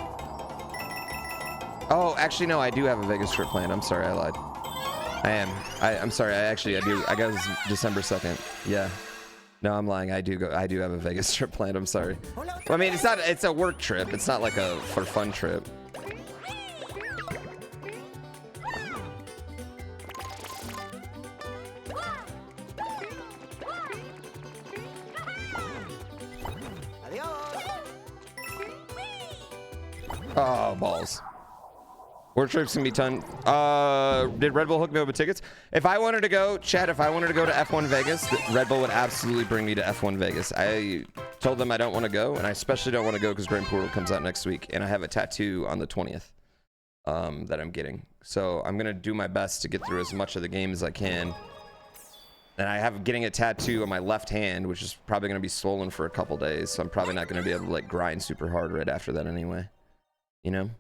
Oh, actually, no, I do have a Vegas trip plan. I'm sorry, I lied. I'm sorry, I do. I got this December 2nd. Yeah. No, I'm lying. I do have a Vegas trip planned. I'm sorry. Well, I mean, it's a work trip. It's not like a for fun trip. Oh, balls. Work trips can be ton. Did Red Bull hook me up with tickets? If I wanted to go, Chad, if I wanted to go to F1 Vegas, Red Bull would absolutely bring me to F1 Vegas. I told them I don't want to go, and I especially don't want to go because GrandPoo World comes out next week, and I have a tattoo on the 20th that I'm getting. So I'm going to do my best to get through as much of the game as I can. And I have getting a tattoo on my left hand, which is probably going to be swollen for a couple days, so I'm probably not going to be able to like grind super hard right after that anyway. You know?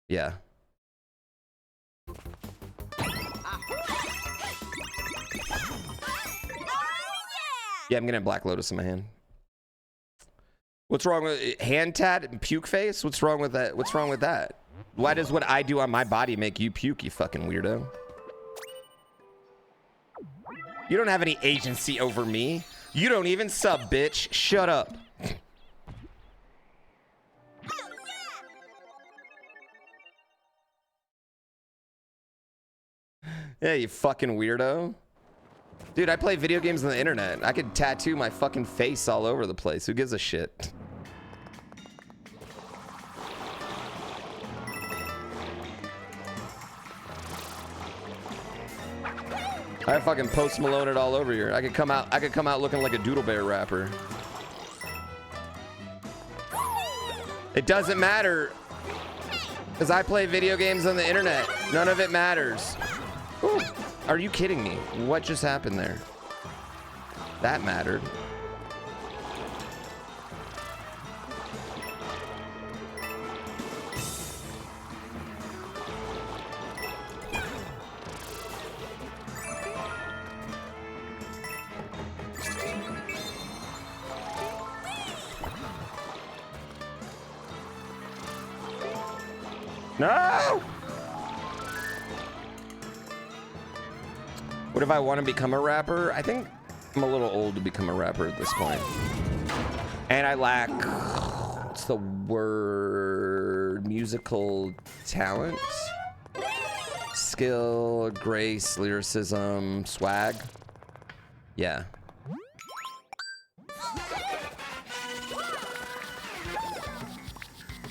Yeah. Yeah, I'm getting a Black Lotus in my hand. What's wrong with hand tat and puke face? What's wrong with that? What's wrong with that? Why does what I do on my body make you puke, you fucking weirdo? You don't have any agency over me. You don't even sub, bitch. Shut up. Yeah, you fucking weirdo. Dude, I play video games on the internet. I could tattoo my fucking face all over the place. Who gives a shit? I fucking Post Malone it all over here. I could come out looking like a Doodle Bear rapper. It doesn't matter. Because I play video games on the internet. None of it matters. Ooh, are you kidding me? What just happened there? That mattered. No! What if I want to become a rapper? I think I'm a little old to become a rapper at this point. And I lack, what's the word? Musical talent? Skill, grace, lyricism, swag. Yeah.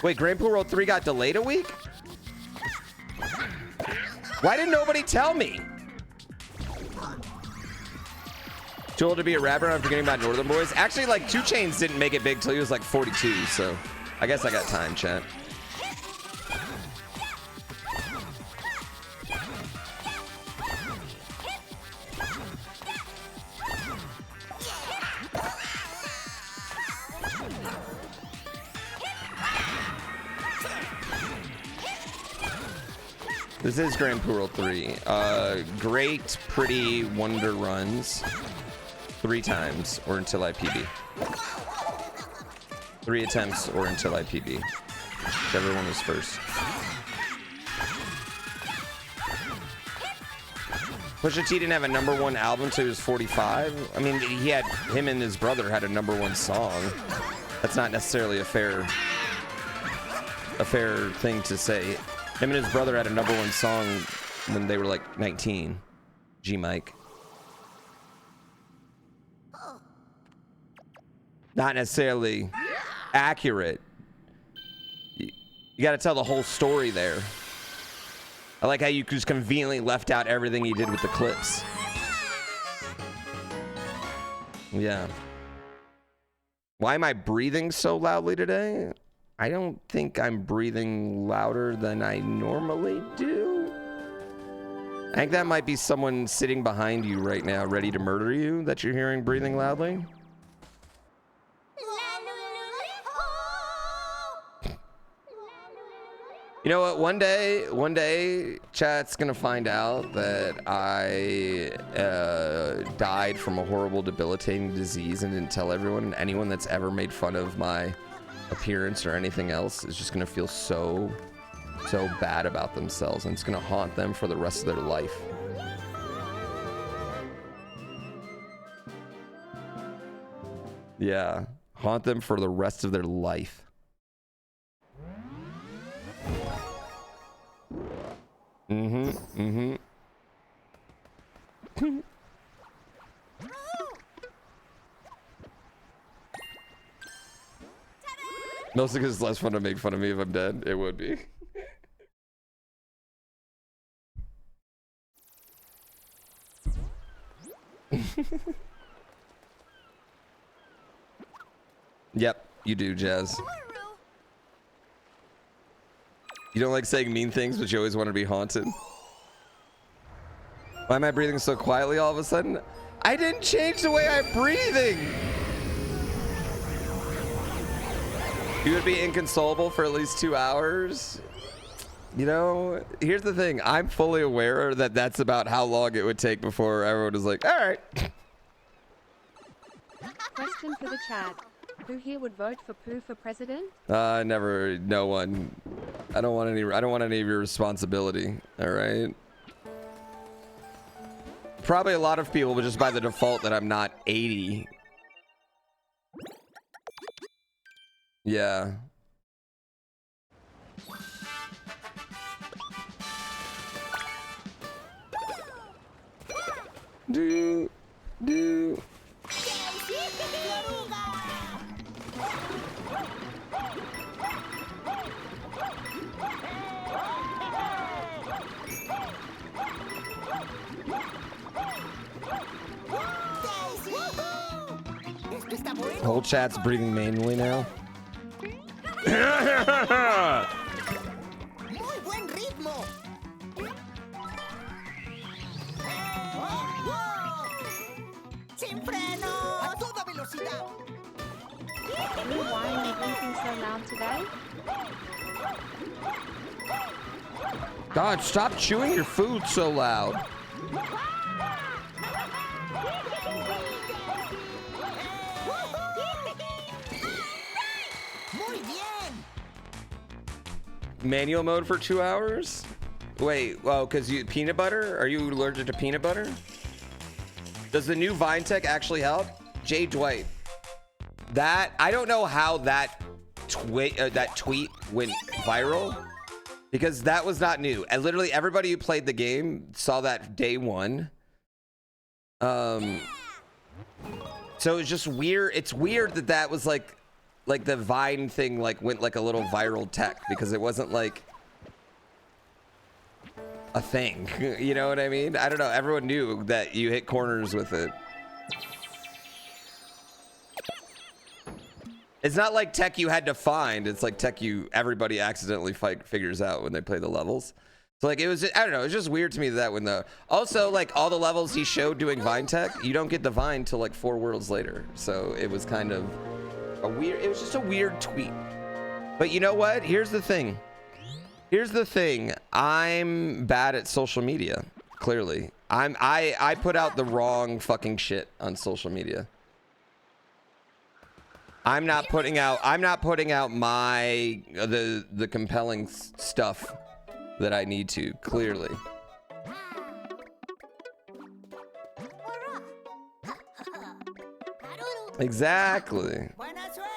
Wait, GrandPoo World 3 got delayed a week? Why didn't nobody tell me? Too old to be a rapper. I'm forgetting about Northern Boys. Actually, like 2 Chainz didn't make it big till he was like 42, so I guess I got time, chat. This is GrandPoo World 3. Great, pretty wonder runs 3 times or until I PB. 3 attempts or until I PB. Whichever one was first. Pusha T didn't have a #1 album until he was 45. I mean, him and his brother had a #1 song. That's not necessarily a fair thing to say. Him and his brother had a #1 song when they were like 19. G Mike. not necessarily accurate. You got to tell the whole story there. I like how you just conveniently left out everything you did with the clips. Yeah. Why am I breathing so loudly today? I don't think I'm breathing louder than I normally do. I think that might be someone sitting behind you right now, ready to murder you, that you're hearing breathing loudly. You know what? One day, chat's gonna find out that I died from a horrible, debilitating disease and didn't tell everyone. And anyone that's ever made fun of my appearance or anything else is just gonna feel so bad about themselves, and it's gonna haunt them for the rest of their life. Yeah, haunt them for the rest of their life. Mostly because it's less fun to make fun of me if I'm dead. It would be. Yep, you do, Jazz. You don't like saying mean things, but you always want to be haunted. Why am I breathing so quietly all of a sudden? I didn't change the way I'm breathing. You would be inconsolable for at least 2 hours. You know, here's the thing. I'm fully aware that that's about how long it would take before everyone is like, all right. Question for the chat. Who here would vote for Pooh for president? Never, no one. I don't want any of your responsibility, all right? Probably a lot of people, but just by the default that I'm not 80. Yeah. Do. Whole chat's breathing manually now. Muy buen ritmo. Sin freno. A toda velocidad. Why are you breathing so loud today? God, stop chewing your food so loud. Manual mode for 2 hours? Wait, well, because you peanut butter? Are you allergic to peanut butter? Does the new Vine tech actually help? Jay Dwight. That, I don't know how that tweet went viral, because that was not new. And literally everybody who played the game saw that day one. So it's just weird. It's weird that that was like the Vine thing went like a little viral tech, because it wasn't like a thing. You know what I mean? I don't know. Everyone knew that you hit corners with it. It's not like tech you had to find. It's like tech everybody accidentally figures out when they play the levels. So like it was, I don't know. It's just weird to me that when also like all the levels he showed doing Vine tech, you don't get the Vine till like 4 worlds later. So it was kind of it was just a weird tweet. But you know what? Here's the thing. I'm bad at social media. Clearly, I put out the wrong fucking shit on social media. I'm not putting out my the compelling stuff that I need to, clearly. Exactly. Buena suerte.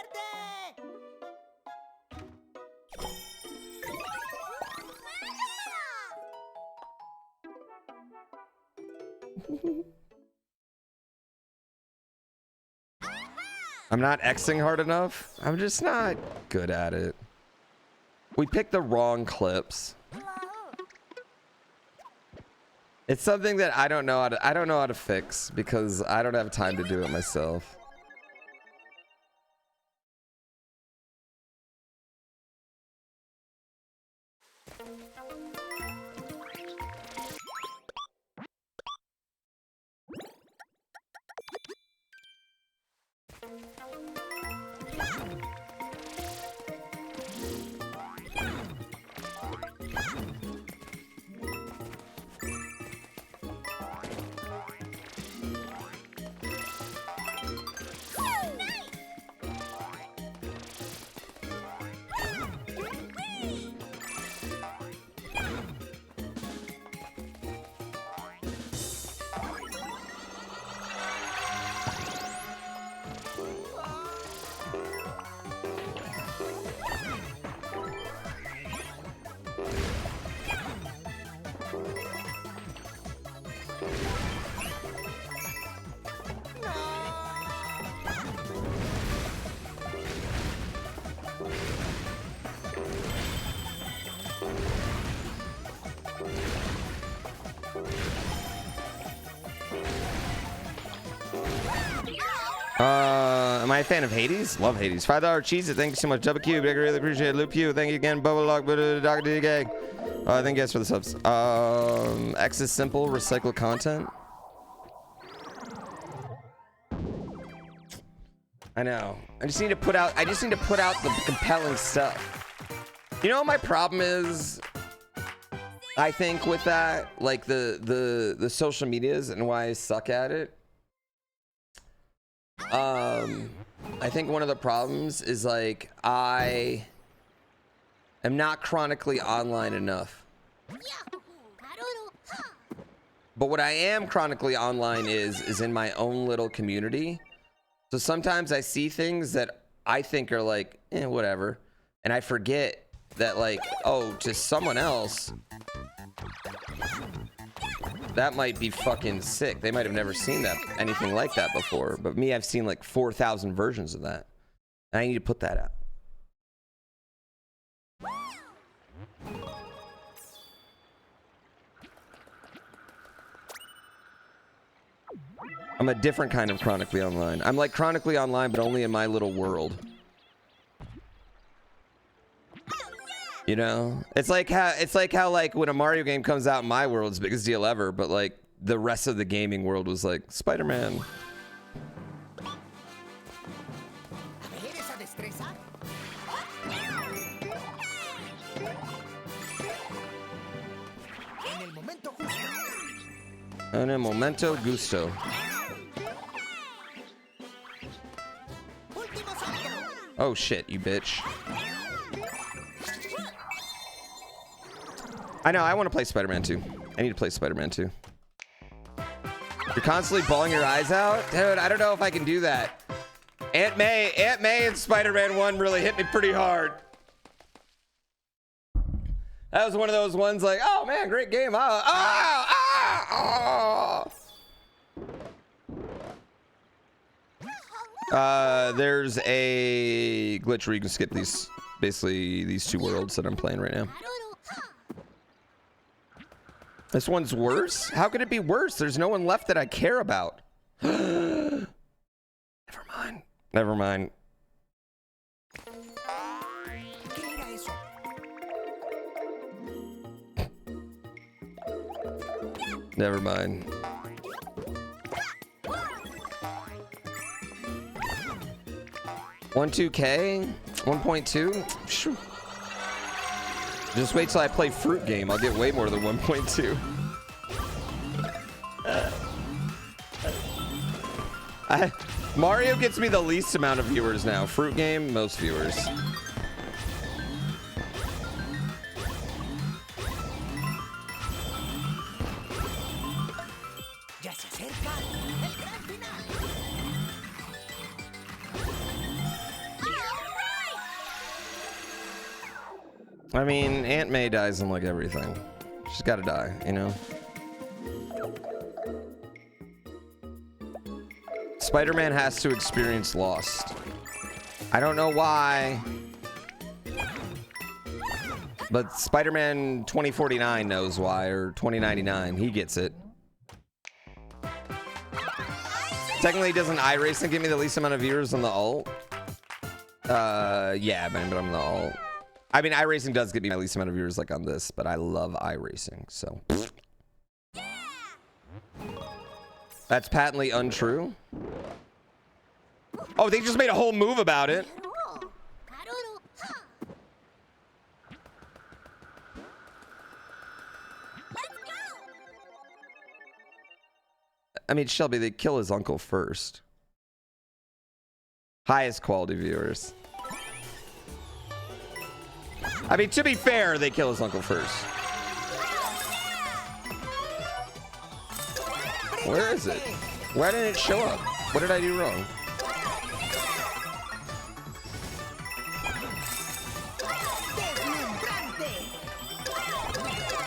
I'm not Xing hard enough. I'm just not good at it. We picked the wrong clips. It's something that I don't know how to fix because I don't have time to do it myself. Am I a fan of Hades? Love Hades. $5 cheese. Thank you so much. Double Q. I really appreciate it. Loop Q. Thank you again. Bubble Log. Dr. DK. Thank you guys for the subs. X is simple. Recycle content. I know. I just need to put out the compelling stuff. You know what my problem is? I think with that, like the social medias and why I suck at it. I think one of the problems is like I am not chronically online enough. But what I am chronically online is in my own little community. So sometimes I see things that I think are like, whatever. And I forget that like, oh, to someone else, that might be fucking sick. They might have never seen anything like that before. But me, I've seen like 4,000 versions of that. And I need to put that out. I'm a different kind of chronically online. I'm like chronically online, but only in my little world. You know, it's like how like when a Mario game comes out in my world, it's the biggest deal ever. But like the rest of the gaming world was like Spider-Man. En el momento gusto. Oh shit, you bitch. I know, I want to play Spider-Man 2. I need to play Spider-Man 2. You're constantly bawling your eyes out? Dude, I don't know if I can do that. Aunt May and Spider-Man 1 really hit me pretty hard. That was one of those ones like, oh man, great game. There's a glitch where you can skip these, basically these two worlds that I'm playing right now. This one's worse? How could it be worse? There's no one left that I care about. Never mind. Never mind. Never mind. $1.2K? 1.2? Sure. Just wait till I play Fruit Game. I'll get way more than 1.2. Mario gets me the least amount of viewers now. Fruit Game, most viewers. I mean, Aunt May dies in like everything. She's gotta die, you know? Spider-Man has to experience Lost. I don't know why, but Spider-Man 2049 knows why, or 2099. He gets it. Technically, doesn't iRacing give me the least amount of viewers on the alt? Yeah, man, but I'm the alt. I mean, iRacing does give me my least amount of viewers like on this, but I love iRacing, so. That's patently untrue. Oh, they just made a whole move about it. I mean, Shelby, they kill his uncle first. Highest quality viewers. I mean, to be fair, they kill his uncle first. Where is it? Why didn't it show up? What did I do wrong?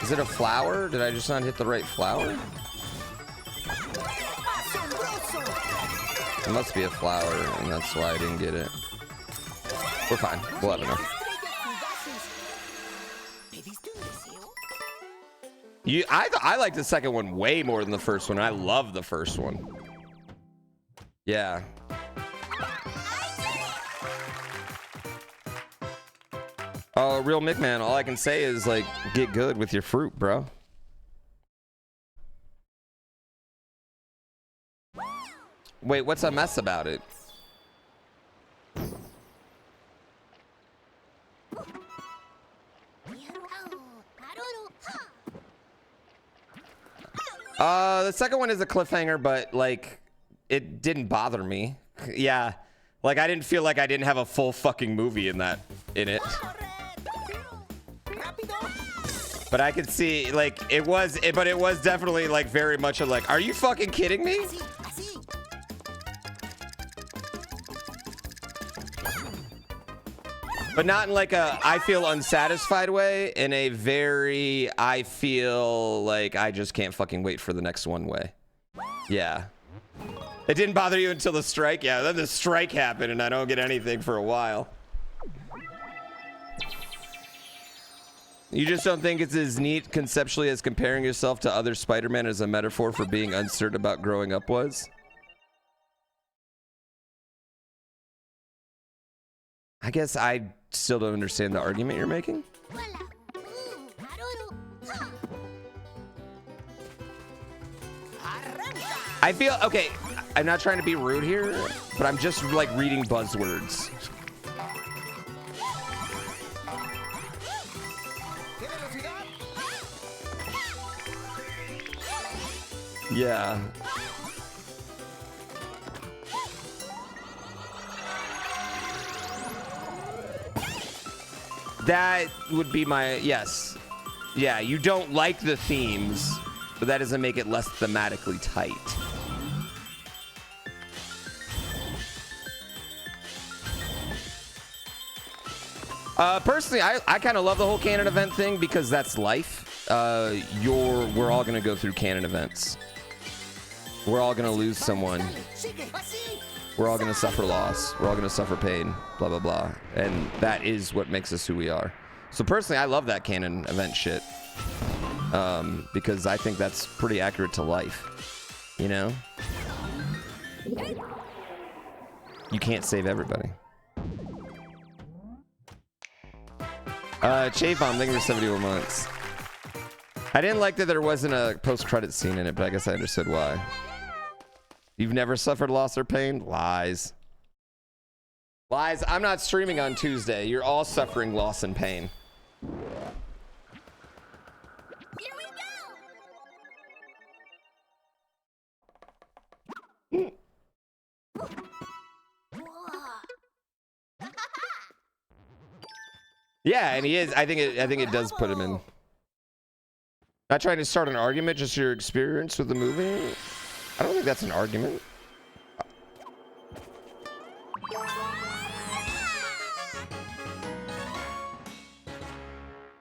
Is it a flower? Did I just not hit the right flower? It must be a flower, and that's why I didn't get it. We're fine. We'll have enough. I like the second one way more than the first one. I love the first one. Yeah. Oh, real McMahon, all I can say is, like, get good with your fruit, bro. Wait, what's a mess about it? The second one is a cliffhanger, but, like, it didn't bother me. Yeah. Like, I didn't feel like I didn't have a full fucking movie in it. But I could see, like, it was definitely, like, very much a, like, are you fucking kidding me? But not in, like, a I feel unsatisfied way, in a very I feel like I just can't fucking wait for the next one way. Yeah. It didn't bother you until the strike? Yeah, then the strike happened and I don't get anything for a while. You just don't think it's as neat conceptually as comparing yourself to other Spider-Man as a metaphor for being uncertain about growing up was? I guess I still don't understand the argument you're making. I feel, okay, I'm not trying to be rude here, but I'm just like reading buzzwords. Yeah. That would be my, yes. Yeah, you don't like the themes, but that doesn't make it less thematically tight. Personally, I kind of love the whole canon event thing because that's life. We're all gonna go through canon events. We're all gonna lose someone. We're all gonna suffer loss. We're all gonna suffer pain. Blah, blah, blah. And that is what makes us who we are. So personally, I love that canon event shit. Because I think that's pretty accurate to life. You know? You can't save everybody. Chafon, thank you for 71 months. I didn't like that there wasn't a post-credit scene in it, but I guess I understood why. You've never suffered loss or pain? Lies. Lies. I'm not streaming on Tuesday. You're all suffering loss and pain. Here we go. Yeah, and he is. I think it does put him in. Not trying to start an argument, just your experience with the movie. I don't think that's an argument.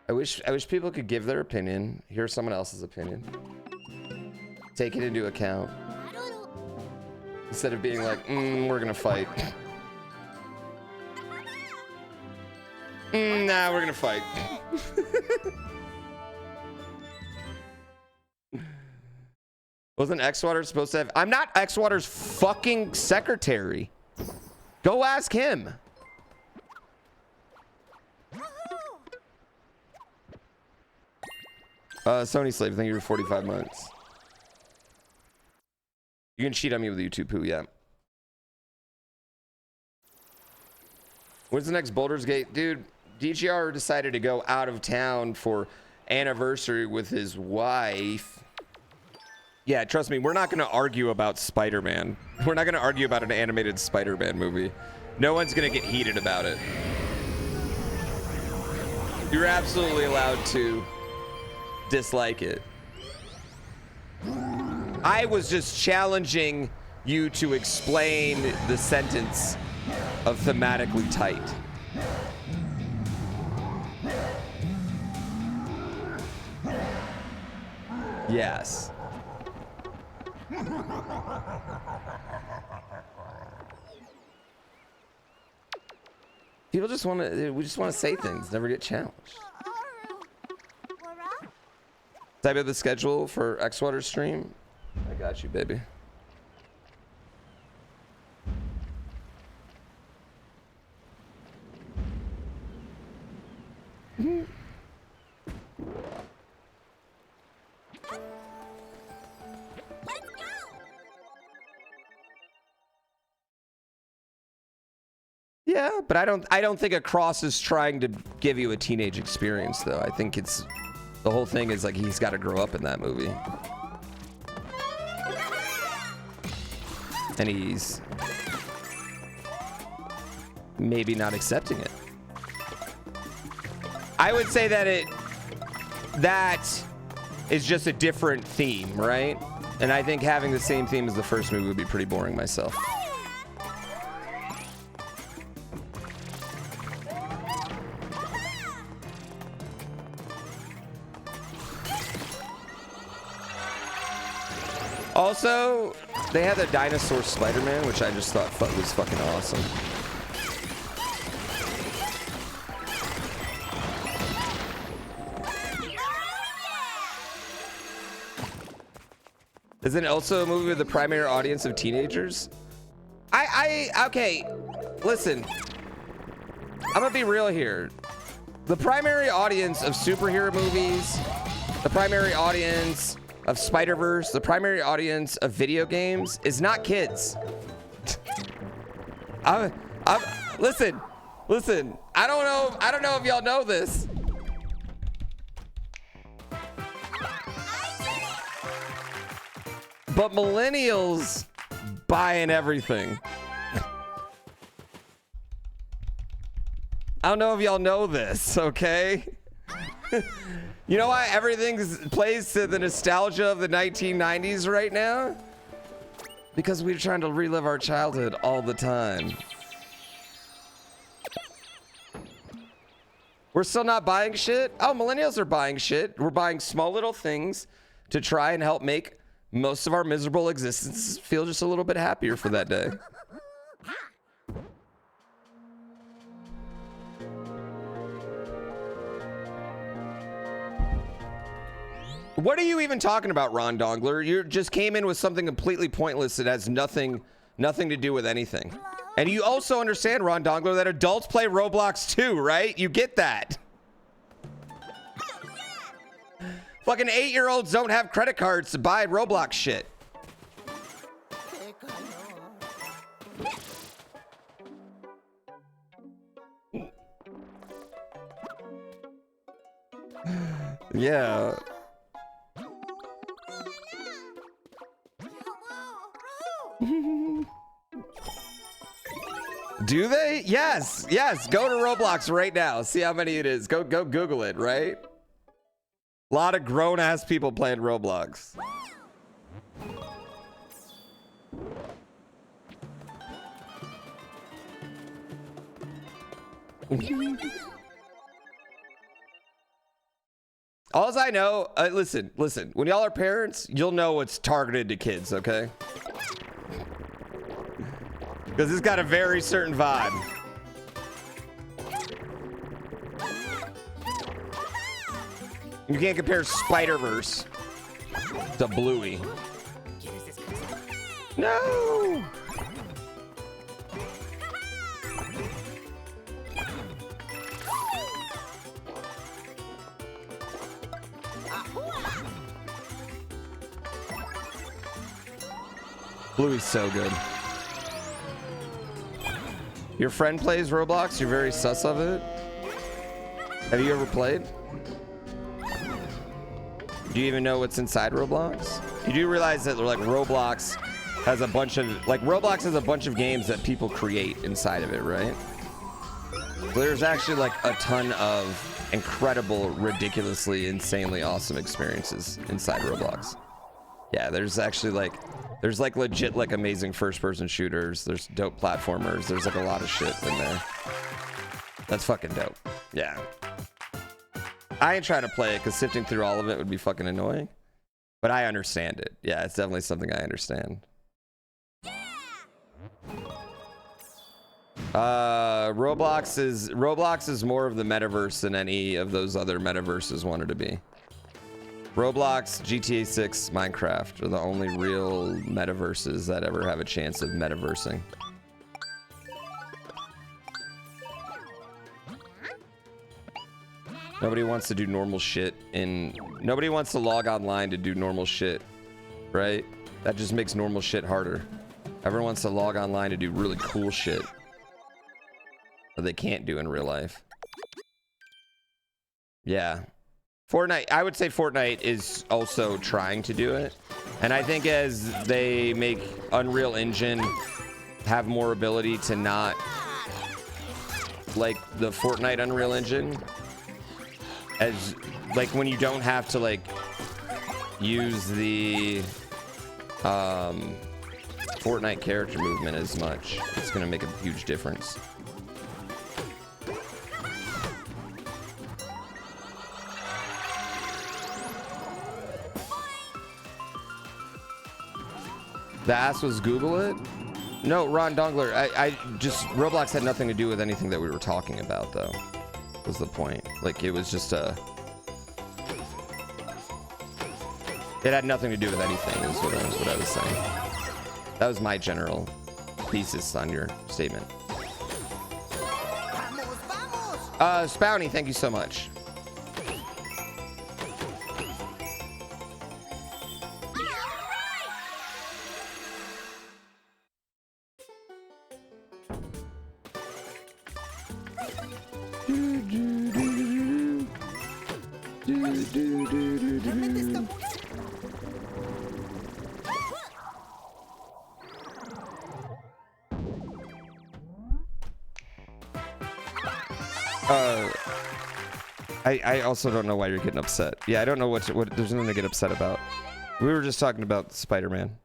I wish people could give their opinion, hear someone else's opinion, take it into account. Instead of being like, we're gonna fight. Nah, we're gonna fight. Wasn't Xwater supposed to have... I'm not Xwater's fucking secretary. Go ask him. Sony Slave, thank you for 45 months. You can cheat on me with YouTube poo, yeah. When's the next Baldur's Gate? Dude, DGR decided to go out of town for anniversary with his wife. Yeah, trust me, we're not going to argue about Spider-Man. We're not going to argue about an animated Spider-Man movie. No one's going to get heated about it. You're absolutely allowed to dislike it. I was just challenging you to explain the sentence of thematically tight. Yes. People just want to, we just want to say things, never get challenged. Type of the schedule for Xwater stream. I got you, baby. Yeah, but I don't think Across is trying to give you a teenage experience though. I think it's the whole thing is like he's got to grow up in that movie. And he's maybe not accepting it. I would say that that is just a different theme, right? And I think having the same theme as the first movie would be pretty boring myself. Also, they had the dinosaur Spider-Man, which I just thought was fucking awesome. Is it also a movie with the primary audience of teenagers? Okay, listen. I'm gonna be real here. The primary audience of superhero movies, the primary audience of Spider-Verse, the primary audience of video games is not kids. Listen. I don't know if y'all know this. But millennials buying everything. I don't know if y'all know this, okay? You know why everything plays to the nostalgia of the 1990s right now? Because we're trying to relive our childhood all the time. We're still not buying shit? Oh, millennials are buying shit. We're buying small little things to try and help make most of our miserable existence feel just a little bit happier for that day. What are you even talking about, Ron Dongler? You just came in with something completely pointless that has nothing to do with anything. And you also understand, Ron Dongler, that adults play Roblox too, right? You get that. Fucking 8-year-olds don't have credit cards to buy Roblox shit. Yeah. Do they? Yes. Go to Roblox right now. See how many it is. Go Google it, right? A lot of grown-ass people playing Roblox. All I know, listen. When y'all are parents, you'll know what's targeted to kids, okay? Because it's got a very certain vibe. You can't compare Spider-Verse to Bluey. No! Bluey's so good. Your friend plays Roblox? You're very sus of it? Have you ever played? Do you even know what's inside Roblox? You do realize that like Roblox has a bunch of games that people create inside of it, right? So there's actually like a ton of incredible, ridiculously, insanely awesome experiences inside Roblox. Yeah, there's actually like legit like amazing first-person shooters. There's dope platformers. There's like a lot of shit in there. That's fucking dope. Yeah. I ain't trying to play it because sifting through all of it would be fucking annoying. But I understand it. Yeah, it's definitely something I understand. Roblox is more of the metaverse than any of those other metaverses wanted to be. Roblox, GTA 6, Minecraft are the only real metaverses that ever have a chance of metaversing. Nobody wants to do normal shit nobody wants to log online to do normal shit, right? That just makes normal shit harder. Everyone wants to log online to do really cool shit that they can't do in real life. Yeah. Fortnite, I would say Fortnite is also trying to do it. And I think as they make Unreal Engine have more ability to not like the Fortnite Unreal Engine, as like when you don't have to like use the Fortnite character movement as much, it's gonna make a huge difference. The ass was Google it? No, Ron Dongler, I just, Roblox had nothing to do with anything that we were talking about though, was the point. Like it was just it had nothing to do with anything is what I was saying. That was my general thesis on your statement. Spouty, thank you so much. I also don't know why you're getting upset. Yeah, I don't know what there's nothing to get upset about. We were just talking about Spider-Man.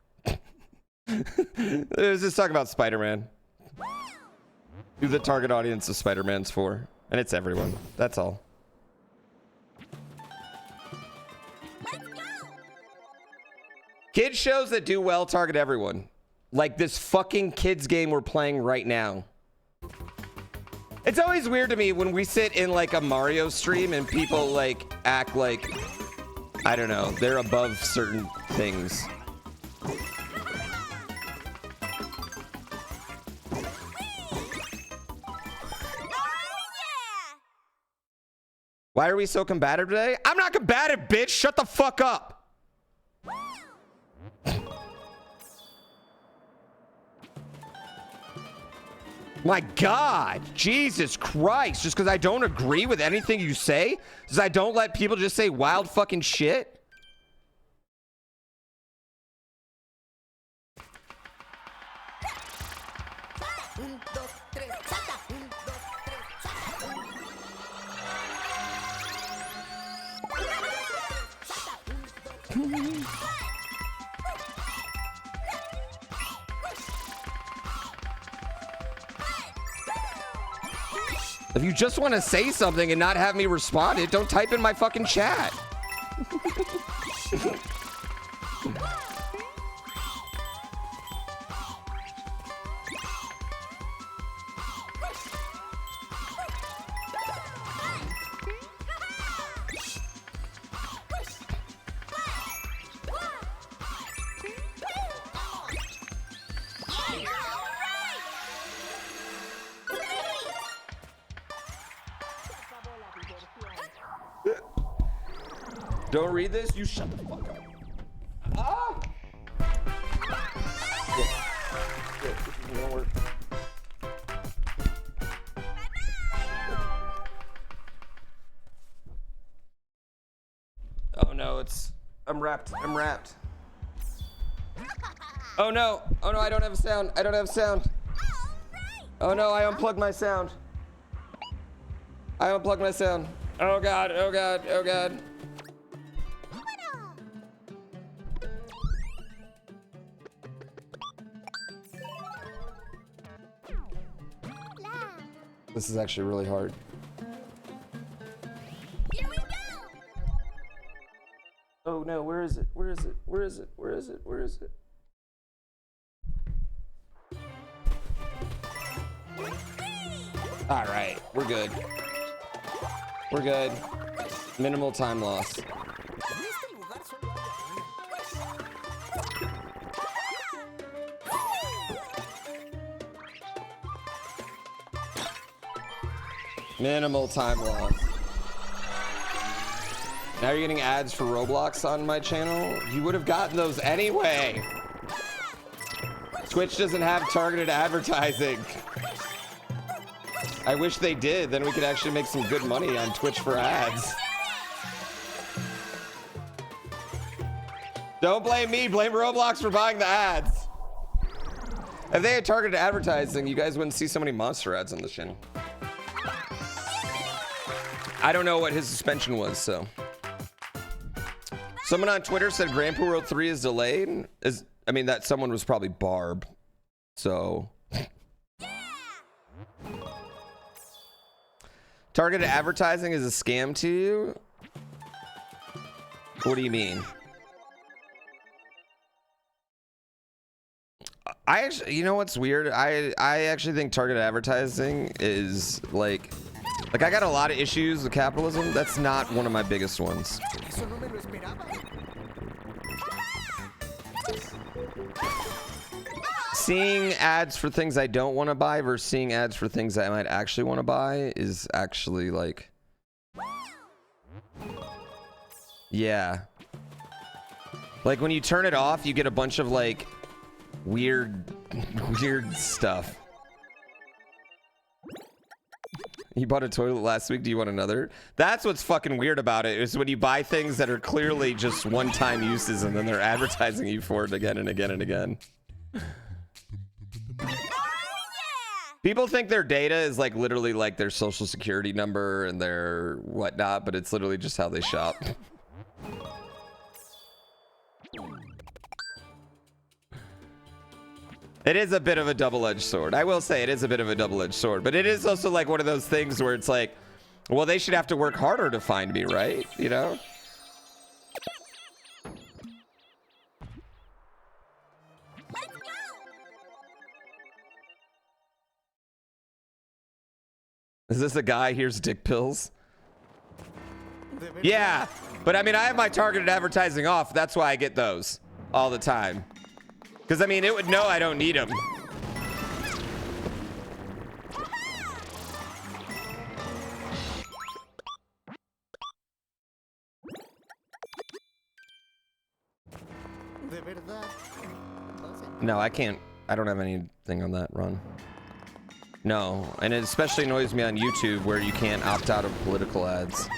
It was just talking about Spider-Man. Who the target audience of Spider-Man's for. And it's everyone. That's all. Kid shows that do well target everyone. Like this fucking kids game we're playing right now. It's always weird to me when we sit in like a Mario stream and people like act like, I don't know, they're above certain things. Why are we so combative today? I'm not combative, bitch. Shut the fuck up. My God, Jesus Christ. Just because I don't agree with anything you say? Because I don't let people just say wild fucking shit? If you just want to say something and not have me respond it, don't type in my fucking chat. Don't read this. You shut the fuck up. Ah! This isn't gonna work. Oh no, I'm wrapped. Oh no, I don't have a sound. Oh no, I unplugged my sound. Oh god. This is actually really hard. Here we go! Oh no, where is it? All right, we're good. Minimal time loss. En este lugar solo Minimal time loss. Now you're getting ads for Roblox on my channel? You would have gotten those anyway. Twitch doesn't have targeted advertising. I wish they did, then we could actually make some good money on Twitch for ads. Don't blame me, blame Roblox for buying the ads. If they had targeted advertising, you guys wouldn't see so many monster ads on the channel. I don't know what his suspension was, so. Someone on Twitter said GrandPoo World 3 is delayed. I mean, that someone was probably Barb, so. Targeted advertising is a scam to you? What do you mean? I actually, you know what's weird? I actually think targeted advertising is like I got a lot of issues with capitalism. That's not one of my biggest ones. eso no me lo esperaba. Seeing ads for things I don't want to buy versus seeing ads for things I might actually want to buy is actually like, yeah. Like when you turn it off, you get a bunch of like weird stuff. You bought a toilet last week. Do you want another? That's what's fucking weird about it, is when you buy things that are clearly just one-time uses and then they're advertising you for it again and again and again. People think their data is like literally like their social security number and their whatnot, but it's literally just how they shop. It is a bit of a double-edged sword. I will say it is a bit of a double-edged sword, but it is also like one of those things where it's like, well, they should have to work harder to find me, right? You know? Is this a guy? Here's dick pills. Yeah, but I mean, I have my targeted advertising off. That's why I get those all the time. Because I mean, it would know I don't need them. De verdad. No, I can't. I don't have anything on that run. No, and it especially annoys me on YouTube where you can't opt out of political ads.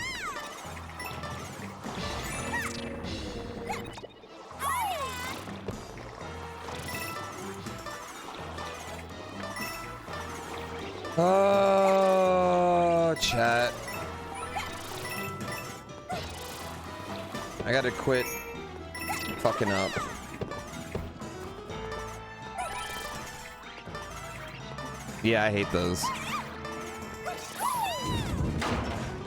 Oh, chat. I gotta quit fucking up. Yeah, I hate those.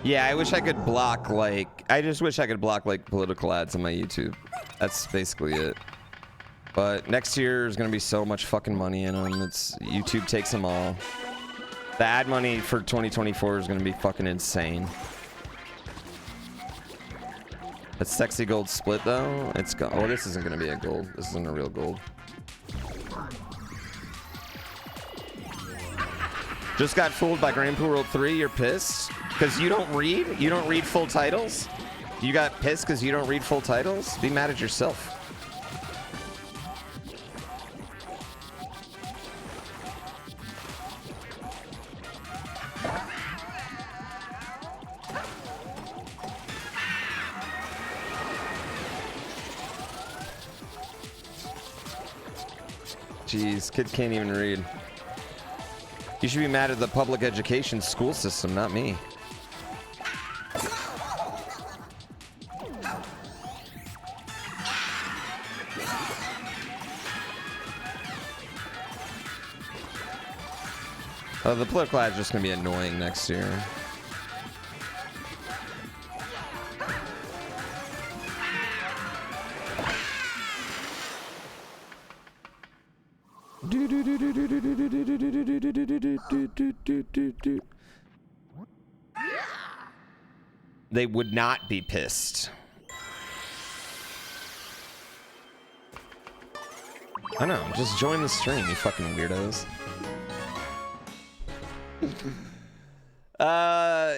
Yeah, I wish I could block, like, I just wish I could block, like, political ads on my YouTube. That's basically it. But next year is gonna be so much fucking money in them. YouTube takes them all. The ad money for 2024 is gonna be fucking insane. That sexy gold split though, oh, this isn't gonna be a gold. This isn't a real gold. Just got fooled by GrandPoo World 3. You're pissed because you don't read full titles. You got pissed because you don't read full titles? Be mad at yourself. Jeez, kids can't even read. You should be mad at the public education school system, not me. The political ad is just going to be annoying next year. They would not be pissed. I know, just join the stream, you fucking weirdos.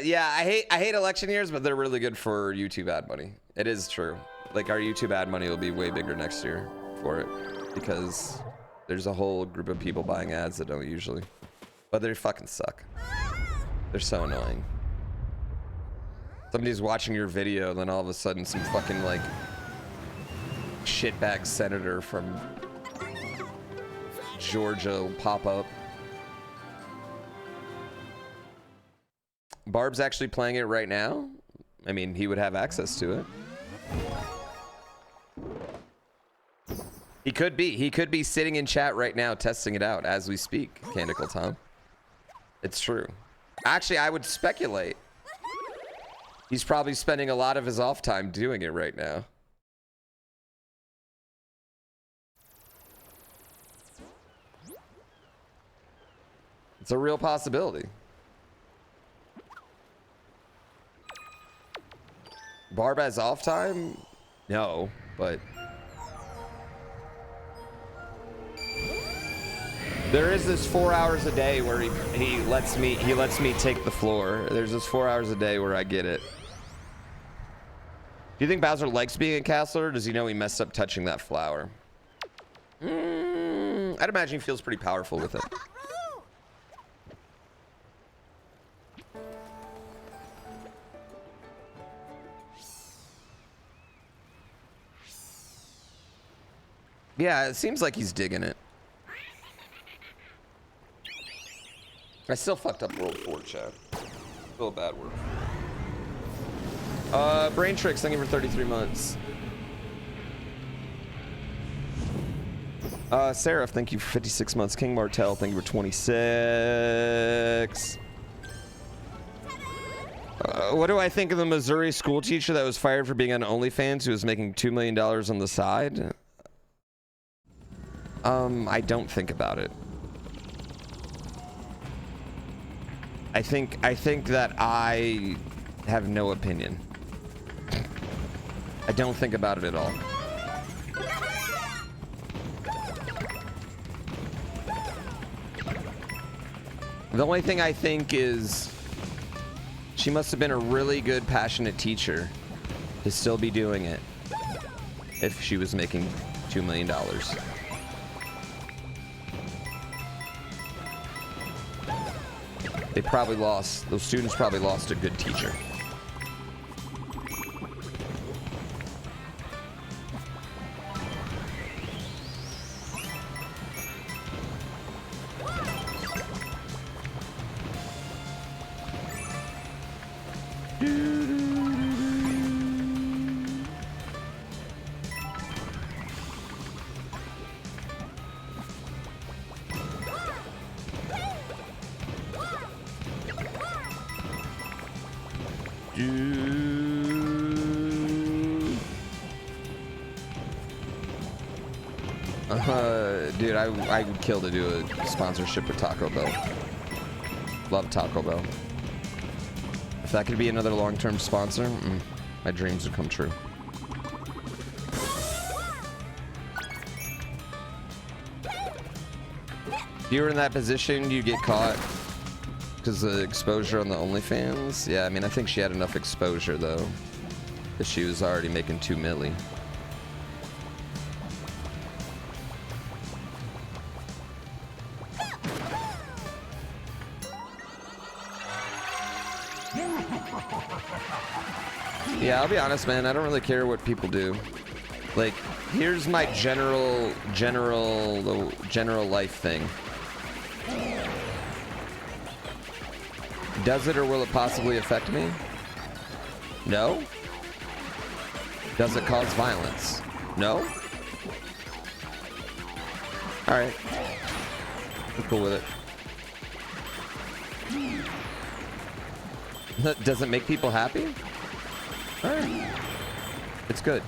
Yeah, I hate election years, but they're really good for YouTube ad money. It is true. Like, our YouTube ad money will be way bigger next year for it, because there's a whole group of people buying ads that don't usually. But they fucking suck. They're so annoying. Somebody's watching your video, then all of a sudden some fucking, like, shitbag senator from Georgia will pop up. Barb's actually playing it right now. I mean, he would have access to it. He could be. He could be sitting in chat right now testing it out as we speak, Candicle Tom. It's true. Actually, I would speculate. He's probably spending a lot of his off time doing it right now. It's a real possibility. Barb has off time? No, but there is this 4 hours a day where he lets me take the floor. There's this 4 hours a day where I get it. Do you think Bowser likes being a castler, or does he know he messed up touching that flower? I'd imagine he feels pretty powerful with it. Yeah, it seems like he's digging it. I still fucked up World 4, chat. Still a bad word. Brain Tricks, thank you for 33 months. Seraph, thank you for 56 months. King Martell, thank you for 26. What do I think of the Missouri school teacher that was fired for being on OnlyFans who was making $2 million on the side? I don't think about it. I think that I have no opinion. I don't think about it at all. The only thing I think is she must have been a really good, passionate teacher to still be doing it if she was making $2 million. They probably lost, those students probably lost a good teacher. Dude, I would kill to do a sponsorship with Taco Bell. Love Taco Bell. If that could be another long-term sponsor, my dreams would come true. If you were in that position, you'd get caught because of the exposure on the OnlyFans. Yeah, I mean, I think she had enough exposure, though. Because she was already making 2 milli. Yeah, I'll be honest, man. I don't really care what people do. Like, here's my general life thing. Does it or will it possibly affect me? No. Does it cause violence? No. All right. I'm cool with it. Does it make people happy? All right. It's good.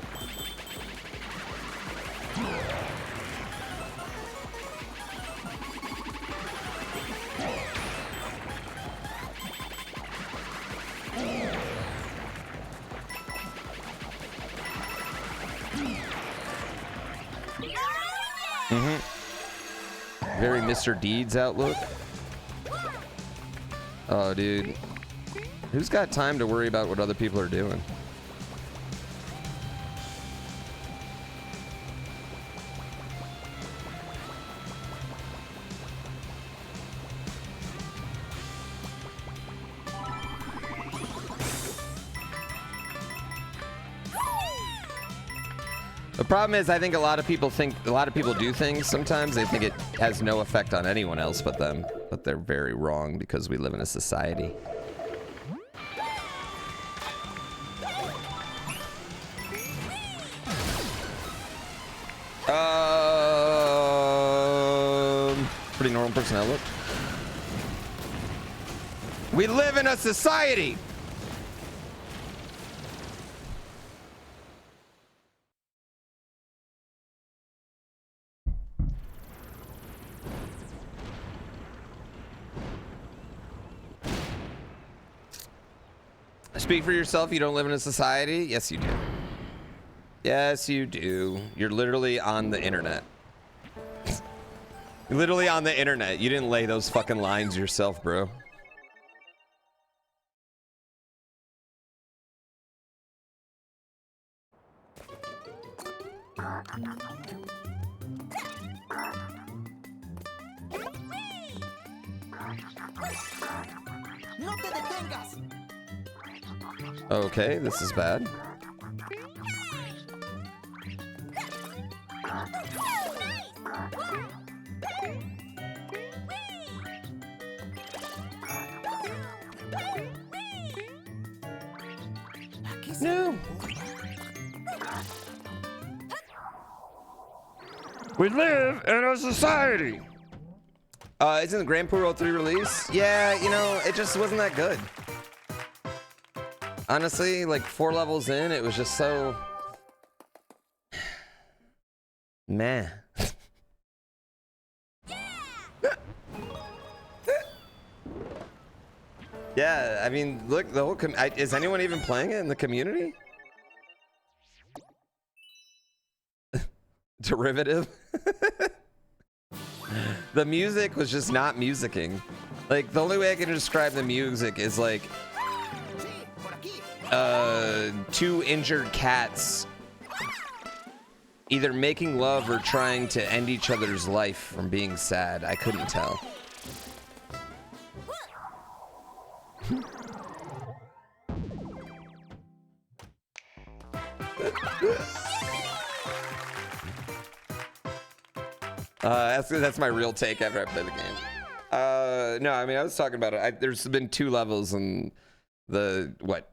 Very Mr. Deeds outlook. Oh, dude. Who's got time to worry about what other people are doing? The problem is, I think a lot of people do things sometimes. They think it has no effect on anyone else but them. But they're very wrong because we live in a society. Pretty normal person outlook. We live in a society! Speak for yourself. You don't live in a society? Yes, you do. Yes, you do. You're literally on the internet. You're literally on the internet. You didn't lay those fucking lines yourself, bro. No te detengas. Okay, this is bad. No. We live in a society. Isn't the GrandPoo World 3 release? Yeah, you know, it just wasn't that good. Honestly, like 4 levels in, it was just so meh. Yeah, I mean, look, the whole is anyone even playing it in the community? Derivative. The music was just not musicking. Like, the only way I can describe the music is like 2 injured cats either making love or trying to end each other's life from being sad. I couldn't tell. That's my real take after I play the game. No, I mean, I was talking about it. There's been 2 levels in the, what,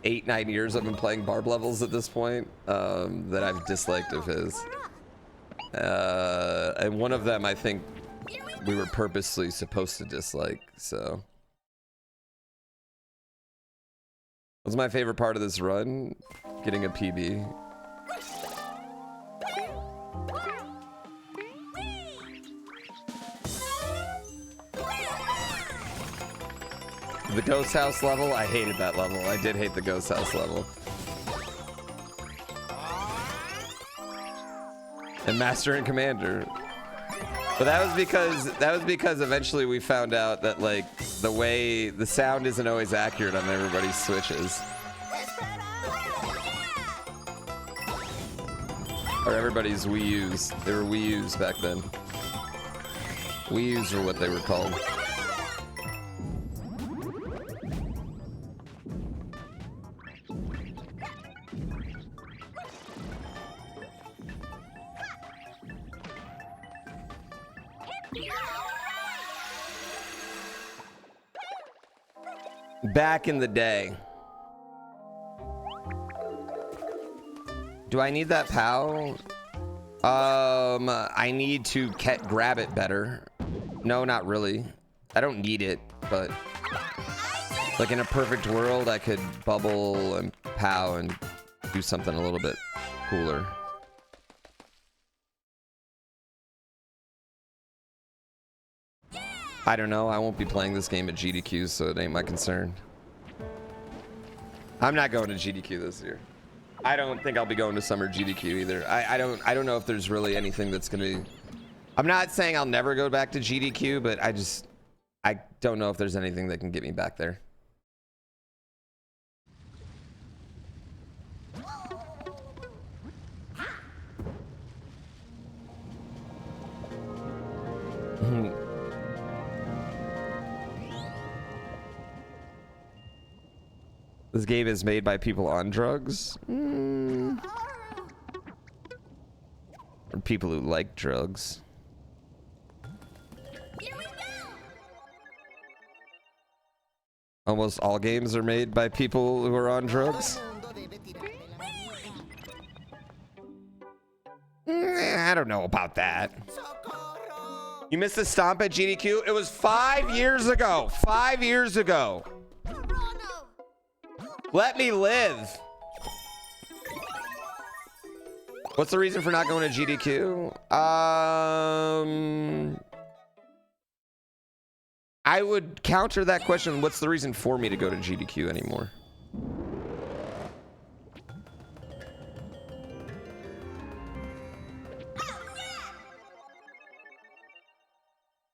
8-9 years I've been playing Barb levels at this point, that I've disliked of his. And one of them, I think, we were purposely supposed to dislike, so. What's my favorite part of this run? Getting a PB. The ghost house level, I hated that level. I did hate the ghost house level. And Master and Commander. But that was because eventually we found out that like the sound isn't always accurate on everybody's switches. Or everybody's Wii U's. They were Wii U's back then. Wii U's are what they were called. Back in the day. Do I need that POW? I need to grab it better. No, not really. I don't need it, but like in a perfect world, I could bubble and POW and do something a little bit cooler. I don't know. I won't be playing this game at GDQ, so it ain't my concern. I'm not going to GDQ this year. I don't think I'll be going to summer GDQ either. I don't know if there's really anything that's gonna. I'm not saying I'll never go back to GDQ, but I don't know if there's anything that can get me back there. This game is made by people on drugs. Or people who like drugs. Here we go. Almost all games are made by people who are on drugs. I don't know about that. You missed the stomp at GDQ? It was 5 years ago. 5 years ago. Let me live. What's the reason for not going to GDQ? I would counter that question. What's the reason for me to go to GDQ anymore?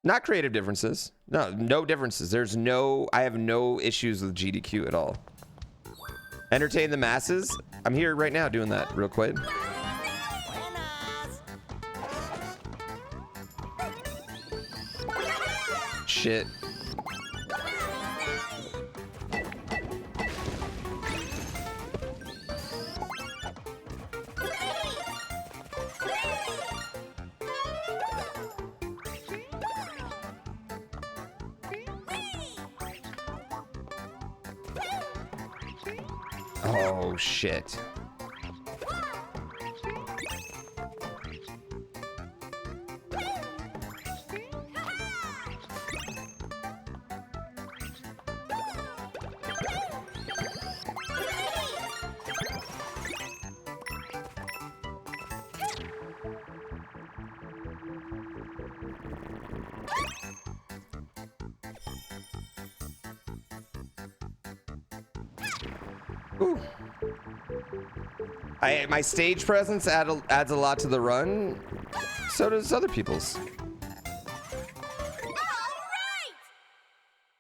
Not creative differences. No differences. I have no issues with GDQ at all. Entertain the masses. I'm here right now doing that real quick. Shit. Oh, shit. Ooh. My stage presence adds a lot to the run. So does other people's.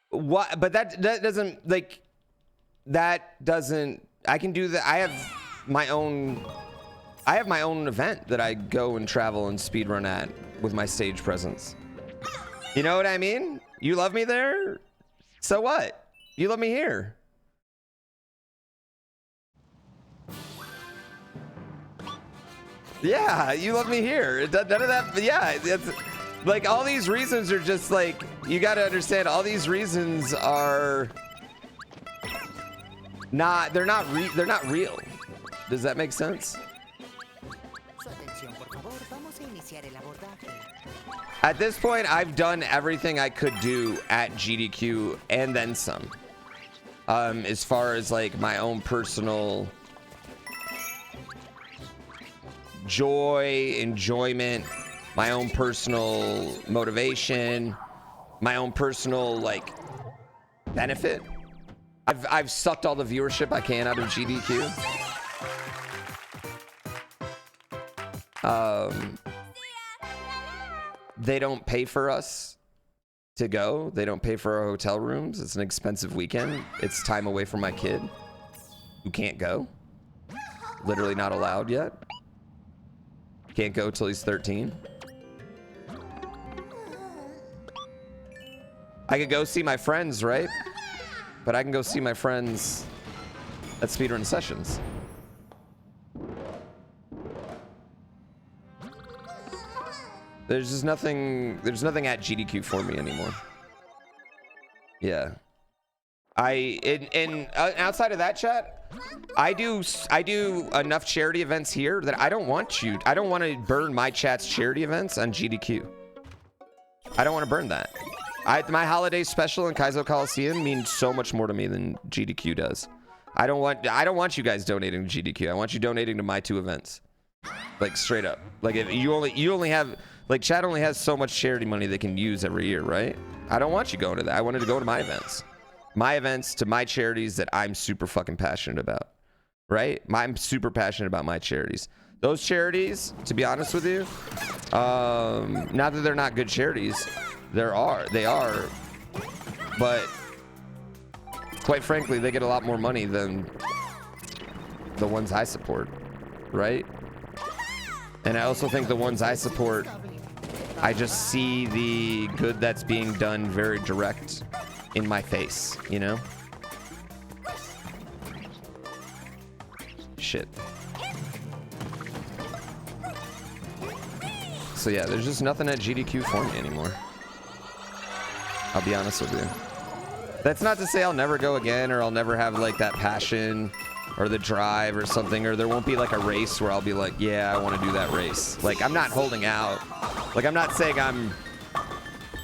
What? But that doesn't like. That doesn't. I can do that. I have my own event that I go and travel and speedrun at with my stage presence. You know what I mean? You love me there. So what? You love me here. Yeah, you love me here. None of that. Yeah, it's like all these reasons are just like, you got to understand. All these reasons are not. They're not real. Does that make sense? At this point, I've done everything I could do at GDQ and then some. As far as like my own personal joy, enjoyment, my own personal motivation, my own personal like benefit. I've sucked all the viewership I can out of GDQ. They don't pay for us to go. They don't pay for our hotel rooms. It's an expensive weekend. It's time away from my kid who can't go. Literally not allowed yet. Can't go till he's 13. I could go see my friends, right? But I can go see my friends at Speedrun Sessions. There's just nothing, there's nothing at GDQ for me anymore. Yeah. Outside of that, chat, I do enough charity events here that I don't want to burn my chat's charity events on GDQ. I don't want to burn that. My holiday special in Kaizo Coliseum means so much more to me than GDQ does. I don't want you guys donating to GDQ. I want you donating to my 2 events. Like straight up. Like if you only have, like, chat only has so much charity money they can use every year, right? I don't want you going to that. I wanted to go to my events. My events to my charities that I'm super fucking passionate about, right? I'm super passionate about my charities. Those charities, to be honest with you, not that they're not good charities, they are, but quite frankly, they get a lot more money than the ones I support, right? And I also think the ones I support, I just see the good that's being done very direct in my face, you know? Shit. So yeah, there's just nothing at GDQ for me anymore. I'll be honest with you. That's not to say I'll never go again, or I'll never have like that passion or the drive or something, or there won't be like a race where I'll be like, yeah, I want to do that race. Like, I'm not holding out. Like, I'm not saying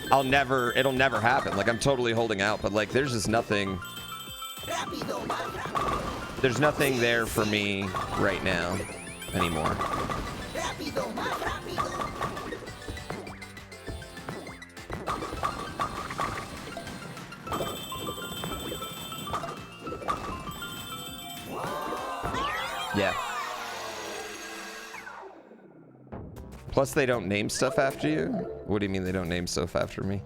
it'll never happen. Like, I'm totally holding out, but like, there's just nothing. There's nothing there for me right now anymore. Yeah. Plus, they don't name stuff after you? What do you mean they don't name stuff after me?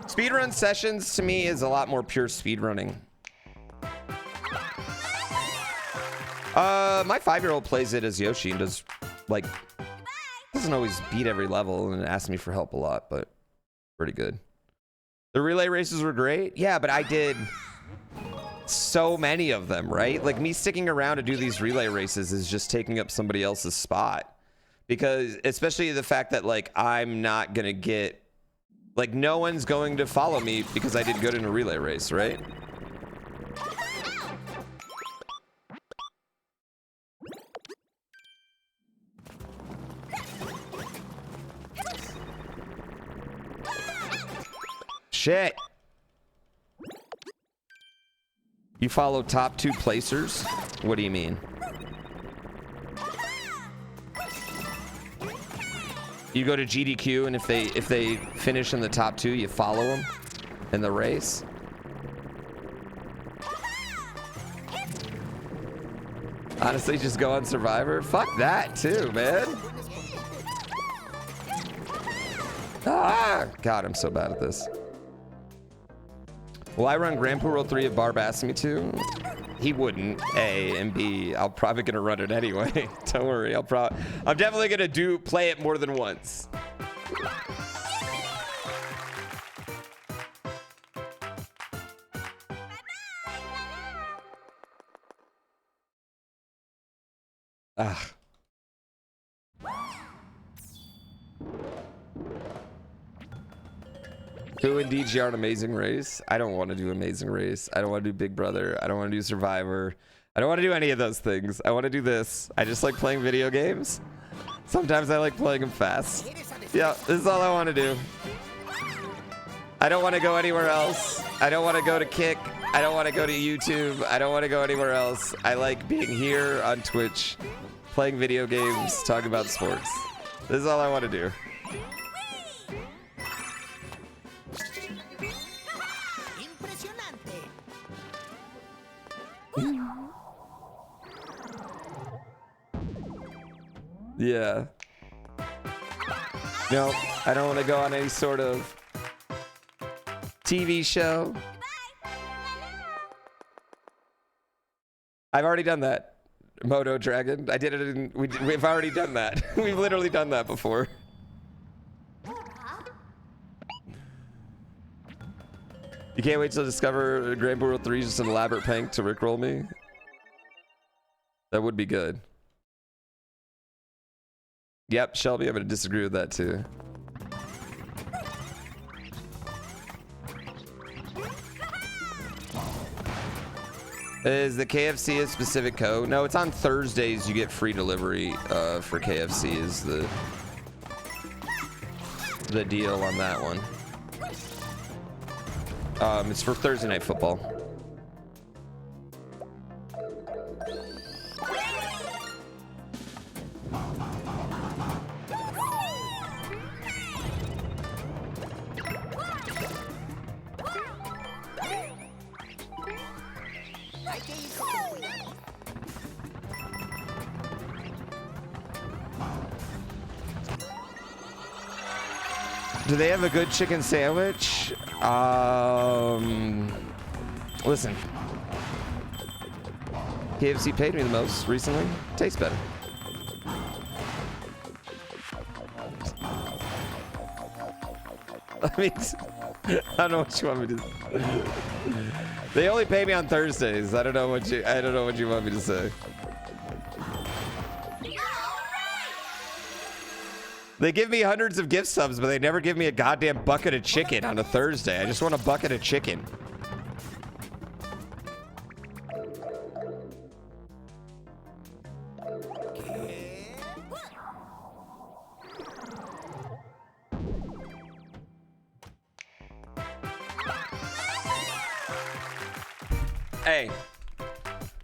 Speedrun sessions to me is a lot more pure speedrunning. My 5-year-old plays it as Yoshi and does, like, doesn't always beat every level and asks me for help a lot, but pretty good. The relay races were great. Yeah, but I did so many of them, right? Like, me sticking around to do these relay races is just taking up somebody else's spot. Because, especially the fact that, like, I'm not gonna get, like, no one's going to follow me because I did good in a relay race, right? Shit. You follow top 2 placers? What do you mean? You go to GDQ, and if they finish in the top 2, you follow them in the race? Honestly, just go on Survivor? Fuck that too, man. Ah! God, I'm so bad at this. Will I run GrandPoo World 3 if Barb asked me to? He wouldn't, A, and B, I'm probably gonna run it anyway. Don't worry, I'm definitely gonna play it more than once. Ah. Who and DG are an Amazing Race? I don't want to do Amazing Race. I don't want to do Big Brother. I don't want to do Survivor. I don't want to do any of those things. I want to do this. I just like playing video games. Sometimes I like playing them fast. Yeah, this is all I want to do. I don't want to go anywhere else. I don't want to go to Kick. I don't want to go to YouTube. I don't want to go anywhere else. I like being here on Twitch, playing video games, talking about sports. This is all I want to do. Yeah. No, I don't want to go on any sort of TV show. I've already done that. Moto Dragon. I did it in... We've already done that. We've literally done that before. You can't wait to discover GrandPoo World 3 is just an elaborate prank to rickroll me? That would be good. Yep, Shelby, I'm going to disagree with that too. Is the KFC a specific code? No, it's on Thursdays. You get free delivery for KFC is the deal on that one. It's for Thursday Night Football. Do they have a good chicken sandwich? Listen. KFC paid me the most recently. Tastes better. I mean, I don't know what you want me to. They only pay me on Thursdays. I don't know what you want me to say. They give me hundreds of gift subs, but they never give me a goddamn bucket of chicken on a Thursday. I just want a bucket of chicken. Hey,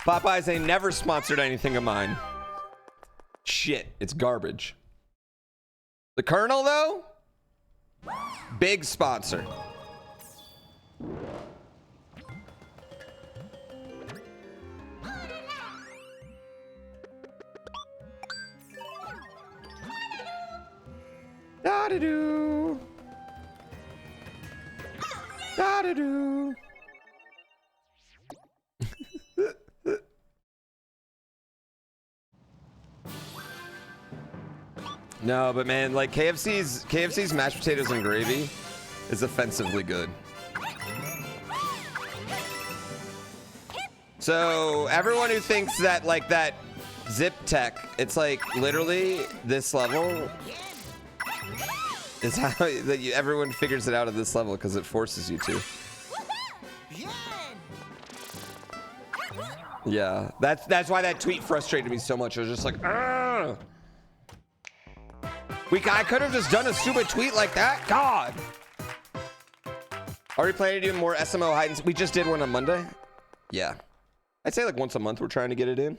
Popeyes ain't never sponsored anything of mine. Shit, it's garbage. The Colonel, though, big sponsor. Da-da-doo. Da-da-doo. No, but man, like KFC's mashed potatoes and gravy is offensively good. So everyone who thinks that like that zip tech, it's like literally this level is how that everyone figures it out at this level because it forces you to. Yeah, that's why that tweet frustrated me so much. I was just like, ugh. I could have just done a stupid tweet like that. God. Are we planning to do more SMO hide and seek? We just did one on Monday. Yeah. I'd say like once a month we're trying to get it in.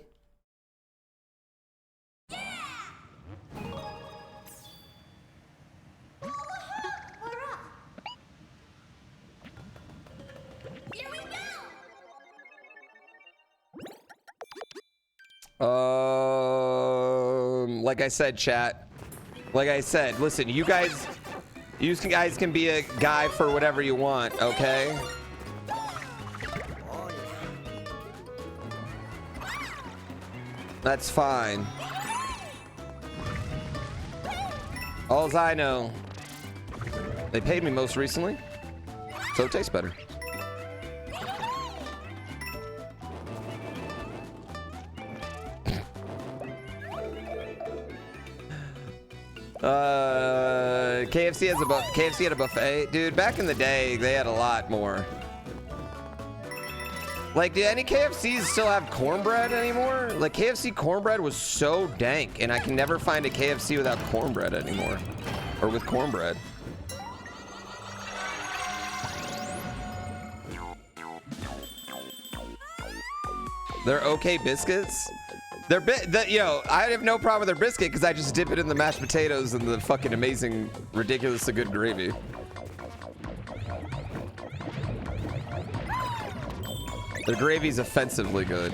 Like I said, chat. Like I said, listen, you guys can be a guy for whatever you want, okay? That's fine. Alls I know, they paid me most recently, so it tastes better. KFC had a buffet. Dude, back in the day, they had a lot more. Like, do any KFCs still have cornbread anymore? Like, KFC cornbread was so dank, and I can never find a KFC without cornbread anymore. Or with cornbread. They're okay biscuits? I have no problem with their biscuit because I just dip it in the mashed potatoes and the fucking amazing, ridiculously good gravy. Their gravy's offensively good.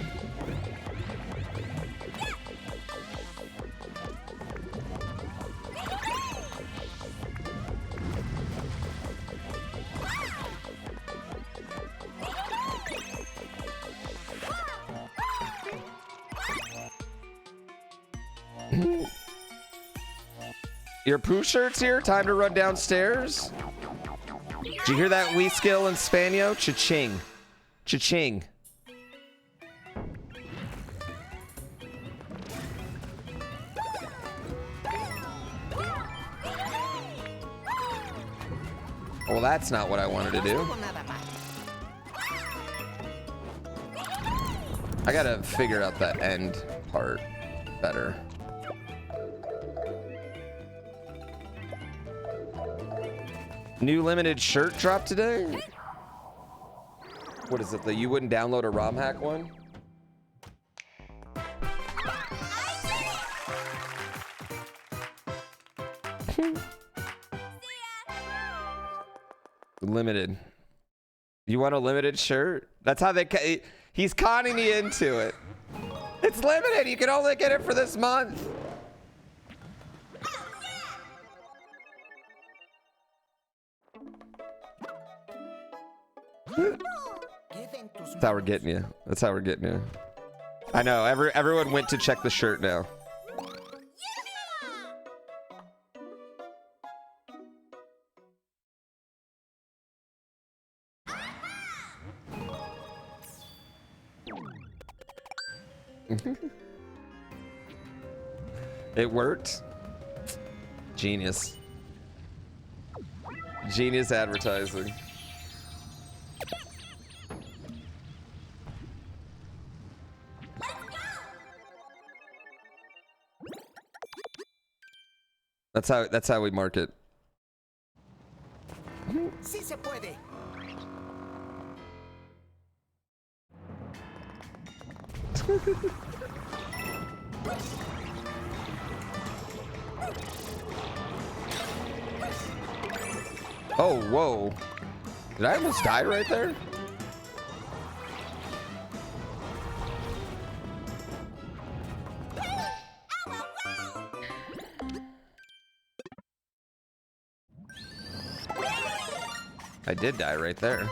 Your poo shirt's here? Time to run downstairs? Did you hear that Wii skill in Spanio? Cha-ching. Cha-ching. Well, that's not what I wanted to do. I gotta figure out that end part better. New limited shirt dropped today? What is it, the you wouldn't download a ROM hack one? Limited. You want a limited shirt? That's how they... He's conning you into it. It's limited. You can only get it for this month. That's how we're getting you. That's how we're getting you. I know. Everyone went to check the shirt now. It worked. Genius. Genius advertising. That's how we market. Sí se puede. Oh, whoa. Did I almost die right there? I did die right there.